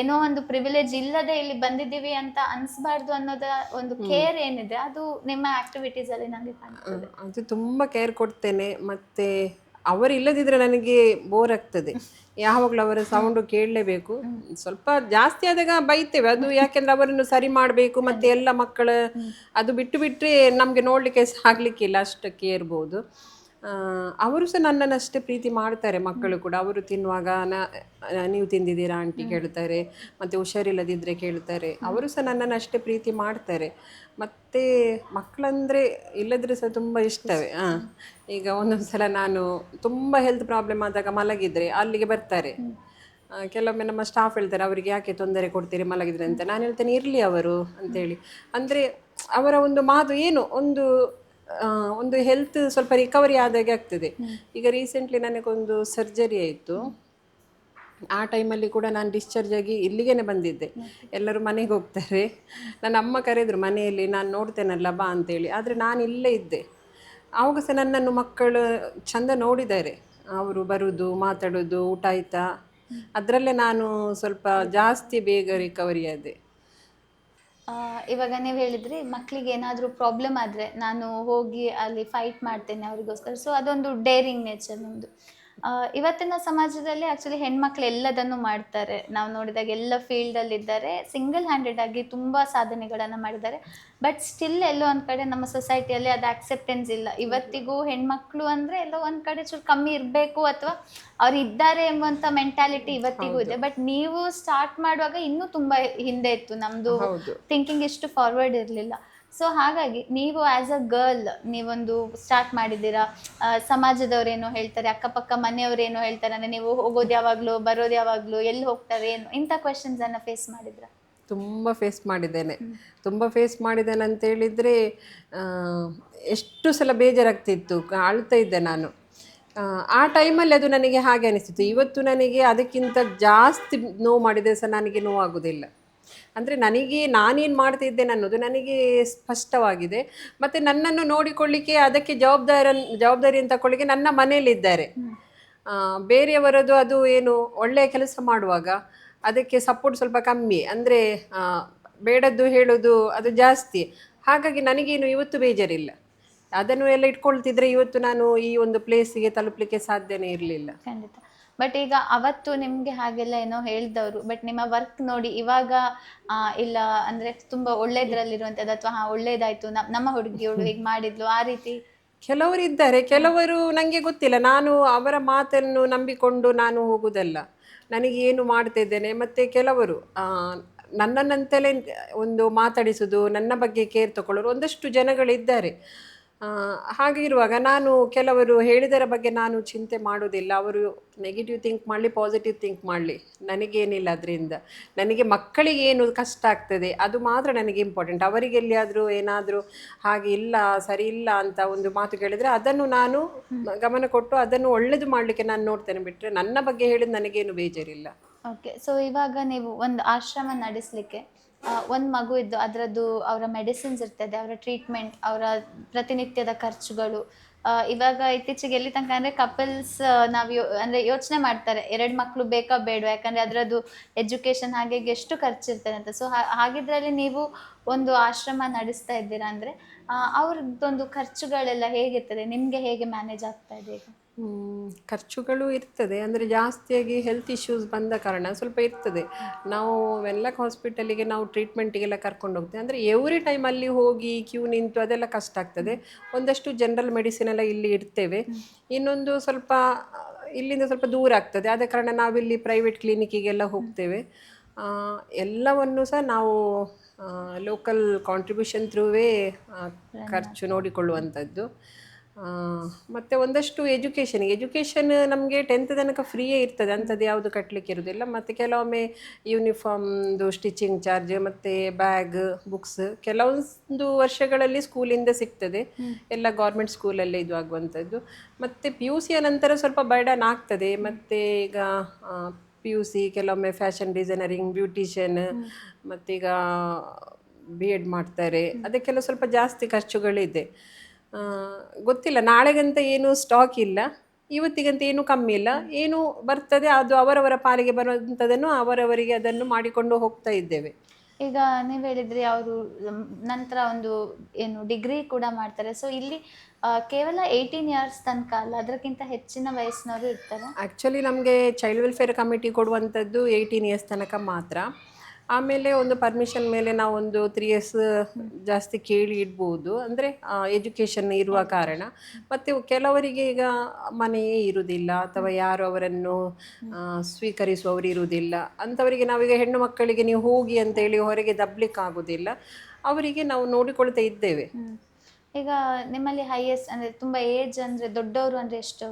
ಏನೋ ಒಂದು ಪ್ರಿವಿಲೇಜ್ ಇಲ್ಲದೆ ಇಲ್ಲಿ ಬಂದಿದ್ದೀವಿ ಅಂತ ಅನಿಸ್ಬಾರ್ದು ಅನ್ನೋದ ಒಂದು ಕೇರ್ ಏನಿದೆ, ಅದು ನಿಮ್ಮ ಆ್ಯಕ್ಟಿವಿಟೀಸಲ್ಲಿ ನನಗೆ ಕಾಣ್ತದೆ. ಅದು ತುಂಬ ಕೇರ್ ಕೊಡ್ತೇನೆ. ಮತ್ತು ಅವರಿಲ್ಲದಿದ್ದರೆ ನನಗೆ ಬೋರ್ ಆಗ್ತದೆ. ಯಾವಾಗಲೂ ಅವರ ಸೌಂಡು ಕೇಳಲೇಬೇಕು. ಸ್ವಲ್ಪ ಜಾಸ್ತಿ ಆದಾಗ ಬೈತೇವೆ, ಅದು ಯಾಕೆಂದರೆ ಅವರನ್ನು ಸರಿ ಮಾಡಬೇಕು. ಮತ್ತು ಎಲ್ಲ ಮಕ್ಕಳ ಅದು ಬಿಟ್ಟು ಬಿಟ್ಟರೆ ನಮಗೆ ನೋಡಲಿಕ್ಕೆ ಆಗಲಿಕ್ಕಿಲ್ಲ, ಅಷ್ಟಕ್ಕೆ ಇರ್ಬೋದು. ಅವರು ಸಹ ನನ್ನನ್ನು ಅಷ್ಟೇ ಪ್ರೀತಿ ಮಾಡ್ತಾರೆ. ಮಕ್ಕಳು ಕೂಡ ಅವರು ತಿನ್ನುವಾಗ ನೀವು ತಿಂದಿದ್ದೀರಾ ಆಂಟಿ ಕೇಳ್ತಾರೆ, ಮತ್ತು ಹುಷಾರಿಲ್ಲದಿದ್ದರೆ ಕೇಳ್ತಾರೆ. ಅವರು ಸಹ ನನ್ನನ್ನು ಅಷ್ಟೇ ಪ್ರೀತಿ ಮಾಡ್ತಾರೆ. ಮತ್ತು ಮಕ್ಕಳಂದರೆ ಇಲ್ಲದ್ರೆ ಸಹ ತುಂಬ ಇಷ್ಟವೇ. ಈಗ ಒಂದೊಂದು ಸಲ ನಾನು ತುಂಬ ಹೆಲ್ತ್ ಪ್ರಾಬ್ಲಮ್ ಆದಾಗ ಮಲಗಿದರೆ ಅಲ್ಲಿಗೆ ಬರ್ತಾರೆ. ಕೆಲವೊಮ್ಮೆ ನಮ್ಮ ಸ್ಟಾಫ್ ಹೇಳ್ತಾರೆ, ಅವರಿಗೆ ಯಾಕೆ ತೊಂದರೆ ಕೊಡ್ತೀರಿ ಮಲಗಿದ್ರೆ ಅಂತ. ನಾನು ಹೇಳ್ತೇನೆ, ಇರಲಿ ಅವರು ಅಂತೇಳಿ. ಅಂದರೆ ಅವರ ಒಂದು ಮಾತು ಏನು, ಒಂದು ಹೆಲ್ತ್ ಸ್ವಲ್ಪ ರಿಕವರಿ ಆದಾಗೆ ಆಗ್ತದೆ. ಈಗ ರೀಸೆಂಟ್ಲಿ ನನಗೊಂದು ಸರ್ಜರಿ ಆಯಿತು. ಆ ಟೈಮಲ್ಲಿ ಕೂಡ ನಾನು ಡಿಸ್ಚಾರ್ಜ್ ಆಗಿ ಇಲ್ಲಿಗೇ ಬಂದಿದ್ದೆ. ಎಲ್ಲರೂ ಮನೆಗೆ ಹೋಗ್ತಾರೆ, ನನ್ನ ಅಮ್ಮ ಕರೆದ್ರು ಮನೆಯಲ್ಲಿ, ನಾನು ನೋಡ್ತೇನಲ್ಲ ಬಾ ಅಂತೇಳಿ. ಆದರೆ ನಾನು ಇಲ್ಲೇ ಇದ್ದೆ. ಆವಾಗ ಸಹ ನನ್ನನ್ನು ಮಕ್ಕಳು ಚಂದ ನೋಡಿದ್ದಾರೆ. ಅವರು ಬರುವುದು, ಮಾತಾಡೋದು, ಊಟ ಆಯಿತಾ, ಅದರಲ್ಲೇ ನಾನು ಸ್ವಲ್ಪ ಜಾಸ್ತಿ ಬೇಗ ರಿಕವರಿ ಆದೆ. ಇವಾಗ ನೀವು ಹೇಳಿದ್ರಿ ಮಕ್ಕಳಿಗೆ ಏನಾದರೂ ಪ್ರಾಬ್ಲಮ್ ಆದರೆ ನಾನು ಹೋಗಿ ಅಲ್ಲಿ ಫೈಟ್ ಮಾಡ್ತೇನೆ ಅವರಿಗೋಸ್ಕರ. ಸೊ ಅದೊಂದು ಡೇರಿಂಗ್ ನೇಚರ್ ನಿಮ್ಮದು. ಇವತ್ತಿನ ಸಮಾಜದಲ್ಲಿ ಆ್ಯಕ್ಚುಲಿ ಹೆಣ್ಮಕ್ಳು ಎಲ್ಲದನ್ನು ಮಾಡ್ತಾರೆ. ನಾವು ನೋಡಿದಾಗ ಎಲ್ಲ ಫೀಲ್ಡಲ್ಲಿದ್ದಾರೆ, ಸಿಂಗಲ್ ಹ್ಯಾಂಡೆಡ್ ಆಗಿ ತುಂಬ ಸಾಧನೆಗಳನ್ನು ಮಾಡಿದ್ದಾರೆ. ಬಟ್ ಸ್ಟಿಲ್ ಎಲ್ಲೋ ಒಂದು ಕಡೆ ನಮ್ಮ ಸೊಸೈಟಿಯಲ್ಲಿ ಅದು ಆಕ್ಸೆಪ್ಟೆನ್ಸ್ ಇಲ್ಲ. ಇವತ್ತಿಗೂ ಹೆಣ್ಮಕ್ಳು ಅಂದರೆ ಎಲ್ಲೋ ಒಂದು ಕಡೆ ಚೂರು ಕಮ್ಮಿ ಇರಬೇಕು, ಅಥವಾ ಅವ್ರು ಇದ್ದಾರೆ ಎಂಬುವಂಥ ಮೆಂಟ್ಯಾಲಿಟಿ ಇವತ್ತಿಗೂ ಇದೆ. ಬಟ್ ನೀವು ಸ್ಟಾರ್ಟ್ ಮಾಡುವಾಗ ಇನ್ನೂ ತುಂಬ ಹಿಂದೆ ಇತ್ತು, ನಮ್ಮದು ಥಿಂಕಿಂಗ್ ಇಷ್ಟು ಫಾರ್ವರ್ಡ್ ಇರಲಿಲ್ಲ. ಸೊ ಹಾಗಾಗಿ ನೀವು ಆ್ಯಸ್ ಅ ಗರ್ಲ್ ನೀವೊಂದು ಸ್ಟಾರ್ಟ್ ಮಾಡಿದ್ದೀರಾ. ಸಮಾಜದವ್ರೇನೋ ಹೇಳ್ತಾರೆ, ಅಕ್ಕಪಕ್ಕ ಮನೆಯವ್ರೇನೋ ಹೇಳ್ತಾರೆ, ಅಂದರೆ ನೀವು ಹೋಗೋದು ಯಾವಾಗಲೂ, ಬರೋದು ಯಾವಾಗಲೂ, ಎಲ್ಲಿ ಹೋಗ್ತಾರೆ, ಏನು, ಇಂಥ ಕ್ವೆಶನ್ಸನ್ನು ಫೇಸ್ ಮಾಡಿದ್ರ? ತುಂಬ ಫೇಸ್ ಮಾಡಿದ್ದೇನೆ ಅಂತ ಹೇಳಿದರೆ ಎಷ್ಟು ಸಲ ಬೇಜಾರಾಗ್ತಿತ್ತು, ಅಳ್ತಾ ಇದ್ದೆ ನಾನು. ಆ ಟೈಮಲ್ಲಿ ಅದು ನನಗೆ ಹಾಗೆ ಅನಿಸ್ತಿತ್ತು. ಇವತ್ತು ನನಗೆ ಅದಕ್ಕಿಂತ ಜಾಸ್ತಿ ನೋವು ಮಾಡಿದರೆ ಸಹ ನನಗೆ ನೋವಾಗೋದಿಲ್ಲ. ಅಂದರೆ ನನಗೆ ನಾನೇನು ಮಾಡ್ತಿದ್ದೇನೆ ಅನ್ನೋದು ನನಗೆ ಸ್ಪಷ್ಟವಾಗಿದೆ. ಮತ್ತು ನನ್ನನ್ನು ನೋಡಿಕೊಳ್ಳಿಕ್ಕೆ ಅದಕ್ಕೆ ಜವಾಬ್ದಾರಿಯನ್ನು ತಗೊಳ್ಳಿಕ್ಕೆ ನನ್ನ ಮನೆಯಲ್ಲಿದ್ದಾರೆ. ಬೇರೆಯವರದು ಅದು ಏನು ಒಳ್ಳೆಯ ಕೆಲಸ ಮಾಡುವಾಗ ಅದಕ್ಕೆ ಸಪೋರ್ಟ್ ಸ್ವಲ್ಪ ಕಮ್ಮಿ, ಅಂದರೆ ಬೇಡದ್ದು ಹೇಳೋದು ಅದು ಜಾಸ್ತಿ. ಹಾಗಾಗಿ ನನಗೇನು ಇವತ್ತು ಬೇಜಾರಿಲ್ಲ. ಅದನ್ನು ಎಲ್ಲ ಇಟ್ಕೊಳ್ತಿದ್ರೆ ಇವತ್ತು ನಾನು ಈ ಒಂದು ಪ್ಲೇಸಿಗೆ ತಲುಪಲಿಕ್ಕೆ ಸಾಧ್ಯನೇ ಇರಲಿಲ್ಲ. ಖಂಡಿತ. ಬಟ್ ಈಗ ಅವತ್ತು ನಿಮಗೆ ಹಾಗೆಲ್ಲ ಏನೋ ಹೇಳಿದವರು, ಬಟ್ ನಿಮ್ಮ ವರ್ಕ್ ನೋಡಿ ಇವಾಗ ಇಲ್ಲ ಅಂದರೆ ತುಂಬ ಒಳ್ಳೆಯದ್ರಲ್ಲಿರುವಂಥದ್ದು, ಅಥವಾ ಒಳ್ಳೇದಾಯಿತು, ನಮ್ಮ ಹುಡುಗಿಯೋಳು ಹೀಗೆ ಮಾಡಿದ್ಲು, ಆ ರೀತಿ ಕೆಲವರು ಇದ್ದಾರೆ, ಕೆಲವರು ನನಗೆ ಗೊತ್ತಿಲ್ಲ. ನಾನು ಅವರ ಮಾತನ್ನು ನಂಬಿಕೊಂಡು ನಾನು ಹೋಗುವುದಲ್ಲ. ನನಗೆ ಏನು ಮಾಡ್ತಿದ್ದೇನೆ. ಮತ್ತು ಕೆಲವರು ನನ್ನನ್ನಂತಲೇ ಒಂದು ಮಾತಾಡಿಸೋದು, ನನ್ನ ಬಗ್ಗೆ ಕೇರ್ ತಗೊಳ್ಳೋರು ಒಂದಷ್ಟು ಜನಗಳಿದ್ದಾರೆ. ಹಾಗಿರುವಾಗ ನಾನು ಕೆಲವರು ಹೇಳಿದರ ಬಗ್ಗೆ ನಾನು ಚಿಂತೆ ಮಾಡೋದಿಲ್ಲ. ಅವರು ನೆಗೆಟಿವ್ ಥಿಂಕ್ ಮಾಡಲಿ, ಪಾಸಿಟಿವ್ ಥಿಂಕ್ ಮಾಡಲಿ, ನನಗೇನಿಲ್ಲ ಅದರಿಂದ. ನನಗೆ ಮಕ್ಕಳಿಗೆ ಏನು ಕಷ್ಟ ಆಗ್ತದೆ ಅದು ಮಾತ್ರ ನನಗೆ ಇಂಪಾರ್ಟೆಂಟ್. ಅವರಿಗೆ ಎಲ್ಲಿಯಾದರೂ ಏನಾದರೂ ಹಾಗೆ ಇಲ್ಲ, ಸರಿ ಇಲ್ಲ ಅಂತ ಒಂದು ಮಾತು ಕೇಳಿದರೆ ಅದನ್ನು ನಾನು ಗಮನ ಕೊಟ್ಟು ಅದನ್ನು ಒಳ್ಳೆಯದು ಮಾಡಲಿಕ್ಕೆ ನಾನು ನೋಡ್ತೇನೆ. ಬಿಟ್ಟರೆ ನನ್ನ ಬಗ್ಗೆ ಹೇಳಿದ ನನಗೇನು ಬೇಜಾರಿಲ್ಲ. ಓಕೆ. ಸೊ ಇವಾಗ ನೀವು ಒಂದು ಆಶ್ರಮ ನಡೆಸಲಿಕ್ಕೆ ಒಂದು ಮಗು ಇದ್ದು ಅದರದ್ದು ಅವರ ಮೆಡಿಸಿನ್ಸ್ ಇರ್ತದೆ, ಅವರ ಟ್ರೀಟ್ಮೆಂಟ್, ಅವರ ಪ್ರತಿನಿತ್ಯದ ಖರ್ಚುಗಳು. ಇವಾಗ ಇತ್ತೀಚೆಗೆ ಎಲ್ಲಿ ತನಕ ಅಂದರೆ ಕಪಲ್ಸ್ ನಾವು ಅಂದರೆ ಯೋಚನೆ ಮಾಡ್ತಾರೆ 2 ಮಕ್ಕಳು ಬೇಕಾ ಬೇಡವಾ, ಯಾಕಂದರೆ ಅದರದ್ದು ಎಜುಕೇಷನ್ ಹಾಗೆ ಎಷ್ಟು ಖರ್ಚಿರ್ತದೆ ಅಂತ. ಸೊ ಹಾಗಿದ್ರಲ್ಲಿ ನೀವು ಒಂದು ಆಶ್ರಮ ನಡೆಸ್ತಾ ಇದ್ದೀರಾ ಅಂದರೆ ಅವ್ರದ್ದೊಂದು ಖರ್ಚುಗಳೆಲ್ಲ ಹೇಗಿರ್ತದೆ, ನಿಮಗೆ ಹೇಗೆ ಮ್ಯಾನೇಜ್ ಆಗ್ತಾ ಇದೆ ಈಗ? ಖರ್ಚುಗಳು ಇರ್ತದೆ. ಅಂದರೆ ಜಾಸ್ತಿಯಾಗಿ ಹೆಲ್ತ್ ಇಶ್ಯೂಸ್ ಬಂದ ಕಾರಣ ಸ್ವಲ್ಪ ಇರ್ತದೆ. ನಾವು ವೆನ್ಲಾಕ್ ಹಾಸ್ಪಿಟಲಿಗೆ ನಾವು ಟ್ರೀಟ್ಮೆಂಟಿಗೆಲ್ಲ ಕರ್ಕೊಂಡು ಹೋಗ್ತೇವೆ. ಅಂದರೆ ಎವ್ರಿ ಟೈಮ್ ಅಲ್ಲಿ ಹೋಗಿ ಕ್ಯೂ ನಿಂತು ಅದೆಲ್ಲ ಕಷ್ಟ ಆಗ್ತದೆ. ಒಂದಷ್ಟು ಜನರಲ್ ಮೆಡಿಸಿನ್ ಎಲ್ಲ ಇಲ್ಲಿ ಇಡ್ತೇವೆ. ಇನ್ನೊಂದು ಸ್ವಲ್ಪ ಇಲ್ಲಿಂದ ಸ್ವಲ್ಪ ದೂರ ಆಗ್ತದೆ. ಆದ ಕಾರಣ ನಾವಿಲ್ಲಿ ಪ್ರೈವೇಟ್ ಕ್ಲಿನಿಕ್ಕಿಗೆಲ್ಲ ಹೋಗ್ತೇವೆ. ಎಲ್ಲವನ್ನು ಸಹ ನಾವು ಲೋಕಲ್ ಕಾಂಟ್ರಿಬ್ಯೂಷನ್ ಥ್ರೂವೇ ಖರ್ಚು ನೋಡಿಕೊಳ್ಳುವಂಥದ್ದು. ಮತ್ತು ಒಂದಷ್ಟು ಎಜುಕೇಷನ್ ನಮಗೆ 10th ತನಕ ಫ್ರೀಯೇ ಇರ್ತದೆ, ಅಂಥದ್ದು ಯಾವುದು ಕಟ್ಟಲಿಕ್ಕೆ ಇರೋದಿಲ್ಲ. ಮತ್ತು ಕೆಲವೊಮ್ಮೆ ಯೂನಿಫಾರ್ಮ್ದು ಸ್ಟಿಚಿಂಗ್ ಚಾರ್ಜ್ ಮತ್ತು ಬ್ಯಾಗ್, ಬುಕ್ಸ್ ಕೆಲವೊಂದು ವರ್ಷಗಳಲ್ಲಿ ಸ್ಕೂಲಿಂದ ಸಿಗ್ತದೆ. ಎಲ್ಲ ಗೌರ್ಮೆಂಟ್ ಸ್ಕೂಲಲ್ಲೇ ಇದು ಆಗುವಂಥದ್ದು. ಮತ್ತು PUC ನಂತರ ಸ್ವಲ್ಪ ಬರ್ಡನ್ ಆಗ್ತದೆ. ಮತ್ತು ಈಗ PUC ಕೆಲವೊಮ್ಮೆ ಫ್ಯಾಷನ್ ಡಿಸೈನರಿಂಗ್, ಬ್ಯೂಟಿಷಿಯನ್, ಮತ್ತೀಗ B.Ed ಮಾಡ್ತಾರೆ. ಅದಕ್ಕೆಲ್ಲ ಸ್ವಲ್ಪ ಜಾಸ್ತಿ ಖರ್ಚುಗಳಿದೆ. ಗೊತ್ತಿಲ್ಲ, ನಾಳೆಗಂತ ಏನು ಸ್ಟಾಕ್ ಇಲ್ಲ, ಇವತ್ತಿಗಂತ ಏನು ಕಮ್ಮಿ ಇಲ್ಲ. ಏನು ಬರ್ತದೆ ಅದು ಅವರವರ ಪಾಲಿಗೆ ಬರುವಂಥದ್ದನ್ನು ಅವರವರಿಗೆ ಅದನ್ನು ಮಾಡಿಕೊಂಡು ಹೋಗ್ತಾ ಇದ್ದೇವೆ. ಈಗ ನೀವು ಹೇಳಿದ್ರಿ ಅವರು ನಂತರ ಒಂದು ಏನು ಡಿಗ್ರಿ ಕೂಡ ಮಾಡ್ತಾರೆ. ಸೊ ಇಲ್ಲಿ ಕೇವಲ 18 ಇಯರ್ಸ್ ತನಕ ಅಲ್ಲ, ಅದಕ್ಕಿಂತ ಹೆಚ್ಚಿನ ವಯಸ್ಸಿನವರು ಇರ್ತಾರೆ. ಆ್ಯಕ್ಚುಲಿ ನಮಗೆ ಚೈಲ್ಡ್ ವೆಲ್ಫೇರ್ ಕಮಿಟಿ ಕೊಡುವಂಥದ್ದು 18 ಇಯರ್ಸ್ ತನಕ ಮಾತ್ರ. ಆಮೇಲೆ ಒಂದು ಪರ್ಮಿಷನ್ ಮೇಲೆ ನಾವು ಒಂದು 3 years ಜಾಸ್ತಿ ಕೇಳಿ ಇಡ್ಬೋದು, ಅಂದರೆ ಎಜುಕೇಷನ್ ಇರುವ ಕಾರಣ. ಮತ್ತು ಕೆಲವರಿಗೆ ಈಗ ಮನೆಯೇ ಇರುವುದಿಲ್ಲ ಅಥವಾ ಯಾರು ಅವರನ್ನು ಸ್ವೀಕರಿಸುವವರು ಇರುವುದಿಲ್ಲ. ಅಂಥವರಿಗೆ ನಾವೀಗ ಹೆಣ್ಣು ಮಕ್ಕಳಿಗೆ ನೀವು ಹೋಗಿ ಅಂತೇಳಿ ಹೊರಗೆ ದಬ್ಬಲಿಕ್ಕಾಗೋದಿಲ್ಲ. ಅವರಿಗೆ ನಾವು ನೋಡಿಕೊಳ್ತಾ ಇದ್ದೇವೆ. ಈಗ ನಿಮ್ಮಲ್ಲಿ ಹೈಯೆಸ್ಟ್ ಅಂದರೆ ತುಂಬ ಏಜ್ ಅಂದರೆ ದೊಡ್ಡವರು ಅಂದರೆ ಎಷ್ಟು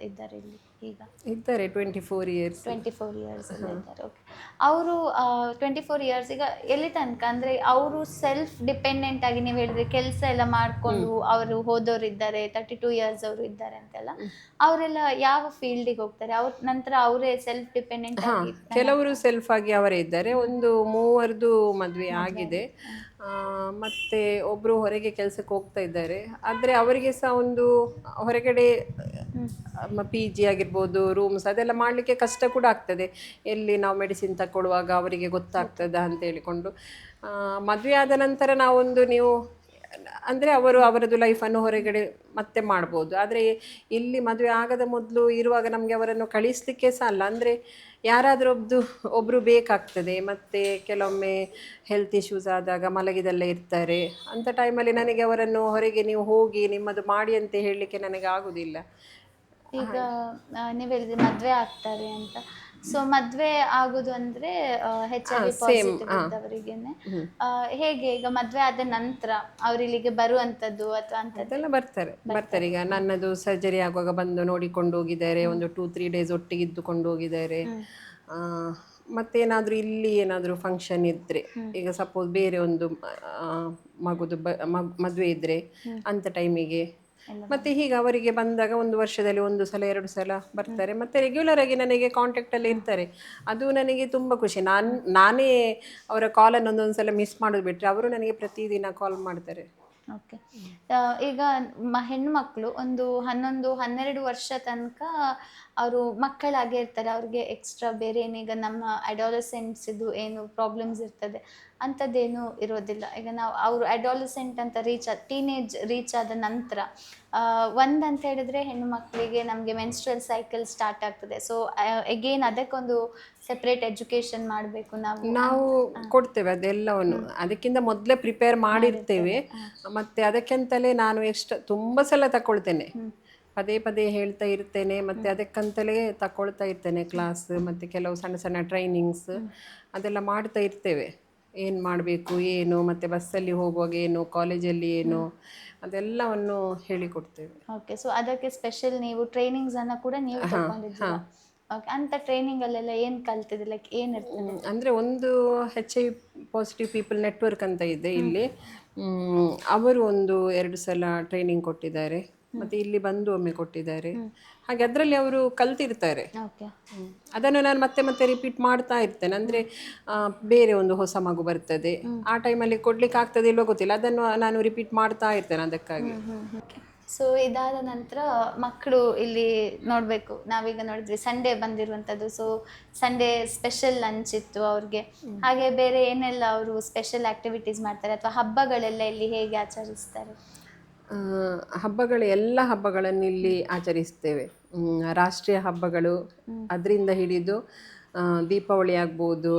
ಇದ್ದಾರೆ ಇಲ್ಲಿ ಈಗ? ಇದ್ದಾರೆ 24 years. 24 years ಎಲ್ಲ ಇದ್ದಾರೆ. ಓಕೆ. ಅವರು 24 years ಈಗ ಎಲ್ಲಿ ತನಕ ಅಂದರೆ ಅವರು ಸೆಲ್ಫ್ ಡಿಪೆಂಡೆಂಟ್ ಆಗಿ, ನೀವು ಹೇಳಿದ್ರೆ ಕೆಲಸ ಎಲ್ಲ ಮಾಡಿಕೊಂಡು ಅವರು ಹೋದವರು ಇದ್ದಾರೆ, 32 years ಅವರು ಇದ್ದಾರೆ ಅಂತೆಲ್ಲ, ಅವರೆಲ್ಲ ಯಾವ ಫೀಲ್ಡಿಗೆ ಹೋಗ್ತಾರೆ? ಅವ್ರ ನಂತರ ಅವರೇ ಸೆಲ್ಫ್ ಡಿಪೆಂಡೆಂಟ್ ಆಗಿ? ಕೆಲವರು ಸೆಲ್ಫ್ ಆಗಿ ಅವರೇ ಇದ್ದಾರೆ. ಒಂದು 3 ಮದುವೆ ಆಗಿದೆ. ಮತ್ತು ಒಬ್ಬರು ಹೊರಗೆ ಕೆಲಸಕ್ಕೆ ಹೋಗ್ತಾ ಇದ್ದಾರೆ. ಆದರೆ ಅವರಿಗೆ ಸಹ ಒಂದು ಹೊರಗಡೆ PG ಆಗಿರ್ಬೋದು, ರೂಮ್ಸ್ ಅದೆಲ್ಲ ಮಾಡಲಿಕ್ಕೆ ಕಷ್ಟ ಕೂಡ ಆಗ್ತದೆ. ಎಲ್ಲಿ ನಾವು ಮೆಡಿಸಿನ್ ತಗೊಳ್ಳುವಾಗ ಅವರಿಗೆ ಗೊತ್ತಾಗ್ತದ ಅಂತ ಹೇಳಿಕೊಂಡು ಮದುವೆ ಆದ ನಂತರ ನಾವೊಂದು ನೀವು ಅಂದರೆ ಅವರದ್ದು ಲೈಫನ್ನು ಹೊರಗಡೆ ಮತ್ತೆ ಮಾಡ್ಬೋದು. ಆದರೆ ಇಲ್ಲಿ ಮದುವೆ ಆಗದ ಮೊದಲು ಇರುವಾಗ ನಮಗೆ ಅವರನ್ನು ಕಳಿಸಲಿಕ್ಕೆ ಸಹ ಅಲ್ಲ, ಅಂದರೆ ಯಾರಾದರೂ ಒಬ್ಬರು ಬೇಕಾಗ್ತದೆ. ಮತ್ತು ಕೆಲವೊಮ್ಮೆ ಹೆಲ್ತ್ ಇಶ್ಯೂಸ್ ಆದಾಗ ಮಲಗಿದಲ್ಲೇ ಇರ್ತಾರೆ. ಅಂಥ ಟೈಮಲ್ಲಿ ನನಗೆ ಅವರನ್ನು ಹೊರಗೆ ನೀವು ಹೋಗಿ ನಿಮ್ಮದು ಮಾಡಿ ಅಂತ ಹೇಳಲಿಕ್ಕೆ ನನಗೆ ಆಗೋದಿಲ್ಲ. ಈಗ ನೀವು ಹೇಳಿದ್ರೆ ಮದುವೆ ಆಗ್ತಾರೆ ಅಂತ. ಸೊ ಮದುವೆ ಆಗೋದು ಅಂದರೆ HIV ಪಾಸಿಟಿವ್ ಇದ್ದವರಿಗೇನೆ. ಹೇಗೆ ಈಗ ಮದುವೆ ಆದ ನಂತರ ಅವ್ರು ಇಲ್ಲಿಗೆ ಬರುವಂಥದ್ದು ಅಥವಾ ಅಂಥದ್ದೆಲ್ಲ ಬರ್ತಾರೆ. ಈಗ ನನ್ನದು ಸರ್ಜರಿ ಆಗುವಾಗ ಬಂದು ನೋಡಿಕೊಂಡು ಹೋಗಿದ್ದಾರೆ. ಒಂದು 2-3 days ಒಟ್ಟಿಗೆ ಇದ್ದುಕೊಂಡು ಹೋಗಿದ್ದಾರೆ. ಮತ್ತೇನಾದರೂ ಇಲ್ಲಿ ಏನಾದರೂ ಫಂಕ್ಷನ್ ಇದ್ದರೆ, ಈಗ ಸಪೋಸ್ ಬೇರೆ ಒಂದು ಮಗುದು ಮದುವೆ ಇದ್ದರೆ ಅಂಥ ಟೈಮಿಗೆ, ಮತ್ತು ಹೀಗೆ ಅವರಿಗೆ ಬಂದಾಗ 1 ವರ್ಷದಲ್ಲಿ 1 ಸಲ 2 ಸಲ ಬರ್ತಾರೆ. ಮತ್ತು ರೆಗ್ಯುಲರ್ ಆಗಿ ನನಗೆ ಕಾಂಟ್ಯಾಕ್ಟಲ್ಲಿ ಇರ್ತಾರೆ. ಅದು ನನಗೆ ತುಂಬ ಖುಷಿ. ನಾನೇ ಅವರ ಕಾಲನ್ನು ಒಂದೊಂದು ಸಲ ಮಿಸ್ ಮಾಡೋದು ಬಿಟ್ಟರೆ ಅವರು ನನಗೆ ಪ್ರತಿದಿನ ಕಾಲ್ ಮಾಡ್ತಾರೆ. ಓಕೆ. ಈಗ ಹೆಣ್ಣು ಮಕ್ಕಳು ಒಂದು 11-12 ವರ್ಷ ತನಕ ಅವರು ಮಕ್ಕಳಾಗೇ ಇರ್ತಾರೆ. ಅವ್ರಿಗೆ ಎಕ್ಸ್ಟ್ರಾ ಬೇರೆ ಏನೀಗ ನಮ್ಮ ಅಡಾಲಸೆಂಟ್ಸ್ ಇದು ಏನು ಪ್ರಾಬ್ಲಮ್ಸ್ ಇರ್ತದೆ ಅಂಥದ್ದೇನೂ ಇರೋದಿಲ್ಲ. ಈಗ ನಾವು ಅವರು ಅಡಾಲಸೆಂಟ್ ಅಂತ ಟೀನೇಜ್ ರೀಚ್ ಆದ ನಂತರ ಒಂದಂತ ಹೇಳಿದ್ರೆ ಹೆಣ್ಣು ಮಕ್ಕಳಿಗೆ ನಮಗೆ ಮೆನ್ಸ್ಟ್ರಲ್ ಸೈಕಲ್ ಸ್ಟಾರ್ಟ್ ಆಗ್ತದೆ. ಸೊ ಎಗೇನ್ ಅದಕ್ಕೊಂದು ಸೆಪ್ರೇಟ್ ಎಜುಕೇಶನ್ ಮಾಡಬೇಕು ನಾವು ಕೊಡ್ತೇವೆ ಅದೆಲ್ಲವನ್ನು, ಅದಕ್ಕಿಂತ ಮೊದಲೇ ಪ್ರಿಪೇರ್ ಮಾಡಿರ್ತೇವೆ. ಮತ್ತು ಅದಕ್ಕೆಂತಲೇ ನಾನು ತುಂಬ ಸಲ ತಗೊಳ್ತೇನೆ, ಪದೇ ಪದೇ ಹೇಳ್ತಾ ಇರ್ತೇನೆ, ಮತ್ತು ಅದಕ್ಕಂತಲೇ ತಗೊಳ್ತಾ ಇರ್ತೇನೆ ಕ್ಲಾಸ್, ಮತ್ತು ಕೆಲವು ಸಣ್ಣ ಸಣ್ಣ ಟ್ರೈನಿಂಗ್ಸ್ ಅದೆಲ್ಲ ಮಾಡ್ತಾ ಇರ್ತೇವೆ. ಏನು ಮಾಡಬೇಕು ಏನು, ಮತ್ತು ಬಸ್ಸಲ್ಲಿ ಹೋಗುವಾಗ ಏನು, ಕಾಲೇಜಲ್ಲಿ ಏನು, ಅದೆಲ್ಲವನ್ನು ಹೇಳಿಕೊಡ್ತೇವೆ. ಓಕೆ. ಸೊ ಅದಕ್ಕೆ ಸ್ಪೆಷಲ್ ನೀವು ಟ್ರೈನಿಂಗ್ಸನ್ನು ಕೂಡ ನೀವು ತಗೊಂಡಿದ್ದೀರಾ? ಓಕೆ. ಅಂಥ ಟ್ರೈನಿಂಗಲ್ಲೆಲ್ಲ ಏನು ಕಲ್ತಿದ್ರಿ? ಲೈಕ್ ಏನಿರ್ತದೆ? ಅಂದರೆ ಒಂದು HIV ಪಾಸಿಟಿವ್ ಪೀಪಲ್ ನೆಟ್ವರ್ಕ್ ಅಂತ ಇದೆ ಇಲ್ಲಿ, ಅವರು ಒಂದು 2 ಸಲ ಟ್ರೈನಿಂಗ್ ಕೊಟ್ಟಿದ್ದಾರೆ, ಮತ್ತು ಇಲ್ಲಿ ಬಂದು ಒಮ್ಮೆ ಕೊಟ್ಟಿದ್ದಾರೆ. ಹಾಗೆ ಅದರಲ್ಲಿ ಅವರು ಕಲ್ತಿರ್ತಾರೆ. ಓಕೆ. ಅದನ್ನು ನಾನು ಮತ್ತೆ ಮತ್ತೆ ರಿಪೀಟ್ ಮಾಡ್ತಾ ಇರ್ತೇನೆ. ಅಂದರೆ ಬೇರೆ ಒಂದು ಹೊಸ ಮಗು ಬರ್ತದೆ, ಆ ಟೈಮಲ್ಲಿ ಕೊಡ್ಲಿಕ್ಕೆ ಆಗ್ತದೆ ಇಲ್ವೋ ಗೊತ್ತಿಲ್ಲ, ಅದನ್ನು ನಾನು ರಿಪೀಟ್ ಮಾಡ್ತಾ ಇರ್ತೇನೆ ಅದಕ್ಕಾಗಿ. ಸೊ ಇದಾದ ನಂತರ ಮಕ್ಕಳು ಇಲ್ಲಿ ನೋಡಬೇಕು, ನಾವೀಗ ನೋಡಿದ್ವಿ ಸಂಡೇ ಬಂದಿರುವಂಥದ್ದು. ಸೊ ಸಂಡೇ ಸ್ಪೆಷಲ್ ಲಂಚ್ ಇತ್ತು ಅವ್ರಿಗೆ. ಹಾಗೆ ಬೇರೆ ಏನೆಲ್ಲ ಅವರು ಸ್ಪೆಷಲ್ ಆ್ಯಕ್ಟಿವಿಟೀಸ್ ಮಾಡ್ತಾರೆ, ಅಥವಾ ಹಬ್ಬಗಳೆಲ್ಲ ಇಲ್ಲಿ ಹೇಗೆ ಆಚರಿಸ್ತಾರೆ? ಹಬ್ಬಗಳು, ಎಲ್ಲ ಹಬ್ಬಗಳನ್ನು ಇಲ್ಲಿ ಆಚರಿಸ್ತೇವೆ. ರಾಷ್ಟ್ರೀಯ ಹಬ್ಬಗಳು ಅದರಿಂದ ಹಿಡಿದು ದೀಪಾವಳಿ ಆಗ್ಬೋದು,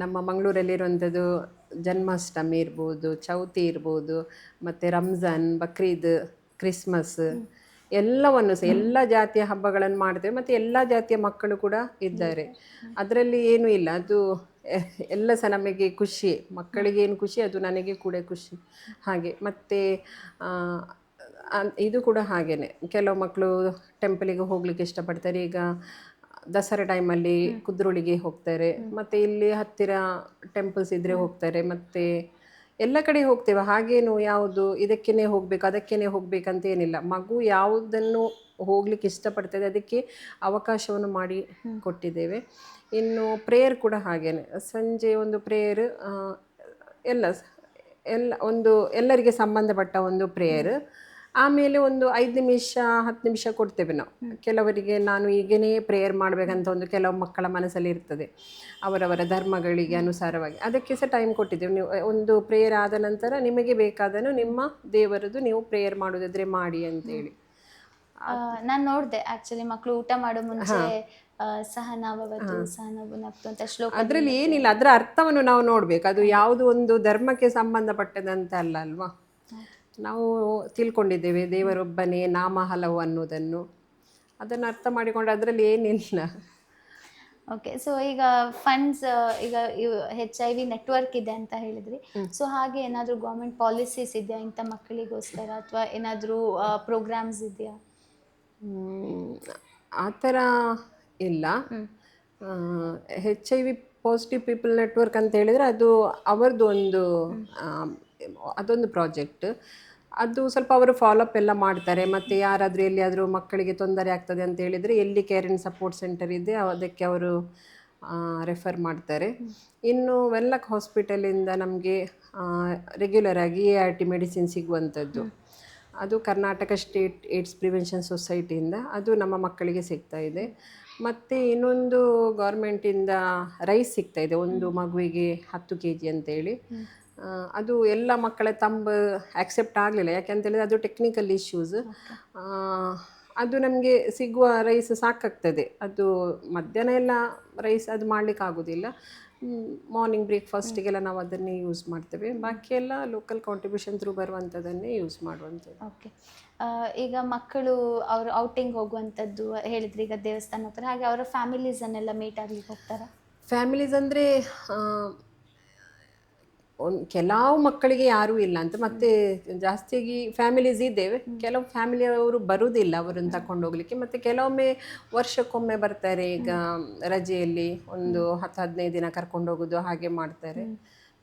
ನಮ್ಮ ಮಂಗಳೂರಲ್ಲಿರುವಂಥದ್ದು ಜನ್ಮಾಷ್ಟಮಿ ಇರ್ಬೋದು, ಚೌತಿ ಇರ್ಬೋದು, ಮತ್ತು ರಂಜಾನ್, ಬಕ್ರೀದ್, ಕ್ರಿಸ್ಮಸ್ ಎಲ್ಲವನ್ನು ಸಹ ಎಲ್ಲ ಜಾತಿಯ ಹಬ್ಬಗಳನ್ನು ಮಾಡ್ತೇವೆ. ಮತ್ತು ಎಲ್ಲ ಜಾತಿಯ ಮಕ್ಕಳು ಕೂಡ ಇದ್ದಾರೆ, ಅದರಲ್ಲಿ ಏನೂ ಇಲ್ಲ. ಅದು ಎಲ್ಲ ಸಹ ನಮಗೆ ಖುಷಿ, ಮಕ್ಕಳಿಗೆ ಏನು ಖುಷಿ ಅದು ನನಗೆ ಕೂಡ ಖುಷಿ ಹಾಗೆ. ಮತ್ತು ಇದು ಕೂಡ ಹಾಗೆಯೇ, ಕೆಲವು ಮಕ್ಕಳು ಟೆಂಪಲಿಗೆ ಹೋಗಲಿಕ್ಕೆ ಇಷ್ಟಪಡ್ತಾರೆ. ಈಗ ದಸರಾ ಟೈಮಲ್ಲಿ ಕುದ್ರೋಳಿಗೆ ಹೋಗ್ತಾರೆ, ಮತ್ತು ಇಲ್ಲಿ ಹತ್ತಿರ ಟೆಂಪಲ್ಸ್ ಇದ್ದರೆ ಹೋಗ್ತಾರೆ, ಮತ್ತು ಎಲ್ಲ ಕಡೆ ಹೋಗ್ತೇವೆ. ಹಾಗೇನು ಯಾವುದು ಇದಕ್ಕೇ ಹೋಗಬೇಕು ಅದಕ್ಕೇ ಹೋಗ್ಬೇಕಂತ ಏನಿಲ್ಲ, ಮಗು ಯಾವುದನ್ನು ಹೋಗ್ಲಿಕ್ಕೆ ಇಷ್ಟಪಡ್ತದೆ ಅದಕ್ಕೆ ಅವಕಾಶವನ್ನು ಮಾಡಿ ಕೊಟ್ಟಿದ್ದೇವೆ. ಇನ್ನು ಪ್ರೇಯರ್ ಕೂಡ ಹಾಗೇನೆ, ಸಂಜೆ ಒಂದು ಪ್ರೇಯರ್, ಎಲ್ಲರಿಗೆ ಸಂಬಂಧಪಟ್ಟ ಒಂದು ಪ್ರೇಯರ್. ಆಮೇಲೆ ಒಂದು 5 ನಿಮಿಷ 10 ನಿಮಿಷ ಕೊಡ್ತೇವೆ ನಾವು. ಕೆಲವರಿಗೆ ನಾನು ಈಗನೇ ಪ್ರೇಯರ್ ಮಾಡಬೇಕಂತ ಕೆಲವು ಮಕ್ಕಳ ಮನಸ್ಸಲ್ಲಿ ಇರ್ತದೆ, ಅವರವರ ಧರ್ಮಗಳಿಗೆ ಅನುಸಾರವಾಗಿ. ಅದಕ್ಕೆ ಸಹ ಟೈಮ್ ಕೊಟ್ಟಿದ್ದೇವೆ. ನೀವು ಒಂದು ಪ್ರೇಯರ್ ಆದ ನಂತರ ನಿಮಗೆ ಬೇಕಾದನ್ನು ನಿಮ್ಮ ದೇವರದ್ದು ನೀವು ಪ್ರೇಯರ್ ಮಾಡೋದಾದ್ರೆ ಮಾಡಿ ಅಂತೇಳಿ. ನಾನು ನೋಡಿದೆ ಆ್ಯಕ್ಚುಲಿ ಮಕ್ಕಳು ಊಟ ಮಾಡೋ ಮುಂಚೆ ಸಹನಾಭವತು ಸಹನಭುನಕ್ತು ಅಂತ ಶ್ಲೋಕ. ಅದರಲ್ಲಿ ಏನಿಲ್ಲ, ಅದರ ಅರ್ಥವನ್ನು ನಾವು ನೋಡಬೇಕು. ಅದು ಯಾವುದು ಒಂದು ಧರ್ಮಕ್ಕೆ ಸಂಬಂಧಪಟ್ಟದಂತ ಅಲ್ಲ ಅಲ್ವಾ. ನಾವು ತಿಳ್ಕೊಂಡಿದ್ದೇವೆ ದೇವರೊಬ್ಬನೇ, ನಾಮ ಹಲವು ಅನ್ನೋದನ್ನು, ಅದನ್ನು ಅರ್ಥ ಮಾಡಿಕೊಂಡು ಅದರಲ್ಲಿ ಏನಿಲ್ಲ. ಓಕೆ. ಸೊ ಈಗ ಫಂಡ್ಸ್, ಈಗ HIV ನೆಟ್ವರ್ಕ್ ಇದೆ ಅಂತ ಹೇಳಿದ್ರಿ. ಸೊ ಹಾಗೆ ಏನಾದರೂ ಗೌರ್ಮೆಂಟ್ ಪಾಲಿಸೀಸ್ ಇದೆಯಾ ಇಂಥ ಮಕ್ಕಳಿಗೋಸ್ಕರ, ಅಥವಾ ಏನಾದರೂ ಪ್ರೋಗ್ರಾಮ್ಸ್ ಇದೆಯಾ? ಆ ಥರ ಇಲ್ಲ. HIV ಪಾಸಿಟಿವ್ ಪೀಪಲ್ ನೆಟ್ವರ್ಕ್ ಅಂತ ಹೇಳಿದರೆ ಅದು ಅವರದ್ದು ಅದೊಂದು ಪ್ರಾಜೆಕ್ಟ್. ಅದು ಸ್ವಲ್ಪ ಅವರು ಫಾಲೋಅಪ್ ಎಲ್ಲ ಮಾಡ್ತಾರೆ. ಮತ್ತು ಯಾರಾದರೂ ಎಲ್ಲಿಯಾದರೂ ಮಕ್ಕಳಿಗೆ ತೊಂದರೆ ಆಗ್ತದೆ ಅಂತ ಹೇಳಿದರೆ ಎಲ್ಲಿ ಕೇರ್ ಆ್ಯಂಡ್ ಸಪೋರ್ಟ್ ಸೆಂಟರ್ ಇದೆ ಅದಕ್ಕೆ ಅವರು ರೆಫರ್ ಮಾಡ್ತಾರೆ. ಇನ್ನು ವೆನ್ಲಾಕ್ ಹಾಸ್ಪಿಟಲಿಂದ ನಮಗೆ ರೆಗ್ಯುಲರ್ ಆಗಿ ART ಮೆಡಿಸಿನ್ ಸಿಗುವಂಥದ್ದು, ಅದು ಕರ್ನಾಟಕ ಸ್ಟೇಟ್ ಏಡ್ಸ್ ಪ್ರಿವೆನ್ಷನ್ ಸೊಸೈಟಿಯಿಂದ ಅದು ನಮ್ಮ ಮಕ್ಕಳಿಗೆ ಸಿಗ್ತಾ ಇದೆ. ಮತ್ತು ಇನ್ನೊಂದು ಗೌರ್ಮೆಂಟಿಂದ ರೈಸ್ ಸಿಗ್ತಾ ಇದೆ, ಒಂದು ಮಗುವಿಗೆ 10 kg ಅಂತೇಳಿ. ಅದು ಎಲ್ಲ ಮಕ್ಕಳ ಆಕ್ಸೆಪ್ಟ್ ಆಗಲಿಲ್ಲ, ಯಾಕೆಂತೇಳಿದರೆ ಅದು ಟೆಕ್ನಿಕಲ್ ಇಶ್ಯೂಸ್. ಅದು ನಮಗೆ ಸಿಗುವ ರೈಸ್ ಸಾಕಾಗ್ತದೆ, ಅದು ಮಧ್ಯಾಹ್ನ ಎಲ್ಲ ರೈಸ್ ಅದು ಮಾಡಲಿಕ್ಕೆ ಆಗೋದಿಲ್ಲ. ಮಾರ್ನಿಂಗ್ ಬ್ರೇಕ್ಫಾಸ್ಟಿಗೆಲ್ಲ ನಾವು ಅದನ್ನೇ ಯೂಸ್ ಮಾಡ್ತೇವೆ, ಬಾಕಿ ಎಲ್ಲ ಲೋಕಲ್ ಕಾಂಟ್ರಿಬ್ಯೂಷನ್ ಥ್ರೂ ಬರುವಂಥದ್ದನ್ನೇ ಯೂಸ್ ಮಾಡುವಂಥದ್ದು. ಓಕೆ. ಈಗ ಮಕ್ಕಳು ಅವರು ಔಟಿಂಗ್ ಹೋಗುವಂಥದ್ದು ಹೇಳಿದ್ರಿ, ಈಗ ದೇವಸ್ಥಾನ ಹತ್ರ, ಹಾಗೆ ಅವರ ಫ್ಯಾಮಿಲೀಸನ್ನೆಲ್ಲ ಮೀಟ್ ಆಗ್ಲಿಕ್ಕೆ ಹೋಗ್ತಾರೆ? ಫ್ಯಾಮಿಲೀಸ್ ಅಂದರೆ ಕೆಲವು ಮಕ್ಕಳಿಗೆ ಯಾರೂ ಇಲ್ಲ ಅಂತ, ಮತ್ತು ಜಾಸ್ತಿಯಾಗಿ ಫ್ಯಾಮಿಲೀಸ್ ಇದ್ದೇವೆ. ಕೆಲವು ಫ್ಯಾಮಿಲಿಯವರು ಬರುವುದಿಲ್ಲ ಅವರನ್ನು ತಗೊಂಡು ಹೋಗಲಿಕ್ಕೆ, ಮತ್ತು ಕೆಲವೊಮ್ಮೆ ವರ್ಷಕ್ಕೊಮ್ಮೆ ಬರ್ತಾರೆ. ಈಗ ರಜೆಯಲ್ಲಿ ಒಂದು 10-15 ದಿನ ಕರ್ಕೊಂಡು ಹೋಗೋದು ಹಾಗೆ ಮಾಡ್ತಾರೆ.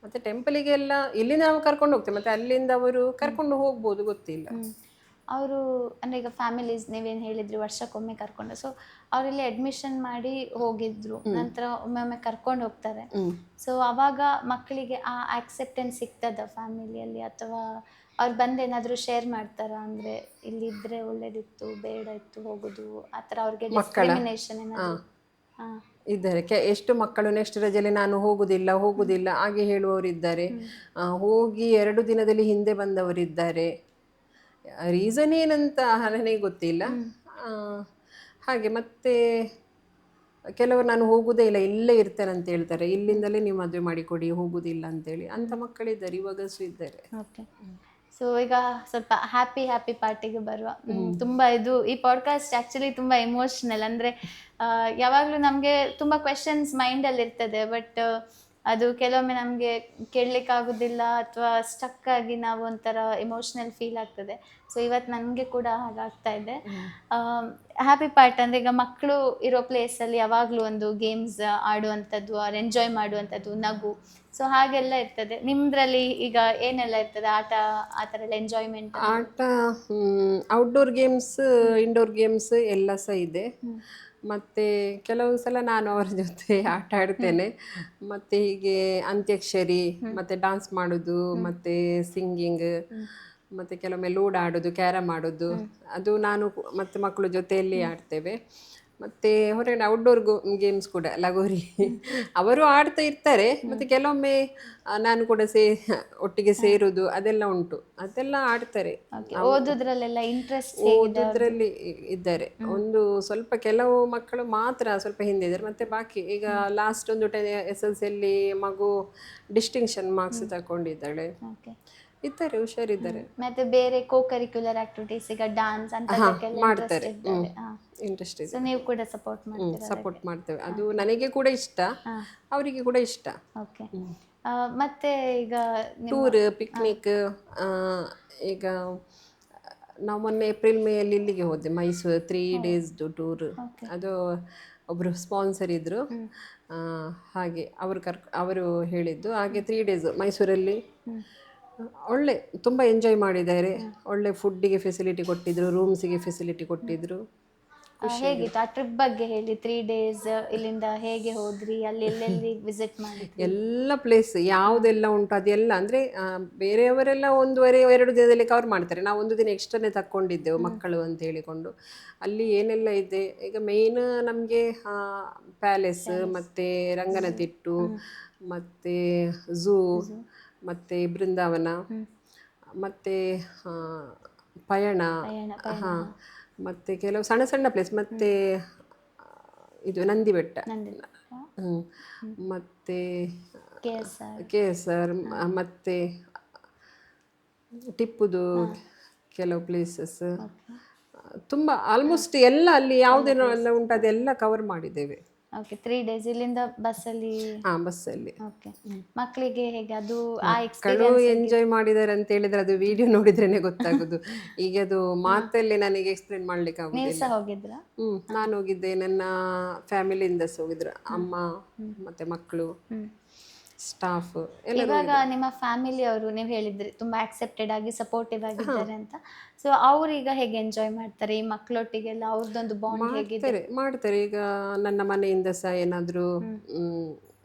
ಮತ್ತು ಟೆಂಪಲಿಗೆಲ್ಲ ಇಲ್ಲಿಂದ ನಾವು ಕರ್ಕೊಂಡು ಹೋಗ್ತೇವೆ, ಮತ್ತು ಅಲ್ಲಿಂದ ಅವರು ಕರ್ಕೊಂಡು ಹೋಗ್ಬೋದು, ಗೊತ್ತಿಲ್ಲ. ಅವರು ಅಂದರೆ ಈಗ ಫ್ಯಾಮಿಲೀಸ್ ನೀವೇನು ಹೇಳಿದ್ರಿ ವರ್ಷಕ್ಕೊಮ್ಮೆ ಕರ್ಕೊಂಡು, ಸೊ ಅವರೆಲ್ಲ ಅಡ್ಮಿಷನ್ ಮಾಡಿ ಹೋಗಿದ್ರು, ನಂತರ ಒಮ್ಮೊಮ್ಮೆ ಕರ್ಕೊಂಡು ಹೋಗ್ತಾರೆ. ಸೊ ಆವಾಗ ಮಕ್ಕಳಿಗೆ ಆ ಆಕ್ಸೆಪ್ಟೆನ್ಸ್ ಸಿಗ್ತದ ಫ್ಯಾಮಿಲಿಯಲ್ಲಿ, ಅಥವಾ ಅವ್ರು ಬಂದೇನಾದರೂ ಶೇರ್ ಮಾಡ್ತಾರಾ? ಅಂದರೆ ಇಲ್ಲಿದ್ದರೆ ಒಳ್ಳೇದಿತ್ತು, ಬೇಡ ಇತ್ತು ಹೋಗೋದು, ಆ ಥರ ಅವ್ರಿಗೆ ಡಿಸ್ಕ್ರಿಮಿನೇಷನ್ ಏನಾದರೂ? ಇದ್ದಾರೆ. ಎಷ್ಟು ಮಕ್ಕಳು ನೆಕ್ಸ್ಟ್ ರಜೆಯಲ್ಲಿ ನಾನು ಹೋಗುದಿಲ್ಲ ಹಾಗೆ ಹೇಳುವವರಿದ್ದಾರೆ. ಹೋಗಿ 2 ದಿನದಲ್ಲಿ ಹಿಂದೆ ಬಂದವರಿದ್ದಾರೆ. ರೀಸನ್ ಏನಂತ ನನಗೆ ಗೊತ್ತಿಲ್ಲ. ಹಾಗೆ ಮತ್ತೆ ಕೆಲವರು ನಾನು ಹೋಗುದೇ ಇಲ್ಲ, ಇಲ್ಲೇ ಇರ್ತೇನೆ ಅಂತ ಹೇಳ್ತಾರೆ. ಇಲ್ಲಿಂದಲೇ ನೀವು ಮದುವೆ ಮಾಡಿಕೊಡಿ, ಹೋಗುದಿಲ್ಲ ಅಂತೇಳಿ ಅಂತ ಮಕ್ಕಳಿದ್ದಾರೆ, ಇವಾಗಸು ಇದ್ದಾರೆ. ಓಕೆ. ಸೊ ಈಗ ಸ್ವಲ್ಪ ಹ್ಯಾಪಿ ಪಾರ್ಟಿಗೆ ಬರುವ. ತುಂಬಾ ಈ ಪಾಡ್ಕಾಸ್ಟ್ ಆಕ್ಚುಲಿ ತುಂಬಾ ಎಮೋಷನಲ್. ಅಂದ್ರೆ ಯಾವಾಗಲೂ ನಮಗೆ ತುಂಬಾ ಕ್ವೆಶನ್ಸ್ ಮೈಂಡಲ್ಲಿ ಇರ್ತದೆ, ಬಟ್ ಅದು ಕೆಲವೊಮ್ಮೆ ನಮಗೆ ಕೇಳಲಿಕ್ಕೆ ಆಗೋದಿಲ್ಲ ಅಥವಾ ಸ್ಟಕ್ ಆಗಿ ನಾವು ಒಂಥರ ಎಮೋಷ್ನಲ್ ಫೀಲ್ ಆಗ್ತದೆ. ಸೊ ಇವತ್ತು ನನಗೆ ಕೂಡ ಹಾಗಾಗ್ತಾ ಇದೆ. ಹ್ಯಾಪಿ ಪಾರ್ಟ್ ಅಂದರೆ ಈಗ ಮಕ್ಕಳು ಇರೋ ಪ್ಲೇಸಲ್ಲಿ ಯಾವಾಗಲೂ ಒಂದು ಗೇಮ್ಸ್ ಆಡುವಂಥದ್ದು, ಅವ್ರು ಎಂಜಾಯ್ ಮಾಡುವಂಥದ್ದು, ನಗು, ಸೊ ಹಾಗೆಲ್ಲ ಇರ್ತದೆ. ನಿಮ್ದ್ರಲ್ಲಿ ಈಗ ಏನೆಲ್ಲ ಇರ್ತದೆ ಆಟ, ಆ ಥರ ಎಲ್ಲ ಎಂಜಾಯ್ಮೆಂಟ್? ಆಟ ಔಟ್ಡೋರ್ ಗೇಮ್ಸ್, ಇಂಡೋರ್ ಗೇಮ್ಸ್ ಎಲ್ಲ ಸಹ ಇದೆ. ಮತ್ತು ಕೆಲವು ಸಲ ನಾನು ಅವರ ಜೊತೆ ಆಟ ಆಡ್ತೇನೆ. ಮತ್ತು ಹೀಗೆ ಅಂತ್ಯಾಕ್ಷರಿ, ಮತ್ತು ಡಾನ್ಸ್ ಮಾಡೋದು, ಮತ್ತು ಸಿಂಗಿಂಗ್, ಮತ್ತು ಕೆಲವೊಮ್ಮೆ ಲೂಡ್ ಆಡೋದು, ಕ್ಯಾರಮ್ ಆಡೋದು, ಅದು ನಾನು ಮತ್ತು ಮಕ್ಕಳ ಜೊತೆಯಲ್ಲಿ ಆಡ್ತೇವೆ. ಮತ್ತು ಹೊರಗಡೆ ಔಟ್ಡೋರ್ ಗೇಮ್ಸ್ ಕೂಡ ಲಗೋರಿ ಅವರು ಆಡ್ತಾ ಇರ್ತಾರೆ. ಮತ್ತು ಕೆಲವೊಮ್ಮೆ ನಾನು ಕೂಡ ಒಟ್ಟಿಗೆ ಸೇರೋದು ಅದೆಲ್ಲ ಉಂಟು, ಅದೆಲ್ಲ ಆಡ್ತಾರೆ. ಓದೋದ್ರಲ್ಲೆಲ್ಲ ಇಂಟ್ರೆಸ್ಟ್? ಓದೋದ್ರಲ್ಲಿ ಇದ್ದಾರೆ. ಒಂದು ಸ್ವಲ್ಪ ಕೆಲವು ಮಕ್ಕಳು ಮಾತ್ರ ಸ್ವಲ್ಪ ಹಿಂದೆ ಇದ್ದಾರೆ. ಮತ್ತು ಬಾಕಿ ಈಗ ಲಾಸ್ಟ್ ಒಂದು SSLC ಮಗು ಡಿಸ್ಟಿಂಕ್ಷನ್ ಮಾರ್ಕ್ಸ್ ತಗೊಂಡಿದ್ದಾಳೆ. ಇದ್ದಾರೆ, ಹುಷಾರಿದ್ದಾರೆ. ಮತ್ತೆ ಬೇರೆ ಕೋ ಕರಿಕ್ಯುಲರ್ ಆಕ್ಟಿವಿಟೀಸ್, ಈಗ ಡಾನ್ಸ್ ಅಂತ ಮಾಡ್ತಾರೆ, ಇಂಟ್ರೆಸ್ಟ್ ಇದೆ. ಸೊ ನೀವು ಕೂಡ ಸಪೋರ್ಟ್ ಮಾಡ್ತೀರಾ? ಸಪೋರ್ಟ್ ಮಾಡ್ತೇವೆ. ಅದು ನನಗೆ ಕೂಡ ಇಷ್ಟ, ಅವರಿಗೆ ಕೂಡ ಇಷ್ಟ. ಓಕೆ. ಮತ್ತೆ ಈಗ ಟೂರ್, ಪಿಕ್ನಿಕ್, ಈಗ ನಾವು ಮೊನ್ನೆ ಏಪ್ರಿಲ್ ಮೇಯಲ್ಲಿ ಇಲ್ಲಿಗೆ ಹೋದೆ, ಮೈಸೂರು 3 days ಟೂರ್. ಅದು ಒಬ್ಬರು ಸ್ಪಾನ್ಸರ್ ಇದ್ದರು, ಹಾಗೆ ಅವರು ಹೇಳಿದ್ದು. ಹಾಗೆ 3 days ಮೈಸೂರಲ್ಲಿ ಒಳ್ಳೆ ತುಂಬ ಎಂಜಾಯ್ ಮಾಡಿದ್ದಾರೆ. ಒಳ್ಳೆ ಫುಡ್ಡಿಗೆ ಫೆಸಿಲಿಟಿ ಕೊಟ್ಟಿದ್ರು, ರೂಮ್ಸಿಗೆ ಫೆಸಿಲಿಟಿ ಕೊಟ್ಟಿದ್ರು. ಹೇಗಿತ್ತು ಆ ಟ್ರಿಪ್ ಬಗ್ಗೆ ಹೇಳಿ? 3 days ಇಲ್ಲಿಂದ ಹೇಗೆ ಹೋದ್ರಿ? ಅಲ್ಲಿ ಎಲ್ಲೆಲ್ಲಿ ವಿಸಿಟ್ ಮಾಡಿದ್ರಿ? ಎಲ್ಲ ಪ್ಲೇಸ್ ಯಾವುದೆಲ್ಲ ಉಂಟು ಅದೆಲ್ಲ, ಅಂದರೆ ಬೇರೆಯವರೆಲ್ಲ 1.5-2 ದಿನದಲ್ಲಿ ಕವರ್ ಮಾಡ್ತಾರೆ. ನಾವು 1 ದಿನ ಎಕ್ಸ್ಟ್ರಾನೇ ತಕ್ಕೊಂಡಿದ್ದೆವು ಮಕ್ಕಳು ಅಂತ ಹೇಳಿಕೊಂಡು. ಅಲ್ಲಿ ಏನೆಲ್ಲ ಇದೆ, ಈಗ ಮೇಯ್ನ್ ನಮಗೆ ಪ್ಯಾಲೇಸ್, ಮತ್ತು ರಂಗನತಿಟ್ಟು, ಮತ್ತು ಝೂ, ಮತ್ತು ಬೃಂದಾವನ, ಮತ್ತು ಪಯಣ, ಮತ್ತು ಕೆಲವು ಸಣ್ಣ ಸಣ್ಣ ಪ್ಲೇಸ್, ಮತ್ತು ಇದು ನಂದಿ ಬೆಟ್ಟ, ಮತ್ತು KSR, ಮತ್ತು ಟಿಪ್ಪುದು ಕೆಲವು ಪ್ಲೇಸಸ್, ತುಂಬ ಆಲ್ಮೋಸ್ಟ್ ಎಲ್ಲ ಅಲ್ಲಿ ಯಾವುದೇನೆಲ್ಲ ಉಂಟು ಅದೆಲ್ಲ ಕವರ್ ಮಾಡಿದ್ದೇವೆ. ಓಕೆ. 3 days ಇಲ್ಲಿಂದ ಬಸ್ಸಲ್ಲಿ? ಬಸ್ಸಲ್ಲಿ. ಓಕೆ. ಮಕ್ಕಳಿಗೆ ಹೇಗೆ ಅದು ಮಕ್ಕಳು ಎಂಜಾಯ್ ಮಾಡಿದ್ದಾರೆ ಅಂತ ಹೇಳಿದ್ರೆ ಅದು ವಿಡಿಯೋ ನೋಡಿದ್ರೇನೆ ಗೊತ್ತಾಗೋದು. ಈಗ ಅದು ಮಾತಲ್ಲಿ ನನಗೆ ಎಕ್ಸ್ಪ್ಲೇನ್ ಮಾಡ್ಲಿಕ್ಕೆ ಆಗುದಿಲ್ಲ. ನೀವು ಸಹ ಹೋಗಿದ್ರಾ? ನಾನು ಹೋಗಿದ್ದೆ, ನನ್ನ ಫ್ಯಾಮಿಲಿಯಿಂದ ಹೋಗಿದ್ರು, ಅಮ್ಮ ಮತ್ತೆ ಮಕ್ಕಳು, ಸ್ಟಾಫ್ ಎಲ್ಲ. ಇವಾಗ ನಿಮ್ಮ ಫ್ಯಾಮಿಲಿ ಅವರು, ನೀವು ಹೇಳಿದ್ರಿ ತುಂಬಾ ಆಕ್ಸೆಪ್ಟೆಡ್ ಆಗಿ ಸಪೋರ್ಟಿವ್ ಆಗಿದ್ದಾರೆ ಅಂತ, ಸೊ ಅವ್ರೀಗ ಹೇಗೆ ಎಂಜಾಯ್ ಮಾಡ್ತಾರೆ ಈ ಮಕ್ಕಳೊಟ್ಟಿಗೆಲ್ಲ? ಅವ್ರದ್ದೊಂದು ಬಾಂಡ್ ಹೇಗಿದೆ? ಮಾಡ್ತಾರೆ. ಈಗ ನನ್ನ ಮನೆಯಿಂದ ಸಹ ಏನಾದರೂ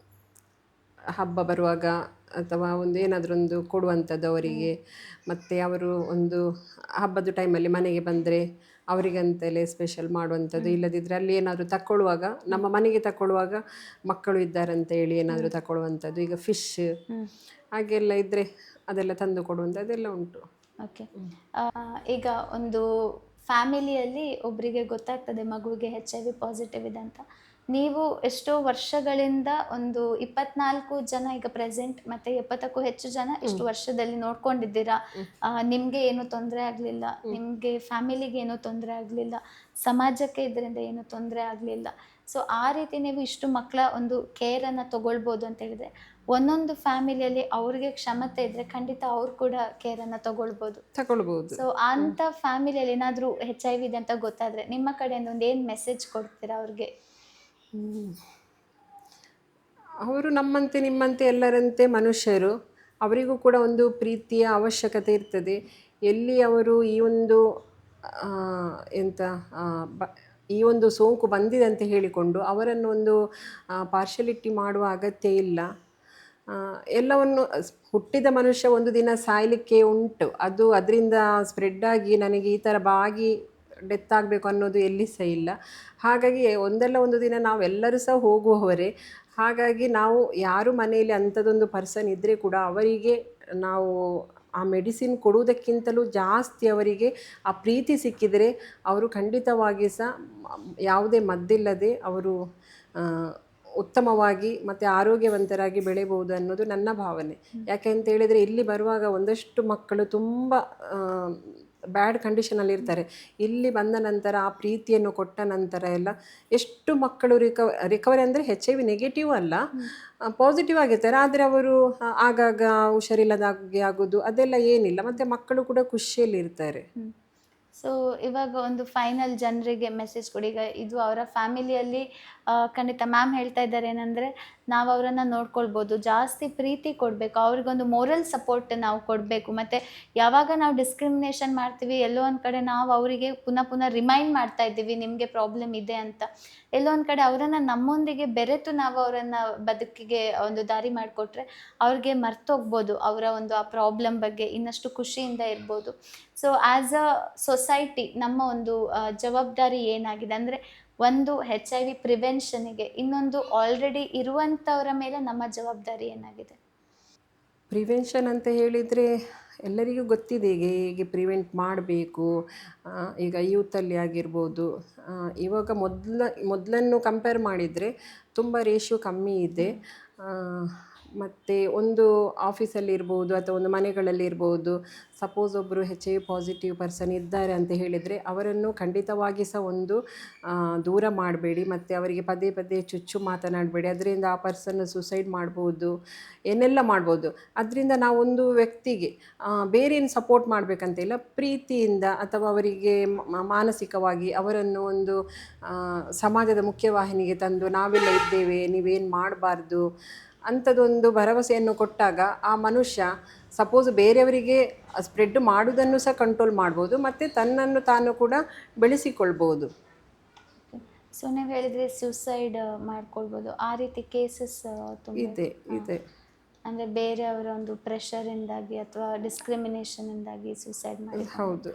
ಹಬ್ಬ ಬರುವಾಗ ಅಥವಾ ಒಂದು ಏನಾದರೂ ಒಂದು ಕೊಡುವಂಥದ್ದು ಅವರಿಗೆ, ಮತ್ತು ಅವರು ಒಂದು ಹಬ್ಬದ ಟೈಮಲ್ಲಿ ಮನೆಗೆ ಬಂದರೆ ಅವರಿಗಂತಲೇ ಸ್ಪೆಷಲ್ ಮಾಡುವಂಥದ್ದು. ಇಲ್ಲದಿದ್ದರೆ ಅಲ್ಲಿ ಏನಾದರೂ ತಗೊಳ್ಳುವಾಗ, ನಮ್ಮ ಮನೆಗೆ ತಗೊಳ್ಳುವಾಗ ಮಕ್ಕಳು ಇದ್ದಾರಂತ ಹೇಳಿ ಏನಾದರೂ ತಗೊಳ್ಳುವಂಥದ್ದು. ಈಗ ಫಿಶ್ ಹಾಗೆಲ್ಲ ಇದ್ದರೆ ಅದೆಲ್ಲ ತಂದು ಕೊಡುವಂಥದ್ದೆಲ್ಲ ಉಂಟು. ಓಕೆ. ಈಗ ಒಂದು ಫ್ಯಾಮಿಲಿಯಲ್ಲಿ ಒಬ್ಬರಿಗೆ ಗೊತ್ತಾಗ್ತದೆ ಮಗುವಿಗೆ HIV ಪಾಸಿಟಿವ್ ಇದೆ ಅಂತ. ನೀವು ಎಷ್ಟೋ ವರ್ಷಗಳಿಂದ ಒಂದು 24 ಜನ ಈಗ ಪ್ರೆಸೆಂಟ್, ಮತ್ತು 70ಕ್ಕೂ ಹೆಚ್ಚು ಜನ ಇಷ್ಟು ವರ್ಷದಲ್ಲಿ ನೋಡ್ಕೊಂಡಿದ್ದೀರಾ. ನಿಮಗೆ ಏನೂ ತೊಂದರೆ ಆಗಲಿಲ್ಲ, ನಿಮಗೆ ಫ್ಯಾಮಿಲಿಗೆ ಏನೂ ತೊಂದರೆ ಆಗಲಿಲ್ಲ, ಸಮಾಜಕ್ಕೆ ಇದರಿಂದ ಏನೂ ತೊಂದರೆ ಆಗಲಿಲ್ಲ. ಸೊ ಆ ರೀತಿ ನೀವು ಇಷ್ಟು ಮಕ್ಕಳ ಒಂದು ಕೇರನ್ನು ತಗೊಳ್ಬೋದು ಅಂತ ಹೇಳಿದ್ರೆ, ಒಂದೊಂದು ಫ್ಯಾಮಿಲಿಯಲ್ಲಿ ಅವ್ರಿಗೆ ಕ್ಷಮತೆ ಇದ್ದರೆ ಖಂಡಿತ ಅವ್ರು ಕೂಡ ಕೇರನ್ನು ತಗೊಳ್ಬೋದು. ಸೊ ಅಂಥ ಫ್ಯಾಮಿಲಿಯಲ್ಲಿ ಏನಾದರೂ HIV ಇದೆ ಅಂತ ಗೊತ್ತಾದರೆ ನಿಮ್ಮ ಕಡೆಯಿಂದ ಒಂದು ಏನು ಮೆಸೇಜ್ ಕೊಡ್ತೀರಾ ಅವ್ರಿಗೆ? ಅವರು ನಮ್ಮಂತೆ ನಿಮ್ಮಂತೆ ಎಲ್ಲರಂತೆ ಮನುಷ್ಯರು, ಅವರಿಗೂ ಕೂಡ ಒಂದು ಪ್ರೀತಿಯ ಅವಶ್ಯಕತೆ ಇರ್ತದೆ. ಎಲ್ಲಿ ಅವರು ಈ ಒಂದು ಸೋಂಕು ಬಂದಿದೆ ಅಂತ ಹೇಳಿಕೊಂಡು ಅವರನ್ನು ಒಂದು ಪಾರ್ಶಲಿಟಿ ಮಾಡುವ ಅಗತ್ಯ ಇಲ್ಲ. ಎಲ್ಲವನ್ನು ಹುಟ್ಟಿದ ಮನುಷ್ಯ ಒಂದು ದಿನ ಸಾಯಲಿಕ್ಕೆ ಉಂಟು. ಅದು ಅದರಿಂದ ಸ್ಪ್ರೆಡ್ ಆಗಿ ನನಗೆ ಈ ಥರ ಬಾಗಿ ಡೆತ್ ಆಗಬೇಕು ಅನ್ನೋದು ಎಲ್ಲಿ ಸಹ ಇಲ್ಲ. ಹಾಗಾಗಿ ಒಂದಲ್ಲ ಒಂದು ದಿನ ನಾವೆಲ್ಲರೂ ಸಹ ಹೋಗುವವರೇ. ಹಾಗಾಗಿ ನಾವು ಯಾರು ಮನೆಯಲ್ಲಿ ಅಂಥದ್ದೊಂದು ಪರ್ಸನ್ ಇದ್ದರೆ ಕೂಡ ಅವರಿಗೆ ನಾವು ಆ ಮೆಡಿಸಿನ್ ಕೊಡುವುದಕ್ಕಿಂತಲೂ ಜಾಸ್ತಿ ಅವರಿಗೆ ಆ ಪ್ರೀತಿ ಸಿಕ್ಕಿದರೆ ಅವರು ಖಂಡಿತವಾಗಿ ಸಹ ಯಾವುದೇ ಮದ್ದಿಲ್ಲದೆ ಅವರು ಉತ್ತಮವಾಗಿ ಮತ್ತು ಆರೋಗ್ಯವಂತರಾಗಿ ಬೆಳೆಯಬಹುದು ಅನ್ನೋದು ನನ್ನ ಭಾವನೆ. ಯಾಕೆಂತ ಹೇಳಿದರೆ ಇಲ್ಲಿ ಬರುವಾಗ ಒಂದಷ್ಟು ಮಕ್ಕಳು ತುಂಬ ಬ್ಯಾಡ್ ಕಂಡೀಷನಲ್ಲಿ ಇರ್ತಾರೆ. ಇಲ್ಲಿ ಬಂದ ನಂತರ ಆ ಪ್ರೀತಿಯನ್ನು ಕೊಟ್ಟ ನಂತರ ಎಲ್ಲ ಎಷ್ಟು ಮಕ್ಕಳು ರಿಕವರಿ ಅಂದರೆ HIV ನೆಗೆಟಿವ್ ಅಲ್ಲ, ಪಾಸಿಟಿವ್ ಆಗಿರ್ತಾರೆ. ಆದರೆ ಅವರು ಆಗಾಗ ಹುಷಾರಿಲ್ಲದಾಗೆ ಆಗೋದು ಅದೆಲ್ಲ ಏನಿಲ್ಲ, ಮತ್ತು ಮಕ್ಕಳು ಕೂಡ ಖುಷಿಯಲ್ಲಿರ್ತಾರೆ. ಸೊ ಇವಾಗ ಒಂದು ಫೈನಲ್ ಜನರಿಗೆ ಮೆಸೇಜ್ ಕೊಡಿ. ಈಗ ಇದು ಅವರ ಫ್ಯಾಮಿಲಿಯಲ್ಲಿ ಖಂಡಿತ ಮ್ಯಾಮ್ ಹೇಳ್ತಾ ಇದ್ದಾರೆ ಏನಂದರೆ, ನಾವು ಅವರನ್ನು ನೋಡ್ಕೊಳ್ಬೋದು, ಜಾಸ್ತಿ ಪ್ರೀತಿ ಕೊಡಬೇಕು, ಅವ್ರಿಗೊಂದು ಮೋರಲ್ ಸಪೋರ್ಟ್ ನಾವು ಕೊಡಬೇಕು. ಮತ್ತು ಯಾವಾಗ ನಾವು ಡಿಸ್ಕ್ರಿಮಿನೇಷನ್ ಮಾಡ್ತೀವಿ, ಎಲ್ಲೋ ಒಂದು ಕಡೆ ನಾವು ಅವರಿಗೆ ಪುನಃ ರಿಮೈಂಡ್ ಮಾಡ್ತಾ ಇದ್ದೀವಿ ನಿಮಗೆ ಪ್ರಾಬ್ಲಮ್ ಇದೆ ಅಂತ. ಎಲ್ಲೋ ಒಂದು ಕಡೆ ಅವರನ್ನು ನಮ್ಮೊಂದಿಗೆ ಬೆರೆತು ನಾವು ಅವರನ್ನು ಬದುಕಿಗೆ ಒಂದು ದಾರಿ ಮಾಡಿಕೊಟ್ರೆ ಅವ್ರಿಗೆ ಮರ್ತೋಗ್ಬೋದು ಅವರ ಒಂದು ಆ ಪ್ರಾಬ್ಲಮ್ ಬಗ್ಗೆ, ಇನ್ನಷ್ಟು ಖುಷಿಯಿಂದ ಇರ್ಬೋದು. ಸೊ ಆ್ಯಸ್ ಅ ಸೊಸೈಟಿ ನಮ್ಮ ಒಂದು ಜವಾಬ್ದಾರಿ ಏನಾಗಿದೆ ಅಂದರೆ, ಒಂದು HIV ಪ್ರಿವೆನ್ಷನಿಗೆ, ಇನ್ನೊಂದು ಆಲ್ರೆಡಿ ಇರುವಂಥವರ ಮೇಲೆ ನಮ್ಮ ಜವಾಬ್ದಾರಿ ಏನಾಗಿದೆ? ಪ್ರಿವೆನ್ಷನ್ ಅಂತ ಹೇಳಿದರೆ ಎಲ್ಲರಿಗೂ ಗೊತ್ತಿದೆ ಹೇಗೆ ಪ್ರಿವೆಂಟ್ ಮಾಡಬೇಕು. ಈಗ ಯೂತಲ್ಲಿ ಆಗಿರ್ಬೋದು, ಇವಾಗ ಮೊದಲನ್ನು ಕಂಪೇರ್ ಮಾಡಿದರೆ ತುಂಬ ರೇಷಿಯೋ ಕಮ್ಮಿ ಇದೆ. ಮತ್ತು ಒಂದು ಆಫೀಸಲ್ಲಿ ಇರ್ಬೋದು ಅಥವಾ ಒಂದು ಮನೆಗಳಲ್ಲಿ ಇರ್ಬೋದು, ಸಪೋಸ್ ಒಬ್ಬರು HIV ಪಾಸಿಟಿವ್ ಪರ್ಸನ್ ಇದ್ದಾರೆ ಅಂತ ಹೇಳಿದರೆ ಅವರನ್ನು ಖಂಡಿತವಾಗಿ ಸಹ ಒಂದು ದೂರ ಮಾಡಬೇಡಿ, ಮತ್ತು ಅವರಿಗೆ ಪದೇ ಪದೇ ಚುಚ್ಚು ಮಾತನಾಡಬೇಡಿ. ಅದರಿಂದ ಆ ಪರ್ಸನ್ ಸುಸೈಡ್ ಮಾಡ್ಬೋದು, ಏನೆಲ್ಲ ಮಾಡ್ಬೋದು. ಅದರಿಂದ ನಾವೊಂದು ವ್ಯಕ್ತಿಗೆ ಬೇರೇನು ಸಪೋರ್ಟ್ ಮಾಡಬೇಕಂತಿಲ್ಲ, ಪ್ರೀತಿಯಿಂದ ಅಥವಾ ಅವರಿಗೆ ಮಾನಸಿಕವಾಗಿ ಅವರನ್ನು ಒಂದು ಸಮಾಜದ ಮುಖ್ಯವಾಹಿನಿಗೆ ತಂದು ನಾವೆಲ್ಲ ಇದ್ದೇವೆ, ನೀವೇನು ಮಾಡಬಾರ್ದು ಅಂಥದ್ದೊಂದು ಭರವಸೆಯನ್ನು ಕೊಟ್ಟಾಗ ಆ ಮನುಷ್ಯ ಸಪೋಸ್ ಬೇರೆಯವರಿಗೆ ಸ್ಪ್ರೆಡ್ ಮಾಡೋದನ್ನು ಸಹ ಕಂಟ್ರೋಲ್ ಮಾಡ್ಬೋದು, ಮತ್ತು ತನ್ನನ್ನು ತಾನು ಕೂಡ ಬೆಳೆಸಿಕೊಳ್ಬೋದು. ಸೊ ನೀವು ಹೇಳಿದರೆ ಸುಸೈಡ್ ಮಾಡ್ಕೊಳ್ಬೋದು, ಆ ರೀತಿ ಕೇಸಸ್ ಇದೆ ಇದೆ. ಅಂದರೆ ಬೇರೆಯವರ ಒಂದು ಪ್ರೆಷರಿಂದಾಗಿ ಅಥವಾ ಡಿಸ್ಕ್ರಿಮಿನೇಷನಿಂದಾಗಿ ಸುಸೈಡ್ ಮಾಡಿ. ಹೌದು.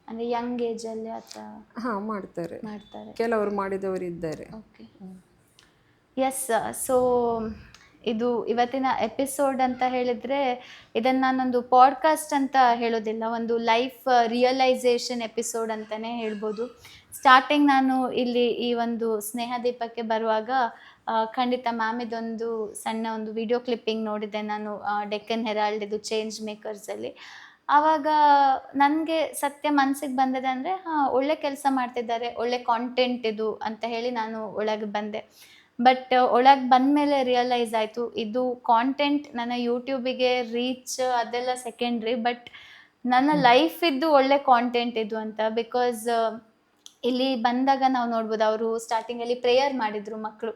ಅಂದರೆ ಯಂಗ್ ಏಜಲ್ಲಿ ಅಥವಾ ಮಾಡ್ತಾರೆ, ಕೆಲವರು ಮಾಡಿದವರು ಇದ್ದಾರೆ. Okay, S. ಸೊ ಇದು ಇವತ್ತಿನ ಎಪಿಸೋಡ್ ಅಂತ ಹೇಳಿದರೆ, ಇದನ್ನು ನಾನೊಂದು ಪಾಡ್ಕಾಸ್ಟ್ ಅಂತ ಹೇಳೋದಿಲ್ಲ, ಒಂದು ಲೈಫ್ ರಿಯಲೈಸೇಷನ್ ಎಪಿಸೋಡ್ ಅಂತಲೇ ಹೇಳ್ಬೋದು. ಸ್ಟಾರ್ಟಿಂಗ್ ನಾನು ಇಲ್ಲಿ ಈ ಒಂದು ಸ್ನೇಹದೀಪಕ್ಕೆ ಬರುವಾಗ ಖಂಡಿತ ಮ್ಯಾಮ್ ಇದೊಂದು ಸಣ್ಣ ಒಂದು ವಿಡಿಯೋ ಕ್ಲಿಪ್ಪಿಂಗ್ ನೋಡಿದ್ದೆ ನಾನು, ಡೆಕ್ಕನ್ ಹೆರಾಲ್ಡ್ ಇದು ಚೇಂಜ್ ಮೇಕರ್ಸಲ್ಲಿ. ಆವಾಗ ನನಗೆ ಸತ್ಯ ಮನಸ್ಸಿಗೆ ಬಂದಿದೆ ಅಂದರೆ, ಒಳ್ಳೆ ಕೆಲಸ ಮಾಡ್ತಿದ್ದಾರೆ, ಒಳ್ಳೆ ಕಾಂಟೆಂಟ್ ಇದು ಅಂತ ಹೇಳಿ ನಾನು ಒಳಗೆ ಬಂದೆ. ಬಟ್ ಒಳಗೆ ಬಂದಮೇಲೆ ರಿಯಲೈಸ್ ಆಯಿತು, ಇದು ಕಾಂಟೆಂಟ್ ನನ್ನ ಯೂಟ್ಯೂಬಿಗೆ ರೀಚ್ ಅದೆಲ್ಲ ಸೆಕೆಂಡ್ರಿ, ಬಟ್ ನನ್ನ ಲೈಫಿದ್ದು ಒಳ್ಳೆ ಕಾಂಟೆಂಟ್ ಇದು ಅಂತ. ಬಿಕಾಸ್ ಇಲ್ಲಿ ಬಂದಾಗ ನಾವು ನೋಡ್ಬೋದು, ಅವರು ಸ್ಟಾರ್ಟಿಂಗಲ್ಲಿ ಪ್ರೇಯರ್ ಮಾಡಿದರು ಮಕ್ಕಳು,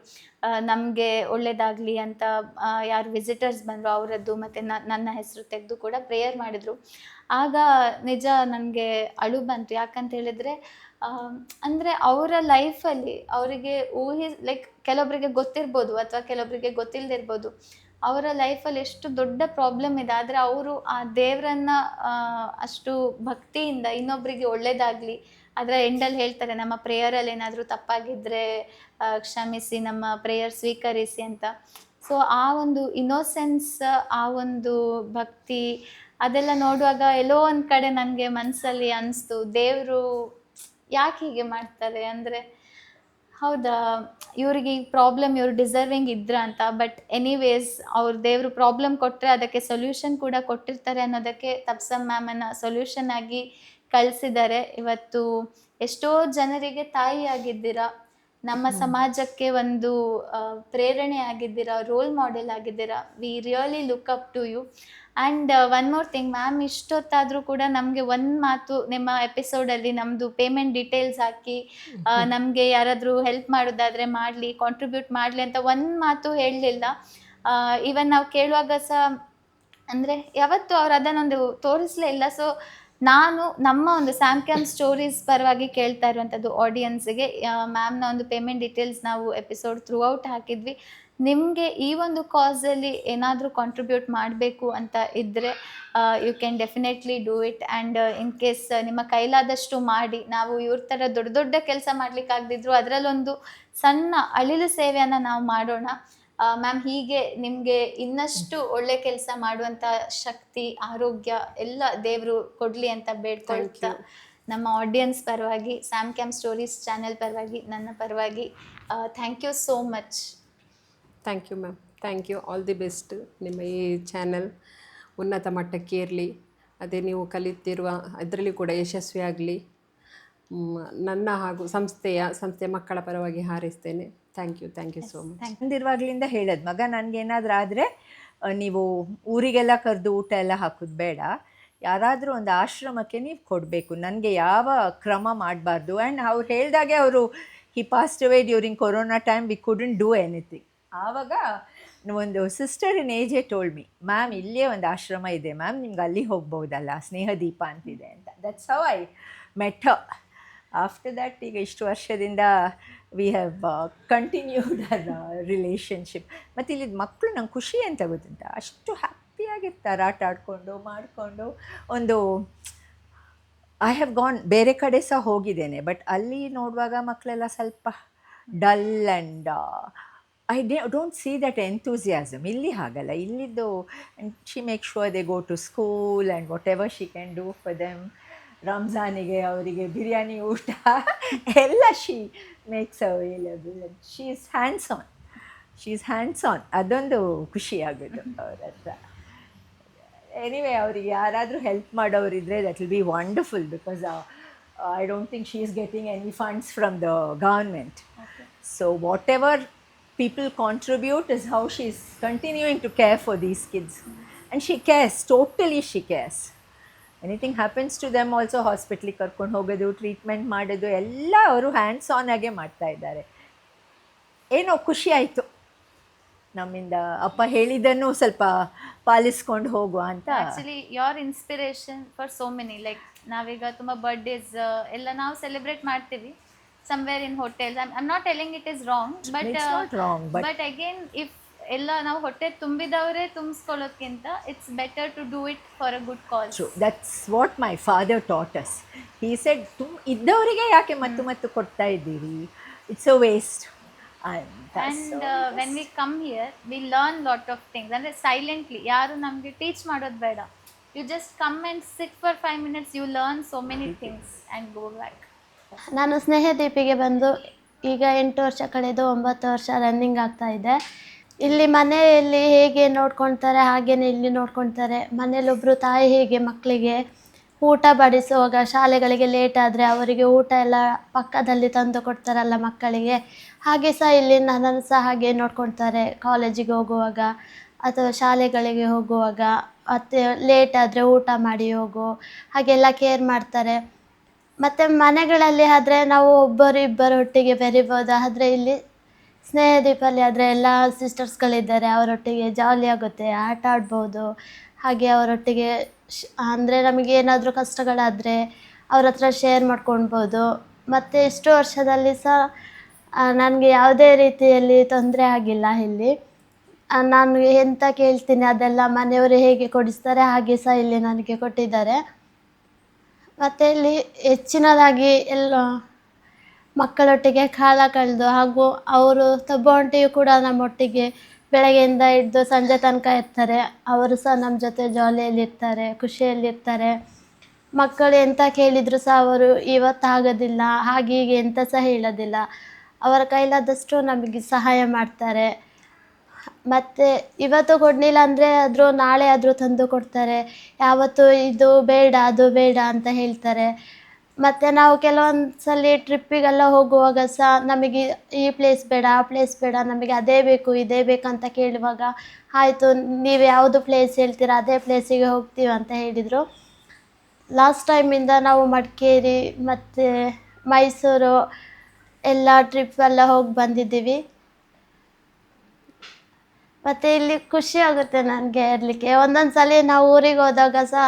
ನಮಗೆ ಒಳ್ಳೇದಾಗಲಿ ಅಂತ. ಯಾರು ವಿಸಿಟರ್ಸ್ ಬಂದರು ಅವರದ್ದು ಮತ್ತು ನನ್ನ ಹೆಸರು ತೆಗೆದು ಕೂಡ ಪ್ರೇಯರ್ ಮಾಡಿದರು. ಆಗ ನಿಜ ನನಗೆ ಅಳು ಬಂತು. ಯಾಕಂತ ಹೇಳಿದರೆ, ಅಂದರೆ ಅವರ ಲೈಫಲ್ಲಿ ಅವರಿಗೆ ಲೈಕ್ ಕೆಲವೊಬ್ಬರಿಗೆ ಗೊತ್ತಿರ್ಬೋದು ಅಥವಾ ಕೆಲವೊಬ್ಬರಿಗೆ ಗೊತ್ತಿಲ್ಲದಿರ್ಬೋದು, ಅವರ ಲೈಫಲ್ಲಿ ಎಷ್ಟು ದೊಡ್ಡ ಪ್ರಾಬ್ಲಮ್ ಇದೆ, ಆದರೆ ಅವರು ಆ ದೇವರನ್ನು ಅಷ್ಟು ಭಕ್ತಿಯಿಂದ ಇನ್ನೊಬ್ಬರಿಗೆ ಒಳ್ಳೇದಾಗಲಿ, ಅದರ ಎಂಡಲ್ಲಿ ಹೇಳ್ತಾರೆ ನಮ್ಮ ಪ್ರೇಯರಲ್ಲಿ ಏನಾದರೂ ತಪ್ಪಾಗಿದ್ದರೆ ಕ್ಷಮಿಸಿ, ನಮ್ಮ ಪ್ರೇಯರ್ ಸ್ವೀಕರಿಸಿ ಅಂತ. ಸೊ ಆ ಒಂದು ಇನ್ನೋಸೆನ್ಸ್, ಆ ಒಂದು ಭಕ್ತಿ ಅದೆಲ್ಲ ನೋಡುವಾಗ ಎಲ್ಲೋ ಒಂದು ಕಡೆ ನನಗೆ ಮನಸ್ಸಲ್ಲಿ ಅನಿಸ್ತು, ದೇವರು ಯಾಕೆ ಹೀಗೆ ಮಾಡ್ತಾರೆ, ಅಂದರೆ ಹೌದಾ ಇವ್ರಿಗೆ ಈ ಪ್ರಾಬ್ಲಮ್ ಇವ್ರು ಡಿಸರ್ವಿಂಗ್ ಇದ್ರ ಅಂತ. ಬಟ್ ಎನಿವೇಸ್ ಅವ್ರ ದೇವರು ಪ್ರಾಬ್ಲಮ್ ಕೊಟ್ಟರೆ ಅದಕ್ಕೆ ಸೊಲ್ಯೂಷನ್ ಕೂಡ ಕೊಟ್ಟಿರ್ತಾರೆ ಅನ್ನೋದಕ್ಕೆ ತಪ್ಸಮ್ ಮ್ಯಾಮನ್ನು ಸೊಲ್ಯೂಷನ್ ಆಗಿ ಕಳಿಸಿದ್ದಾರೆ. ಇವತ್ತು ಎಷ್ಟೋ ಜನರಿಗೆ ತಾಯಿಯಾಗಿದ್ದೀರಾ, ನಮ್ಮ ಸಮಾಜಕ್ಕೆ ಒಂದು ಪ್ರೇರಣೆ ಆಗಿದ್ದೀರಾ, ರೋಲ್ ಮಾಡೆಲ್ ಆಗಿದ್ದೀರಾ. We really look up to you. And one more thing ma'am, ಇಷ್ಟೊತ್ತಾದರೂ ಕೂಡ ನಮಗೆ ಒಂದು ಮಾತು ನಿಮ್ಮ ಎಪಿಸೋಡಲ್ಲಿ ನಮ್ಮದು ಪೇಮೆಂಟ್ ಡೀಟೇಲ್ಸ್ ಹಾಕಿ ನಮಗೆ ಯಾರಾದರೂ ಹೆಲ್ಪ್ ಮಾಡೋದಾದರೆ ಮಾಡಲಿ, ಕಾಂಟ್ರಿಬ್ಯೂಟ್ ಮಾಡಲಿ ಅಂತ ಒಂದು ಮಾತು ಹೇಳಲಿಲ್ಲ. ಈವನ್ ನಾವು ಕೇಳುವಾಗ ಸಹ ಅಂದರೆ ಯಾವತ್ತೂ ಅವ್ರು ಅದನ್ನೊಂದು ತೋರಿಸಲೇ ಇಲ್ಲ. ಸೊ ನಾನು ನಮ್ಮ ಒಂದು ಸ್ಯಾಮ್ಕ್ಯಾಮ್ ಸ್ಟೋರೀಸ್ ಪರವಾಗಿ ಕೇಳ್ತಾ ಇರುವಂಥದ್ದು ಆಡಿಯನ್ಸಿಗೆ, ಮ್ಯಾಮ್ನ ಒಂದು ಪೇಮೆಂಟ್ ಡೀಟೇಲ್ಸ್ ನಾವು ಎಪಿಸೋಡ್ ಥ್ರೂ ಔಟ್ ಹಾಕಿದ್ವಿ. ನಿಮಗೆ ಈ ಒಂದು ಕಾಸಲ್ಲಿ ಏನಾದರೂ ಕಾಂಟ್ರಿಬ್ಯೂಟ್ ಮಾಡಬೇಕು ಅಂತ ಇದ್ದರೆ you can definitely do it. And in case ನಿಮ್ಮ ಕೈಲಾದಷ್ಟು ಮಾಡಿ. ನಾವು ಇವ್ರ ಥರ ದೊಡ್ಡ ದೊಡ್ಡ ಕೆಲಸ ಮಾಡಲಿಕ್ಕಾಗದಿದ್ರು ಅದರಲ್ಲೊಂದು ಸಣ್ಣ ಅಳಿಲು ಸೇವೆಯನ್ನು ನಾವು ಮಾಡೋಣ. ಮ್ಯಾಮ್, ಹೀಗೆ ನಿಮಗೆ ಇನ್ನಷ್ಟು ಒಳ್ಳೆ ಕೆಲಸ ಮಾಡುವಂಥ ಶಕ್ತಿ, ಆರೋಗ್ಯ ಎಲ್ಲ ದೇವರು ಕೊಡಲಿ ಅಂತ ಬೇಡ್ಕೊಳ್ತಾ ನಮ್ಮ ಆಡಿಯನ್ಸ್ ಪರವಾಗಿ, ಸ್ಯಾಮ್ ಕ್ಯಾಮ್ ಸ್ಟೋರೀಸ್ ಚಾನೆಲ್ ಪರವಾಗಿ, ನನ್ನ ಪರವಾಗಿ thank you so much. Thank you ma'am, thank you. All the best. ನಿಮ್ಮ ಈ ಚಾನೆಲ್ ಉನ್ನತ ಮಟ್ಟಕ್ಕೆ ಇರಲಿ. ಅದೇ ನೀವು ಕಲಿತಿರುವ ಅದರಲ್ಲಿ ಕೂಡ ಯಶಸ್ವಿಯಾಗಲಿ. ನನ್ನ ಹಾಗೂ ಸಂಸ್ಥೆಯ ಮಕ್ಕಳ ಪರವಾಗಿ ಹಾರೈಸ್ತೇನೆ. Thank you so much. ಅಂದಿರುವಾಗಲಿಂದ ಹೇಳೋದು, ಮಗ ನನಗೇನಾದರೂ ಆದರೆ ನೀವು ಊರಿಗೆಲ್ಲ ಕರೆದು ಊಟ ಎಲ್ಲ ಹಾಕೋದು ಬೇಡ, ಯಾರಾದರೂ ಒಂದು ಆಶ್ರಮಕ್ಕೆ ನೀವು ಕೊಡಬೇಕು, ನನಗೆ ಯಾವ ಕ್ರಮ ಮಾಡಬಾರ್ದು. ಆ್ಯಂಡ್ ಅವ್ರು ಹೇಳಿದಾಗೆ ಅವರು he passed away during corona time, we couldn't do anything. ಆವಾಗ ಒಂದು sister in age told me, ma'am ಇಲ್ಲೇ ಒಂದು ಆಶ್ರಮ ಇದೆ ಮ್ಯಾಮ್, ನಿಮ್ಗೆ ಅಲ್ಲಿ ಹೋಗ್ಬೋದಲ್ಲ, ಸ್ನೇಹದೀಪ ಅಂತಿದೆ ಅಂತ. That's how I met her. After that ಈಗ ಇಷ್ಟು ವರ್ಷದಿಂದ we have continued our relationship. ಮತ್ತು ಇಲ್ಲಿದ್ದ ಮಕ್ಕಳು ನಂಗೆ ಖುಷಿ ಅಂತ ಗೊತ್ತುಂಟ, ಅಷ್ಟು ಹ್ಯಾಪಿಯಾಗಿರ್ತಾರೆ ಆಟ ಆಡಿಕೊಂಡು ಮಾಡಿಕೊಂಡು. ಒಂದು ಐ ಹ್ಯಾವ್ ಗಾನ್, ಬೇರೆ ಕಡೆ ಸಹ ಹೋಗಿದ್ದೇನೆ, ಬಟ್ ಅಲ್ಲಿ ನೋಡುವಾಗ ಮಕ್ಕಳೆಲ್ಲ ಸ್ವಲ್ಪ dull and I don't see that enthusiasm. ಇಲ್ಲಿ ಹಾಗಲ್ಲ, ಇಲ್ಲಿದ್ದು she make sure they go to school and whatever she can do for them. ರಂಜಾನಿಗೆ ಅವರಿಗೆ ಬಿರಿಯಾನಿ ಊಟ ಎಲ್ಲ she makes available. She is hands on. ಅದೊಂದು ಖುಷಿಯಾಗೋದು ಅವ್ರ ಹತ್ರ. ಎನಿವೇ, ಅವರಿಗೆ ಯಾರಾದರೂ ಹೆಲ್ಪ್ ಮಾಡೋರಿದ್ರೆ that will be wonderful, because I don't think she is getting any funds from the government. So whatever people contribute is how she is continuing to care for these kids. And she cares, totally she cares. Anything happens to them also ಹಾಸ್ಪಿಟ್ಲಿಗೆ ಕರ್ಕೊಂಡು ಹೋಗೋದು, treatment ಮಾಡೋದು ಎಲ್ಲ ಅವರು hands on ಆಗೇ ಮಾಡ್ತಾ ಇದ್ದಾರೆ. ಏನೋ ಖುಷಿ ಆಯಿತು ನಮ್ಮಿಂದ, ಅಪ್ಪ ಹೇಳಿದ್ದನ್ನು ಸ್ವಲ್ಪ ಪಾಲಿಸ್ಕೊಂಡು ಹೋಗುವ ಅಂತ. Actually your inspiration for so many. Like ನಾವೀಗ ತುಂಬ ಬರ್ಡೇಸ್ ಎಲ್ಲ ನಾವು ಸೆಲೆಬ್ರೇಟ್ ಮಾಡ್ತೀವಿ somewhere in hotels. I'm not telling it is wrong, but it's not wrong, but again, if ಎಲ್ಲ ನಾವು ಹೊಟ್ಟೆ ತುಂಬಿದವರೇ ತುಂಬಿಸ್ಕೊಳ್ಳೋದ್ಕಿಂತ it's better to do it for a good cause. True. That's what my father taught us. He said, ಇದ್ದವರಿಗೆ ಯಾಕೆ ಮತ್ತು ಕೊಡ್ತಾ ಇದ್ದೀರಿ, it's a waste. And when we come here we learn lot of things. ಅಂದ್ರೆ silently, ಯಾರು ನಮಗೆ teach ಮಾಡೋದು ಬೇಡ, you just come and sit for 5 minutes, you learn so many things and go back. ನಾನು ಸ್ನೇಹದೀಪಿಗೆ ಬಂದು ಈಗ 8 ವರ್ಷ ಕಳೆದು 9 ವರ್ಷ ರನ್ನಿಂಗ್ ಆಗ್ತಾ ಇದೆ. ಇಲ್ಲಿ ಮನೆಯಲ್ಲಿ ಹೇಗೆ ನೋಡ್ಕೊಳ್ತಾರೆ ಹಾಗೇನೆ ಇಲ್ಲಿ ನೋಡ್ಕೊಳ್ತಾರೆ. ಮನೇಲೊಬ್ಬರು ತಾಯಿ ಹೇಗೆ ಮಕ್ಕಳಿಗೆ ಊಟ ಬಡಿಸುವಾಗ ಶಾಲೆಗಳಿಗೆ ಲೇಟ್ ಆದರೆ ಅವರಿಗೆ ಊಟ ಎಲ್ಲ ಪಕ್ಕದಲ್ಲಿ ತಂದು ಕೊಡ್ತಾರಲ್ಲ ಮಕ್ಕಳಿಗೆ, ಹಾಗೆ ಸಹ ಇಲ್ಲಿ ನನ್ನನ್ನು ಸಹ ಹಾಗೆ ನೋಡ್ಕೊಳ್ತಾರೆ. ಕಾಲೇಜಿಗೆ ಹೋಗುವಾಗ ಅಥವಾ ಶಾಲೆಗಳಿಗೆ ಹೋಗುವಾಗ ಮತ್ತು ಲೇಟ್ ಆದರೆ ಊಟ ಮಾಡಿ ಹೋಗು, ಹಾಗೆಲ್ಲ ಕೇರ್ ಮಾಡ್ತಾರೆ. ಮತ್ತು ಮನೆಗಳಲ್ಲಿ ಆದರೆ ನಾವು ಇಬ್ಬರು ಒಟ್ಟಿಗೆ ಬೆರಿಬೋದು, ಆದರೆ ಇಲ್ಲಿ ಸ್ನೇಹದೀಪಲ್ಲಿ ಆದರೆ ಎಲ್ಲ ಸಿಸ್ಟರ್ಸ್ಗಳಿದ್ದಾರೆ, ಅವರೊಟ್ಟಿಗೆ ಜಾಲಿ ಆಗುತ್ತೆ, ಆಟ ಆಡ್ಬೋದು. ಹಾಗೆ ಅವರೊಟ್ಟಿಗೆ ಅಂದರೆ ನಮಗೆ ಏನಾದರೂ ಕಷ್ಟಗಳಾದರೆ ಅವ್ರ ಹತ್ರ ಶೇರ್ ಮಾಡ್ಕೊಳ್ಬೋದು. ಮತ್ತು ಇಷ್ಟು ವರ್ಷದಲ್ಲಿ ಸಹ ನನಗೆ ಯಾವುದೇ ರೀತಿಯಲ್ಲಿ ತೊಂದರೆ ಆಗಿಲ್ಲ. ಇಲ್ಲಿ ನಾನು ಎಂತ ಕೇಳ್ತೀನಿ ಅದೆಲ್ಲ ಮನೆಯವರು ಹೇಗೆ ಕೊಡಿಸ್ತಾರೆ ಹಾಗೆ ಸಹ ಇಲ್ಲಿ ನನಗೆ ಕೊಟ್ಟಿದ್ದಾರೆ. ಮತ್ತು ಇಲ್ಲಿ ಹೆಚ್ಚಿನದಾಗಿ ಎಲ್ಲ ಮಕ್ಕಳೊಟ್ಟಿಗೆ ಕಾಲ ಕಳೆದು, ಹಾಗೂ ಅವರು ತಬ್ಬೊಂಟಿಯು ಕೂಡ ನಮ್ಮೊಟ್ಟಿಗೆ ಬೆಳಗ್ಗೆಯಿಂದ ಹಿಡಿದು ಸಂಜೆ ತನಕ ಇರ್ತಾರೆ. ಅವರು ಸಹ ನಮ್ಮ ಜೊತೆ ಜಾಲಿಯಲ್ಲಿರ್ತಾರೆ, ಖುಷಿಯಲ್ಲಿರ್ತಾರೆ. ಮಕ್ಕಳು ಎಂತ ಕೇಳಿದರೂ ಸಹ ಅವರು ಇವತ್ತಾಗೋದಿಲ್ಲ ಹಾಗೆ ಹೀಗೆ ಎಂತ ಸಹ ಹೇಳೋದಿಲ್ಲ, ಅವರ ಕೈಲಾದಷ್ಟು ನಮಗೆ ಸಹಾಯ ಮಾಡ್ತಾರೆ. ಮತ್ತು ಇವತ್ತು ಕೊಡಲಿಲ್ಲ ಅಂದರೆ ಆದರೂ ನಾಳೆ ಆದರೂ ತಂದು ಕೊಡ್ತಾರೆ. ಯಾವತ್ತು ಇದು ಬೇಡ ಅದು ಬೇಡ ಅಂತ ಹೇಳ್ತಾರೆ. ಮತ್ತು ನಾವು ಕೆಲವೊಂದು ಸಲ ಟ್ರಿಪ್ಪಿಗೆಲ್ಲ ಹೋಗುವಾಗ ಸಹ ನಮಗೆ ಈ ಪ್ಲೇಸ್ ಬೇಡ ಆ ಪ್ಲೇಸ್ ಬೇಡ, ನಮಗೆ ಅದೇ ಬೇಕು ಇದೇ ಬೇಕಂತ ಕೇಳುವಾಗ ಆಯಿತು ನೀವು ಯಾವುದು ಪ್ಲೇಸ್ ಹೇಳ್ತೀರಾ ಅದೇ ಪ್ಲೇಸಿಗೆ ಹೋಗ್ತೀವಿ ಅಂತ ಹೇಳಿದರು. ಲಾಸ್ಟ್ ಟೈಮಿಂದ ನಾವು ಮಡಿಕೇರಿ ಮತ್ತು ಮೈಸೂರು ಎಲ್ಲ ಟ್ರಿಪ್ಪೆಲ್ಲ ಹೋಗಿ ಬಂದಿದ್ದೀವಿ. ಮತ್ತು ಇಲ್ಲಿ ಖುಷಿ ಆಗುತ್ತೆ ನನಗೆ ಇರಲಿಕ್ಕೆ. ಒಂದೊಂದು ಸಲ ನಾವು ಊರಿಗೆ ಹೋದಾಗ ಸಹ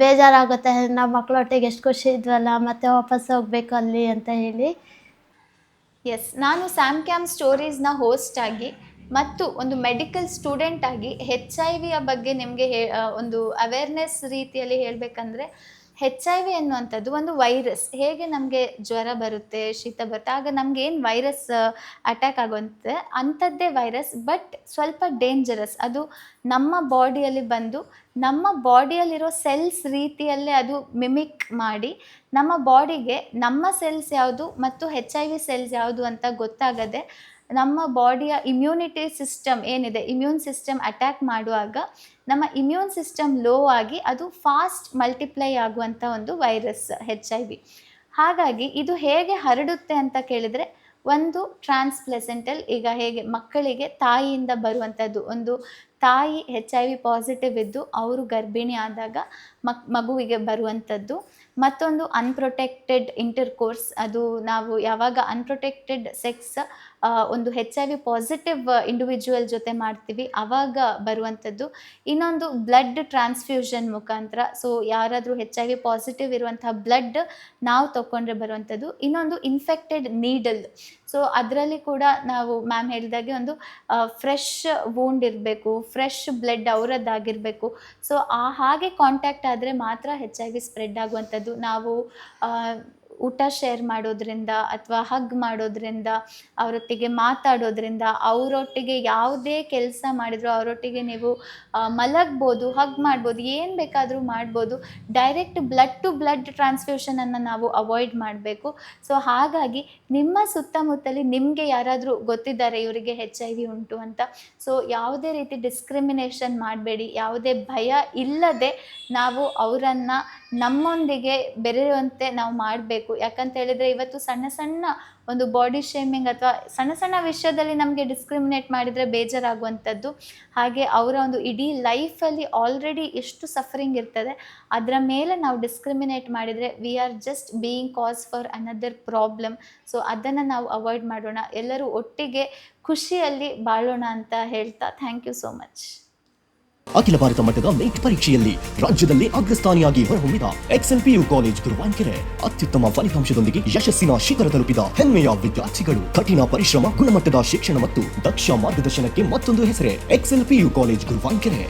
ಬೇಜಾರಾಗುತ್ತೆ, ನಾವು ಮಕ್ಕಳೊಟ್ಟಿಗೆ ಎಷ್ಟು ಖುಷಿ ಇದ್ವಲ್ಲ ಮತ್ತೆ ವಾಪಸ್ ಹೋಗಬೇಕು ಅಲ್ಲಿ ಅಂತ ಹೇಳಿ. ಎಸ್, ನಾನು ಸ್ಯಾಮ್ ಕ್ಯಾಮ್ ಸ್ಟೋರೀಸ್ನ ಹೋಸ್ಟ್ ಆಗಿ ಮತ್ತು ಒಂದು ಮೆಡಿಕಲ್ ಸ್ಟೂಡೆಂಟ್ ಆಗಿ HIV ಬಗ್ಗೆ ನಿಮಗೆ ಒಂದು ಅವೇರ್ನೆಸ್ ರೀತಿಯಲ್ಲಿ ಹೇಳಬೇಕಂದ್ರೆ, HIV ಅನ್ನುವಂಥದ್ದು ಒಂದು ವೈರಸ್. ಹೇಗೆ ನಮಗೆ ಜ್ವರ ಬರುತ್ತೆ, ಶೀತ ಬರುತ್ತೆ, ಆಗ ನಮ್ಗೆ ಏನು ವೈರಸ್ ಅಟ್ಯಾಕ್ ಆಗುವಂತೆ ಅಂಥದ್ದೇ ವೈರಸ್, ಬಟ್ ಸ್ವಲ್ಪ ಡೇಂಜರಸ್. ಅದು ನಮ್ಮ ಬಾಡಿಯಲ್ಲಿ ಬಂದು ನಮ್ಮ ಬಾಡಿಯಲ್ಲಿರೋ ಸೆಲ್ಸ್ ರೀತಿಯಲ್ಲೇ ಅದು ಮಿಮಿಕ್ ಮಾಡಿ ನಮ್ಮ ಬಾಡಿಗೆ ನಮ್ಮ ಸೆಲ್ಸ್ ಯಾವುದು ಮತ್ತು HIV ಸೆಲ್ಸ್ ಯಾವುದು ಅಂತ ಗೊತ್ತಾಗದೆ ನಮ್ಮ ಬಾಡಿಯ ಇಮ್ಯುನಿಟಿ ಸಿಸ್ಟಮ್ ಏನಿದೆ, ಇಮ್ಯೂನ್ ಸಿಸ್ಟಮ್ ಅಟ್ಯಾಕ್ ಮಾಡುವಾಗ ನಮ್ಮ ಇಮ್ಯೂನ್ ಸಿಸ್ಟಮ್ ಲೋ ಆಗಿ ಅದು ಫಾಸ್ಟ್ ಮಲ್ಟಿಪ್ಲೈ ಆಗುವಂಥ ಒಂದು ವೈರಸ್ HIV. ಹಾಗಾಗಿ ಇದು ಹೇಗೆ ಹರಡುತ್ತೆ ಅಂತ ಕೇಳಿದರೆ, ಒಂದು ಟ್ರಾನ್ಸ್ಪ್ಲೆಸೆಂಟಲ್, ಈಗ ಹೇಗೆ ಮಕ್ಕಳಿಗೆ ತಾಯಿಯಿಂದ ಬರುವಂಥದ್ದು, ಒಂದು ತಾಯಿ HIV ಪಾಸಿಟಿವ್ ಇದ್ದು ಅವರು ಗರ್ಭಿಣಿ ಆದಾಗ ಮಗುವಿಗೆ ಬರುವಂಥದ್ದು. ಮತ್ತೊಂದು ಅನ್ಪ್ರೊಟೆಕ್ಟೆಡ್ ಇಂಟರ್ಕೋರ್ಸ್, ಅದು ನಾವು ಯಾವಾಗ ಅನ್ಪ್ರೊಟೆಕ್ಟೆಡ್ ಸೆಕ್ಸ್ ಒಂದು HIV ಪಾಸಿಟಿವ್ ಇಂಡಿವಿಜುವಲ್ ಜೊತೆ ಮಾಡ್ತೀವಿ ಆವಾಗ ಬರುವಂಥದ್ದು. ಇನ್ನೊಂದು ಬ್ಲಡ್ ಟ್ರಾನ್ಸ್ಫ್ಯೂಷನ್ ಮುಖಾಂತರ, ಸೊ ಯಾರಾದರೂ HIV ಪಾಸಿಟಿವ್ ಇರುವಂತಹ ಬ್ಲಡ್ ನಾವು ತಗೊಂಡ್ರೆ ಬರುವಂಥದ್ದು. ಇನ್ನೊಂದು ಇನ್ಫೆಕ್ಟೆಡ್ ನೀಡಲ್, ಸೊ ಅದರಲ್ಲಿ ಕೂಡ ನಾವು ಮ್ಯಾಮ್ ಹೇಳಿದಾಗೆ ಒಂದು ಫ್ರೆಶ್ ವೂಂಡ್ ಇರಬೇಕು, ಫ್ರೆಶ್ ಬ್ಲಡ್ ಅವರದ್ದಾಗಿರಬೇಕು. ಸೊ ಹಾಗೆ ಕಾಂಟ್ಯಾಕ್ಟ್ ಆದರೆ ಮಾತ್ರ HIV ಸ್ಪ್ರೆಡ್ ಆಗುವಂಥದ್ದು. ನಾವು ಊಟ ಶೇರ್ ಮಾಡೋದ್ರಿಂದ ಅಥವಾ ಹಗ್ ಮಾಡೋದ್ರಿಂದ, ಅವರೊಟ್ಟಿಗೆ ಮಾತಾಡೋದ್ರಿಂದ, ಅವರೊಟ್ಟಿಗೆ ಯಾವುದೇ ಕೆಲಸ ಮಾಡಿದ್ರು ಅವರೊಟ್ಟಿಗೆ ನೀವು ಮಲಗ್ಬೋದು, ಹಗ್ ಮಾಡ್ಬೋದು, ಏನು ಬೇಕಾದರೂ ಮಾಡ್ಬೋದು. ಡೈರೆಕ್ಟ್ ಬ್ಲಡ್ ಟು ಬ್ಲಡ್ ಟ್ರಾನ್ಸ್ಫ್ಯೂಷನನ್ನು ನಾವು ಅವಾಯ್ಡ್ ಮಾಡಬೇಕು. ಸೊ ಹಾಗಾಗಿ ನಿಮ್ಮ ಸುತ್ತಮುತ್ತಲಿ ನಿಮಗೆ ಯಾರಾದರೂ ಗೊತ್ತಿದ್ದಾರೆ ಇವರಿಗೆ HIV ಉಂಟು ಅಂತ, ಸೊ ಯಾವುದೇ ರೀತಿ ಡಿಸ್ಕ್ರಿಮಿನೇಷನ್ ಮಾಡಬೇಡಿ. ಯಾವುದೇ ಭಯ ಇಲ್ಲದೆ ನಾವು ಅವರನ್ನು ನಮ್ಮೊಂದಿಗೆ ಬೆರೆಯುವಂತೆ ನಾವು ಮಾಡಬೇಕು. ಯಾಕಂತ ಹೇಳಿದರೆ ಇವತ್ತು ಸಣ್ಣ ಸಣ್ಣ ಒಂದು ಬಾಡಿ ಶೇಮಿಂಗ್ ಅಥವಾ ಸಣ್ಣ ಸಣ್ಣ ವಿಷಯದಲ್ಲಿ ನಮಗೆ ಡಿಸ್ಕ್ರಿಮಿನೇಟ್ ಮಾಡಿದರೆ ಬೇಜಾರಾಗುವಂಥದ್ದು. ಹಾಗೆ ಅವರ ಒಂದು ಇಡೀ ಲೈಫಲ್ಲಿ ಆಲ್ರೆಡಿ ಎಷ್ಟು ಸಫರಿಂಗ್ ಇರ್ತದೆ, ಅದರ ಮೇಲೆ ನಾವು ಡಿಸ್ಕ್ರಿಮಿನೇಟ್ ಮಾಡಿದರೆ we are just being cause for another problem. So ಅದನ್ನು ನಾವು ಅವಾಯ್ಡ್ ಮಾಡೋಣ, ಎಲ್ಲರೂ ಒಟ್ಟಿಗೆ ಖುಷಿಯಲ್ಲಿ ಬಾಳೋಣ ಅಂತ ಹೇಳ್ತಾ ಥ್ಯಾಂಕ್ ಯು ಸೋ ಮಚ್. ಅಖಿಲ ಭಾರತ ಮಟ್ಟದ ನೀಟ್ ಪರೀಕ್ಷೆಯಲ್ಲಿ ರಾಜ್ಯದಲ್ಲಿ ಅಗ್ರಸ್ಥಾನಿಯಾಗಿ ಹೊರಹೊಮ್ಮಿದ XLPU ಕಾಲೇಜ್ ಗುರುವಾಂಕೆರೆ ಅತ್ಯುತ್ತಮ ಫಲಿತಾಂಶದೊಂದಿಗೆ ಯಶಸ್ಸಿನ ಶಿಖರ ತಲುಪಿದ ಹೆಮ್ಮೆಯ ವಿದ್ಯಾರ್ಥಿಗಳು. ಕಠಿಣ ಪರಿಶ್ರಮ, ಗುಣಮಟ್ಟದ ಶಿಕ್ಷಣ ಮತ್ತು ದಕ್ಷ ಮಾರ್ಗದರ್ಶನಕ್ಕೆ ಮತ್ತೊಂದು ಹೆಸರೇ XLPU ಕಾಲೇಜ್ ಗುರುವಾಂಕೆರೆ.